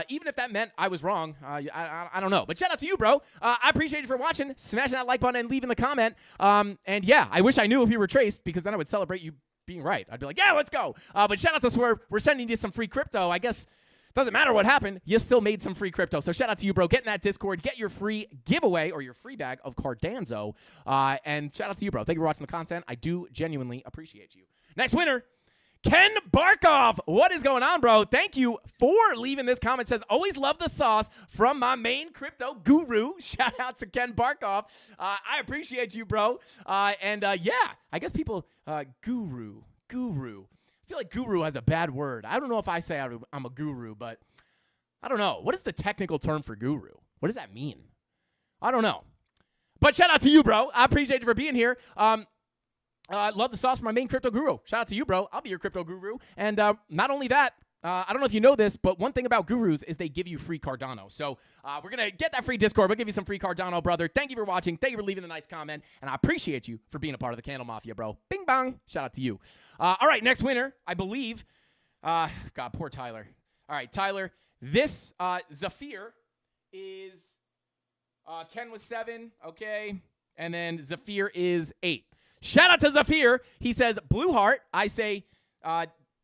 Even if that meant I was wrong, I don't know. But shout out to you, bro. I appreciate you for watching, smashing that like button, and leaving the comment. And yeah, I wish I knew if you were traced, because then I would celebrate you being right. I'd be like, yeah, let's go. But shout out to Swerve. We're sending you some free crypto. I guess doesn't matter what happened. You still made some free crypto. So shout out to you, bro. Get in that Discord. Get your free giveaway or your free bag of Cardanzo. And shout out to you, bro. Thank you for watching the content. I do genuinely appreciate you. Next winner, Ken Barkov. What is going on, bro? Thank you for leaving this comment. Says, always love the sauce from my main crypto guru. Shout out to Ken Barkov. I appreciate you, bro. Yeah, I guess people, guru. I feel like guru has a bad word. I don't know if I say I'm a guru, but I don't know. What is the technical term for guru? What does that mean? I don't know. But shout out to you, bro. I appreciate you for being here. Love the sauce from my main crypto guru. Shout out to you, bro. I'll be your crypto guru. And not only that, I don't know if you know this, but one thing about gurus is they give you free Cardano. So we're going to get that free Discord. We'll give you some free Cardano, brother. Thank you for watching. Thank you for leaving a nice comment. And I appreciate you for being a part of the Candle Mafia, bro. Bing bong. Shout out to you. All right, next winner, I believe. God, poor Tyler. All right, Tyler. This Zafir is Ken was 7, okay? And then Zafir is 8. Shout out to Zafir. He says blue heart. I say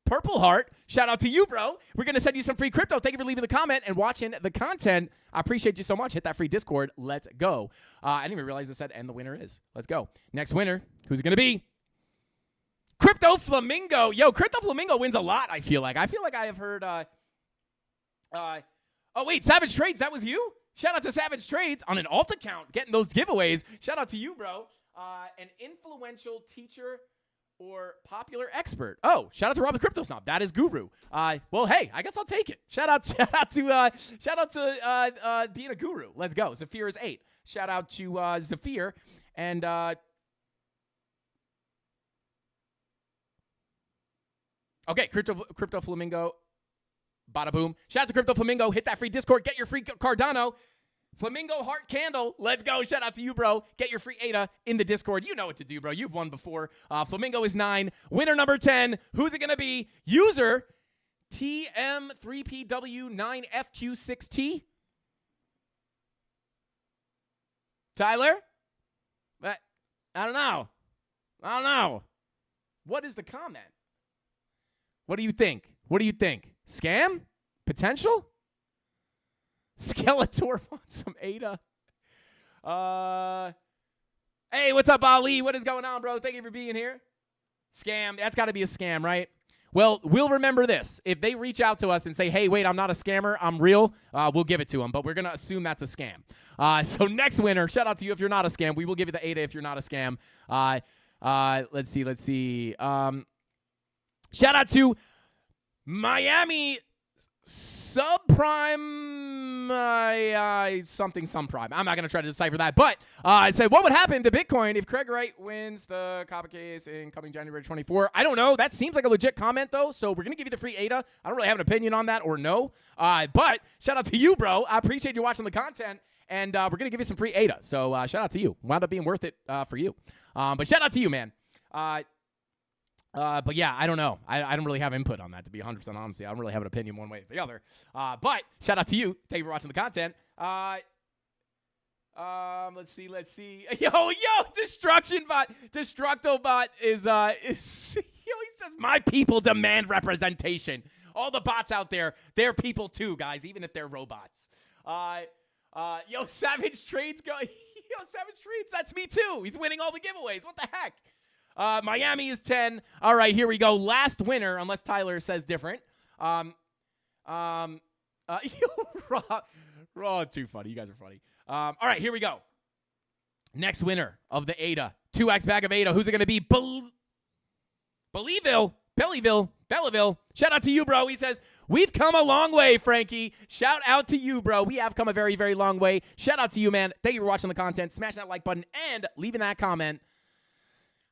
purple heart. Shout out to you, bro. We're going to send you some free crypto. Thank you for leaving the comment and watching the content. I appreciate you so much. Hit that free Discord. Let's go. I didn't even realize I said, and the winner is. Let's go. Next winner. Who's it going to be? Crypto Flamingo. Yo, Crypto Flamingo wins a lot, I feel like. I feel like I have heard. Oh, wait. Savage Trades. That was you? Shout out to Savage Trades on an alt account getting those giveaways. Shout out to you, bro. An influential teacher or popular expert. Oh, shout out to Rob the Crypto Snob. That is Guru. Well, hey, I guess I'll take it. Shout out to being a guru. Let's go. Zafir is 8. Shout out to Zafir and okay, Crypto Flamingo. Bada boom. Shout out to Crypto Flamingo. Hit that free Discord. Get your free Cardano. Flamingo Heart Candle. Let's go. Shout out to you, bro. Get your free ADA in the Discord. You know what to do, bro. You've won before. Flamingo is 9. Winner number 10. Who's it going to be? User TM3PW9FQ6T. Tyler? I don't know. What is the comment? What do you think? Scam? Potential? Skeletor wants some ADA. Hey, what's up, Ali? What is going on, bro? Thank you for being here. Scam. That's got to be a scam, right? Well, we'll remember this. If they reach out to us and say, hey, wait, I'm not a scammer, I'm real, we'll give it to them. But we're going to assume that's a scam. So next winner, shout out to you if you're not a scam. We will give you the ADA if you're not a scam. Let's see. Shout out to Miami Subprime, something subprime. I'm not going to try to decipher that. But I said, what would happen to Bitcoin if Craig Wright wins the copper case in coming January 24? I don't know. That seems like a legit comment, though. So we're going to give you the free ADA. I don't really have an opinion on that or no. But shout out to you, bro. I appreciate you watching the content. And we're going to give you some free ADA. So shout out to you. Wound up being worth it for you. But shout out to you, man. But yeah, I don't know. I don't really have input on that, to be 100% honest. I don't really have an opinion one way or the other. But shout out to you. Thank you for watching the content. Let's see. Yo, Destructobot is he says my people demand representation. All the bots out there, they're people too, guys, even if they're robots. Savage Trades Savage Trades, that's me too. He's winning all the giveaways. What the heck? Miami is 10. All right, here we go. Last winner, unless Tyler says different. Raw, too funny. You guys are funny. All right, here we go. Next winner of the ADA. 2x bag of ADA. Who's it going to be? Belleville. Shout out to you, bro. He says, we've come a long way, Frankie. Shout out to you, bro. We have come a very, very long way. Shout out to you, man. Thank you for watching the content. Smash that like button and leaving that comment.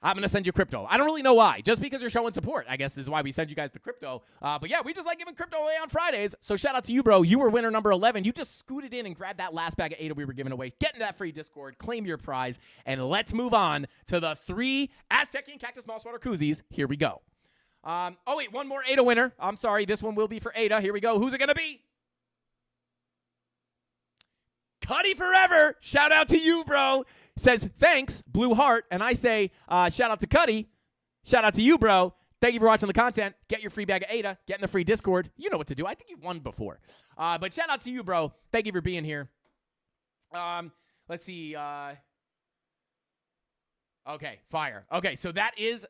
I'm going to send you crypto. I don't really know why. Just because you're showing support, I guess, is why we send you guys the crypto. But yeah, we just like giving crypto away on Fridays. So shout out to you, bro. You were winner number 11. You just scooted in and grabbed that last bag of ADA we were giving away. Get into that free Discord. Claim your prize. And let's move on to the 3 Aztecian Cactus Moss Water Koozies. Here we go. Oh, wait. One more ADA winner. I'm sorry. This one will be for ADA. Here we go. Who's it going to be? Cuddy Forever. Shout out to you, bro. Says, thanks, Blue Heart. And I say, shout out to Cuddy. Shout out to you, bro. Thank you for watching the content. Get your free bag of ADA. Get in the free Discord. You know what to do. I think you've won before. But shout out to you, bro. Thank you for being here. Let's see. Okay, fire. Okay, so that is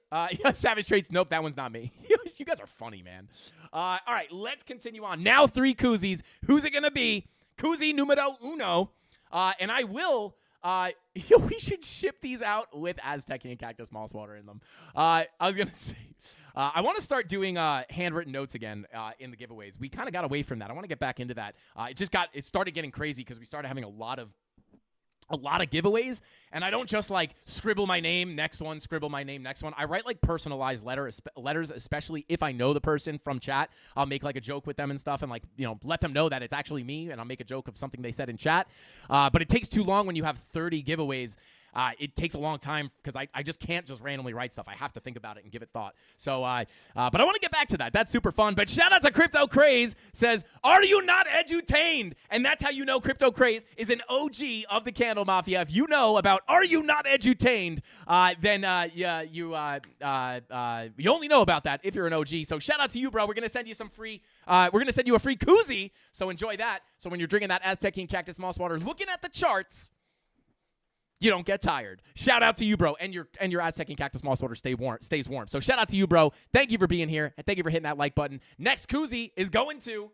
Savage Traits. Nope, that one's not me. You guys are funny, man. All right, let's continue on. Now 3 koozies. Who's it going to be? Koozie numero uno. And I will... we should ship these out with Aztecian Cactus Moss Water in them. I was going to say, I want to start doing handwritten notes again in the giveaways. We kind of got away from that. I want to get back into that. It started getting crazy because we started having a lot of a lot of giveaways, and I don't just like scribble my name, next one, scribble my name, next one. I write like personalized letters, especially if I know the person from chat. I'll make like a joke with them and stuff, and like, you know, let them know that it's actually me, and I'll make a joke of something they said in chat. But it takes too long when you have 30 giveaways. It takes a long time because I just can't just randomly write stuff. I have to think about it and give it thought. So, but I want to get back to that. That's super fun. But shout out to Crypto Craze, says, "Are you not edutained?" And that's how you know Crypto Craze is an OG of the Candle Mafia. If you know about "Are you not edutained?" Then you only know about that if you're an OG. So shout out to you, bro. We're gonna send you some free. We're gonna send you a free koozie. So enjoy that. So when you're drinking that Aztecian Cactus Moss water, looking at the charts, you don't get tired. Shout out to you, bro, and your Aztecian Cactus Moss water stays warm. So shout out to you, bro. Thank you for being here, and thank you for hitting that like button. Next koozie is going to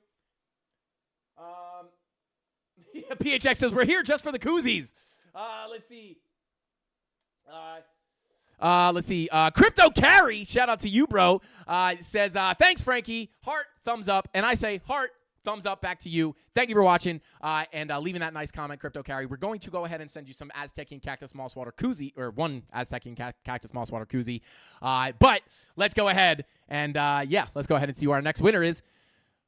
PHX says we're here just for the koozies. Let's see. Crypto Carry, shout out to you, bro. Says thanks, Frankie. Heart, thumbs up, and I say heart. Thumbs up back to you. Thank you for watching and leaving that nice comment, Crypto Carry. We're going to go ahead and send you some Aztecian Cactus Moss Water koozie, or one Aztecian Cactus Moss Water koozie. But let's go ahead and, let's go ahead and see who our next winner is.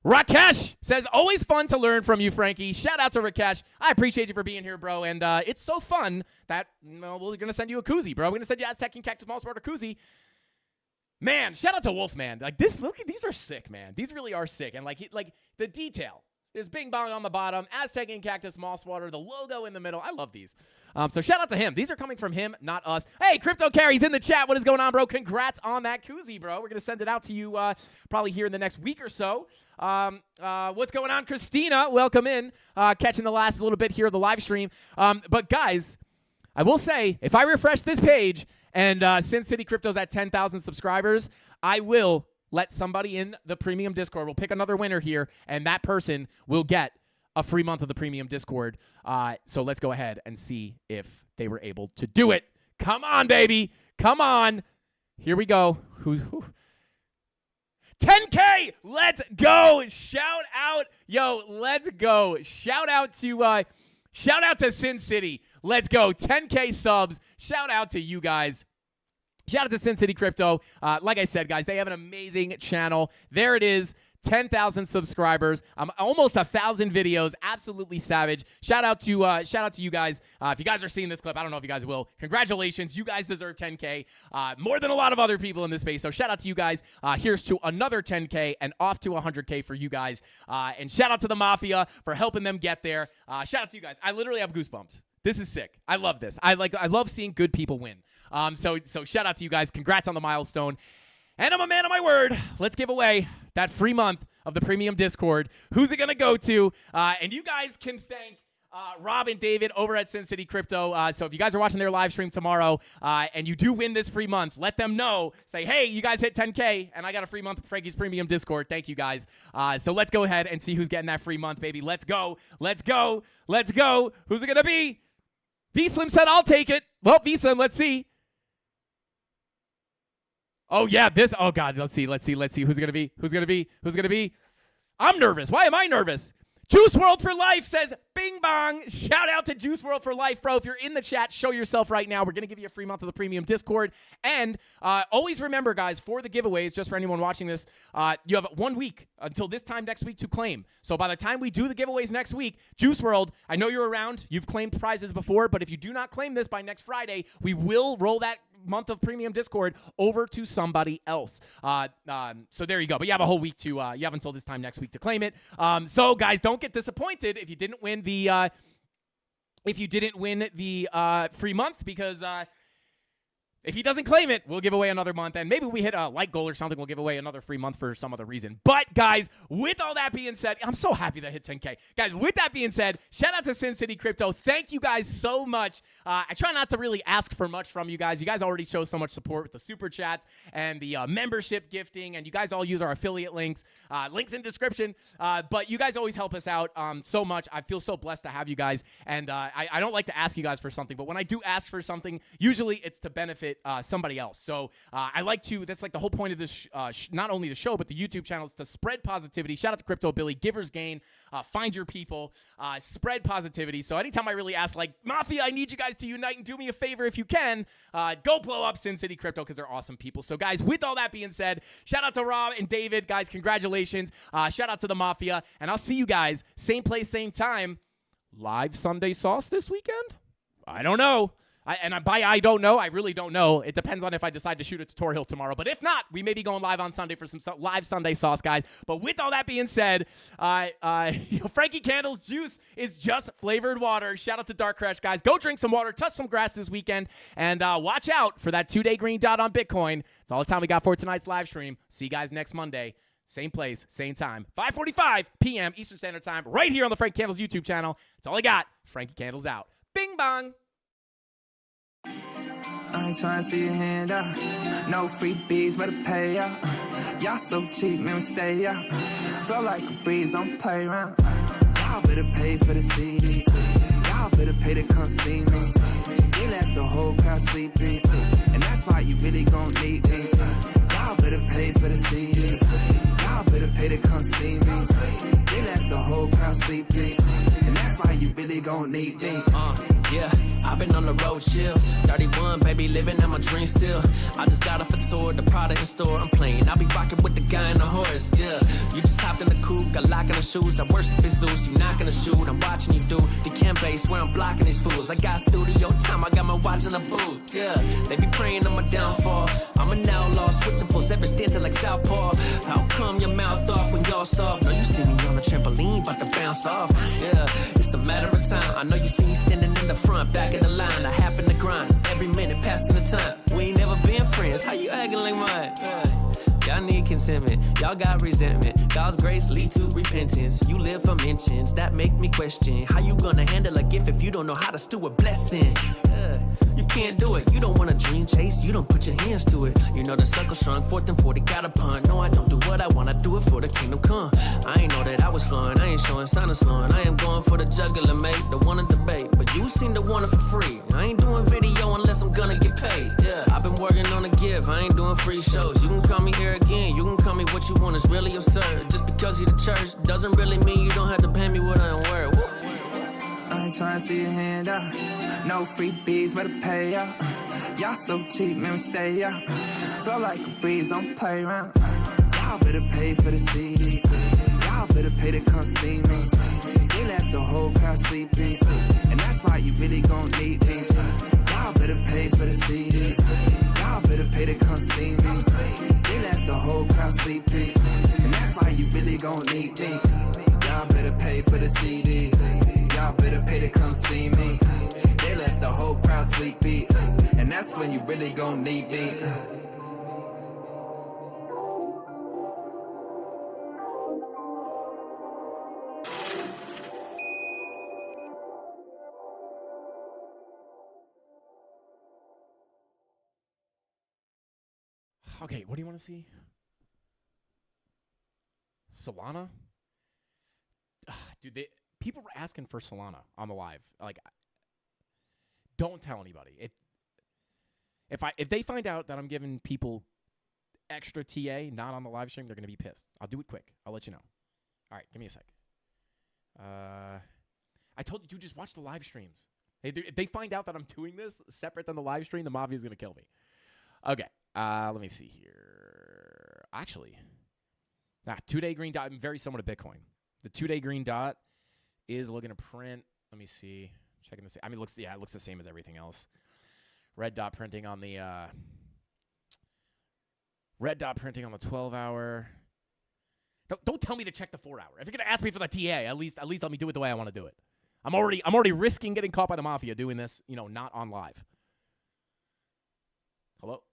Rakesh says, always fun to learn from you, Frankie. Shout out to Rakesh. I appreciate you for being here, bro. And it's so fun that we're going to send you a koozie, bro. We're going to send you Aztecian Cactus Moss Water koozie. Man, shout out to Wolfman. Like this, look, these are sick, man. These really are sick. And like the detail. There's Bing Bong on the bottom, Aztecian Cactus Moss Water, the logo in the middle. I love these. So shout out to him. These are coming from him, not us. Hey, Crypto Carry's in the chat. What is going on, bro? Congrats on that koozie, bro. We're going to send it out to you probably here in the next week or so. What's going on, Christina? Welcome in. Catching the last little bit here of the live stream. But guys, I will say, if I refresh this page and Sin City Crypto's at 10,000 subscribers, I will let somebody in the premium Discord. We'll pick another winner here, and that person will get a free month of the premium Discord. So let's go ahead and see if they were able to do it. Come on, baby. Come on. Here we go. Who? 10K. Let's go. Shout out. Yo, let's go. Shout out to Sin City. Let's go. 10K subs. Shout out to you guys. Shout out to Sin City Crypto. Like I said, guys, they have an amazing channel. There it is. 10,000 subscribers. Almost 1,000 videos. Absolutely savage. Shout out to you guys. If you guys are seeing this clip, I don't know if you guys will. Congratulations. You guys deserve 10K. More than a lot of other people in this space. So shout out to you guys. Here's to another 10K and off to 100K for you guys. And shout out to the Mafia for helping them get there. Shout out to you guys. I literally have goosebumps. This is sick. I love this. I love seeing good people win. So shout out to you guys. Congrats on the milestone. And I'm a man of my word. Let's give away that free month of the premium Discord. Who's it going to go to? And you guys can thank Rob and David over at Sin City Crypto. So if you guys are watching their live stream tomorrow and you do win this free month, let them know. Say, hey, you guys hit 10K and I got a free month of Frankie's Premium Discord. Thank you, guys. So let's go ahead and see who's getting that free month, baby. Let's go. Let's go. Let's go. Who's it going to be? V-Slim said, I'll take it. Well, V-Slim, let's see. Oh, yeah, this. Oh, God, let's see. Who's it going to be? I'm nervous. Why am I nervous? Juice World for Life says, bing bong. Shout out to Juice World for Life, bro. If you're in the chat, show yourself right now. We're going to give you a free month of the premium Discord. And always remember, guys, for the giveaways, just for anyone watching this, you have 1 week until this time next week to claim. So by the time we do the giveaways next week, Juice World, I know you're around. You've claimed prizes before, but if you do not claim this by next Friday, we will roll that month of premium Discord over to somebody else. So there you go. But you have a whole week to, you have until this time next week to claim it. So guys, don't get disappointed if you didn't win the, free month, because, if he doesn't claim it, we'll give away another month, and maybe we hit a like goal or something, we'll give away another free month for some other reason. But, guys, with all that being said, I'm so happy that I hit 10K. Guys, with that being said, shout out to Sin City Crypto. Thank you guys so much. I try not to really ask for much from you guys. You guys already show so much support with the super chats and the membership gifting, and you guys all use our affiliate links. Links in description. But you guys always help us out so much. I feel so blessed to have you guys, and I don't like to ask you guys for something, but when I do ask for something, usually it's to benefit benefit somebody else. So I like to, that's like the whole point of this, not only the show, but the YouTube channel is to spread positivity. Shout out to Crypto Billy, Giver's Gain, find your people, spread positivity. So anytime I really ask, like, Mafia, I need you guys to unite and do me a favor if you can, go blow up Sin City Crypto because they're awesome people. So guys, with all that being said, shout out to Rob and David. Guys, congratulations. Shout out to the Mafia. And I'll see you guys, same place, same time. Live Sunday Sauce this weekend? I don't know. I don't know. I really don't know. It depends on if I decide to shoot a tutorial tomorrow. But if not, we may be going live on Sunday for some live Sunday sauce, guys. But with all that being said, Frankie Candle's juice is just flavored water. Shout out to Dark Crash, guys. Go drink some water, touch some grass this weekend, and watch out for that 2-day green dot on Bitcoin. That's all the time we got for tonight's live stream. See you guys next Monday. Same place, same time, 5:45 p.m. Eastern Standard Time, right here on the Frankie Candles YouTube channel. That's all I got. Frankie Candles out. Bing bong. I ain't tryna see your hand out. No freebies, better pay out. Y'all so cheap, man, we stay out. Feel like a breeze, don't play around. Y'all better pay for the CD. Y'all better pay to come see me. They left the whole crowd sleeping, and that's why you really gon' need me. Y'all better pay for the CD. Y'all better pay to come see me. They left the whole crowd sleeping, and that's why you really gon' need me. Yeah, I've been on the road, chill. 31, baby, living out my dream still. I just got off a tour, the product in store. I'm playing, I'll be rocking with the guy in the horse. Yeah, you just hopped in the coupe, got lock in the shoes. I worship at Zeus, you not gonna shoot. I'm watching you do the camp base where I'm blocking these fools. I got studio time, I got my watch in the booth. Yeah, they be praying on my downfall. I'm an outlaw, switching pulls every stance like Southpaw. How come your mouth off when y'all soft? No, you see me on the trampoline, about to bounce off. Yeah, it's a matter of time. I know you see me standing in the front, back of the line. I happen to grind every minute, passing the time. We ain't never been friends. How you acting like mine? Y'all need consentment. Y'all got resentment. God's grace lead to repentance. You live for mentions that make me question how you gonna handle a gift if you don't know how to stew a blessing. You can't do it. You don't want a dream chase. You don't put your hands to it. You know the circle strong. 4th and 40 got a pun. No, I don't do what I want. I do it for the kingdom come. I ain't know that I was flowing. I ain't showing sign of slowing. I am going for the juggler, mate. The one to debate. But you seem to want it for free. I ain't doing video unless I'm gonna get paid. Yeah, I've been working on a gift. I ain't doing free shows. You can call me here again. You can call me what you want. It's really absurd. Just because you're the church doesn't really mean you don't have to pay me what I am worth. Woo. I ain't tryna see your hand out. No freebies, better pay out. Y'all so cheap, man, we stay out. Feel like a breeze, don't play around. Y'all better pay for the CD. Y'all better pay to come see me. They left the whole crowd sleeping, and that's why you really gon' need me. Y'all better pay for the CD. Y'all better pay to come see me. They left the whole crowd sleeping, and that's why you really gon' need me. Y'all better pay for the CD. Y'all better pay to come see me. They left the whole crowd sleepy, and that's when you really gon' need me. Okay, what do you want to see? Solana? Dude, people were asking for Solana on the live. Like, don't tell anybody. If they find out that I'm giving people extra TA not on the live stream, they're gonna be pissed. I'll do it quick. I'll let you know. All right, give me a sec. I told you, dude, just watch the live streams. If they find out that I'm doing this separate than the live stream, the Mafia is gonna kill me. Okay, let me see here. Actually, 2-day green dot, very similar to Bitcoin. The 2-day green dot is looking to print. Let me see. Checking this. I mean, it looks the same as everything else. Red dot printing on the 12-hour. Don't tell me to check the 4-hour. If you're gonna ask me for the TA, at least let me do it the way I want to do it. I'm already risking getting caught by the Mafia doing this, not on live. Hello?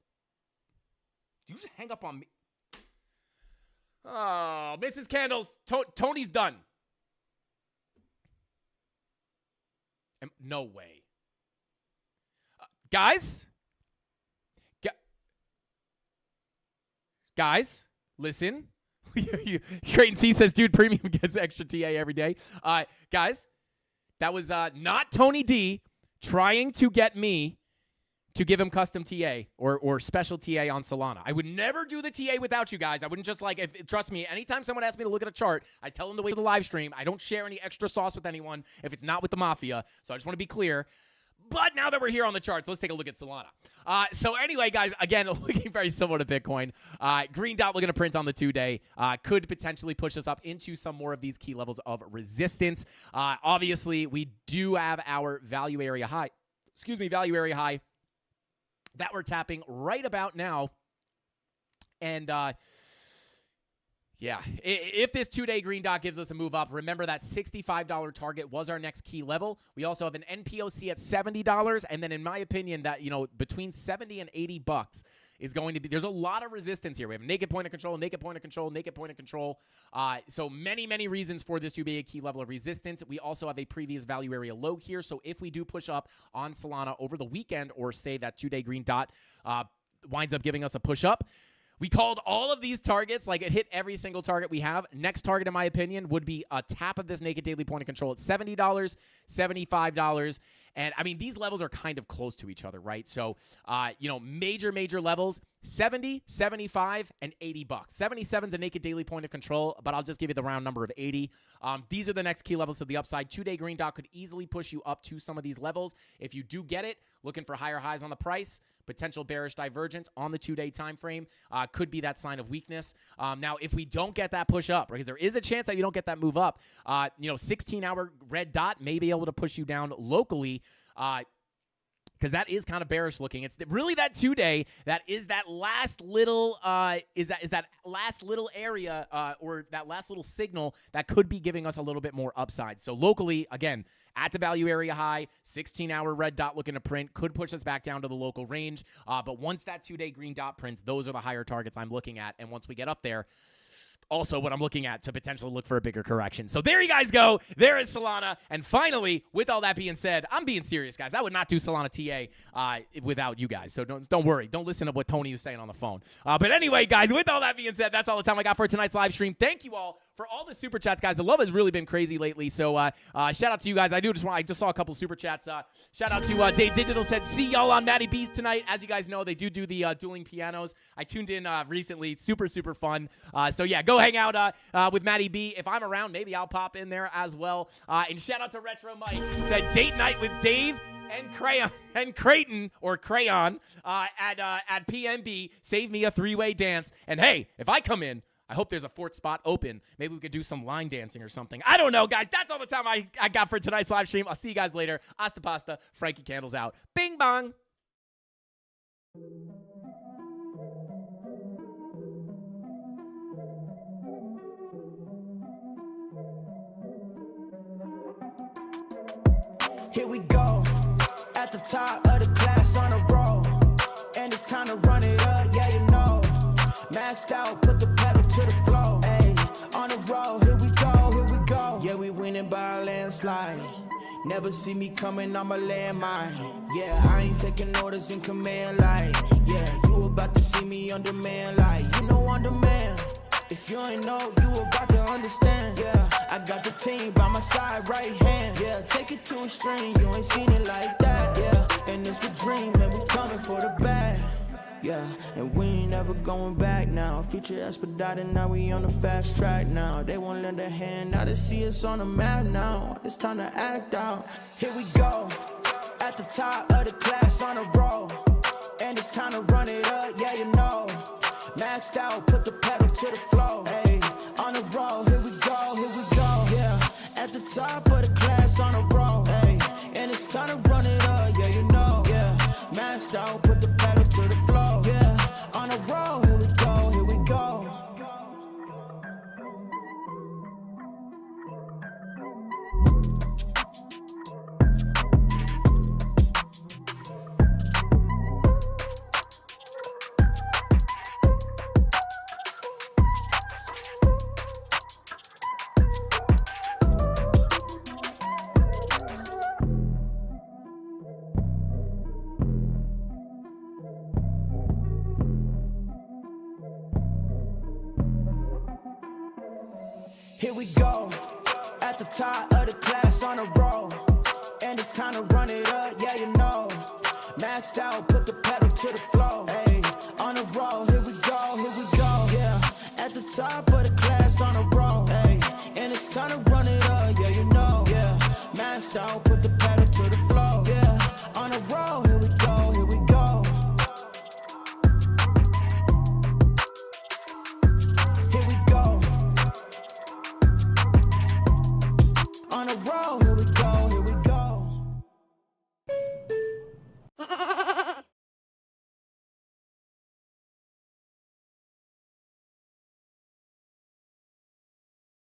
Did you just hang up on me? Oh, Mrs. Candles, Tony's done. No way. Guys? Guys, listen. Creighton C says, dude, premium gets extra TA every day. Guys, that was not Tony D trying to get me to give him custom TA or special TA on Solana. I would never do the TA without you guys. I wouldn't just trust me, anytime someone asks me to look at a chart, I tell them to wait for the live stream. I don't share any extra sauce with anyone if it's not with the Mafia. So I just want to be clear. But now that we're here on the charts, let's take a look at Solana. So anyway, guys, again, looking very similar to Bitcoin. Green dot looking to print on the 2-day. Could potentially push us up into some more of these key levels of resistance. Obviously, we do have our value area high that we're tapping right about now. And yeah, if this 2-day green dot gives us a move up, remember that $65 target was our next key level. We also have an NPOC at $70, and then in my opinion, that between $70 and $80 is going to be. There's a lot of resistance here. We have naked point of control, naked point of control, naked point of control. So many reasons for this to be a key level of resistance. We also have a previous value area low here. So if we do push up on Solana over the weekend, or say that 2-day green dot winds up giving us a push up, we called all of these targets, like it hit every single target we have. Next target, in my opinion, would be a tap of this naked daily point of control at $70, $75. And I mean, these levels are kind of close to each other, right? So, major levels, 70, 75, and $80. 77 is a naked daily point of control, but I'll just give you the round number of 80. These are the next key levels to the upside. 2-day green dot could easily push you up to some of these levels. If you do get it, looking for higher highs on the price, potential bearish divergence on the 2-day time frame could be that sign of weakness. Now, if we don't get that push up, because there is a chance that you don't get that move up, 16-hour red dot may be able to push you down locally, because that is kind of bearish looking. It's really that 2-day that is that last little that last little area or that last little signal that could be giving us a little bit more upside. So locally, again, at the value area high, 16-hour red dot looking to print, could push us back down to the local range. But once that 2-day green dot prints, those are the higher targets I'm looking at. And once we get up there, also what I'm looking at to potentially look for a bigger correction. So there you guys go. There is Solana. And finally, with all that being said, I'm being serious, guys. I would not do Solana TA without you guys. So don't worry. Don't listen to what Tony was saying on the phone. But anyway, guys, with all that being said, that's all the time I got for tonight's live stream. Thank you all for all the super chats, guys. The love has really been crazy lately. So shout out to you guys. I just saw a couple super chats. Shout out to Dave Digital said, see y'all on Matty B's tonight. As you guys know, they do the dueling pianos. I tuned in recently. Super fun. So yeah, go hang out with Matty B. If I'm around, maybe I'll pop in there as well. And shout out to Retro Mike. Said date night with Dave and Creighton at PNB. Save me a 3-way dance. And hey, if I come in, I hope there's a fourth spot open. Maybe we could do some line dancing or something. I don't know, guys. That's all the time I got for tonight's live stream. I'll see you guys later. Hasta pasta. Frankie Candles out. Bing bong. Here we go, at the top of the class on a roll, and it's time to run it up, yeah you know. Maxed out, put the pedal to the floor, ayy, on the road, here we go. Yeah, we winning by a landslide. Never see me coming, I'm a landmine. Yeah, I ain't taking orders in command, like, yeah, you about to see me on demand, like, you know on demand. If you ain't know, you about to understand. Yeah, I got the team by my side, right hand. Yeah, take it to a string, you ain't seen it like that. Yeah, and it's the dream, and we coming for the bag. Yeah, and we ain't never going back now. Future expedited, now we on the fast track now. They won't lend a hand, now they see us on the map now. It's time to act out. Here we go, at the top of the class on a roll, and it's time to run it up, yeah you know. Maxed out, put the pedal to the floor, ayy, on the road, here we go, yeah, at the top of the class on a roll, ayy, and it's time to run it up, yeah you know, yeah, maxed out, put the pedal to the floor, yeah, on the road, here we go, here we go. Here we go, at the top of the class on a roll, and it's time to run it up, yeah you know. Maxed out, put the ciao.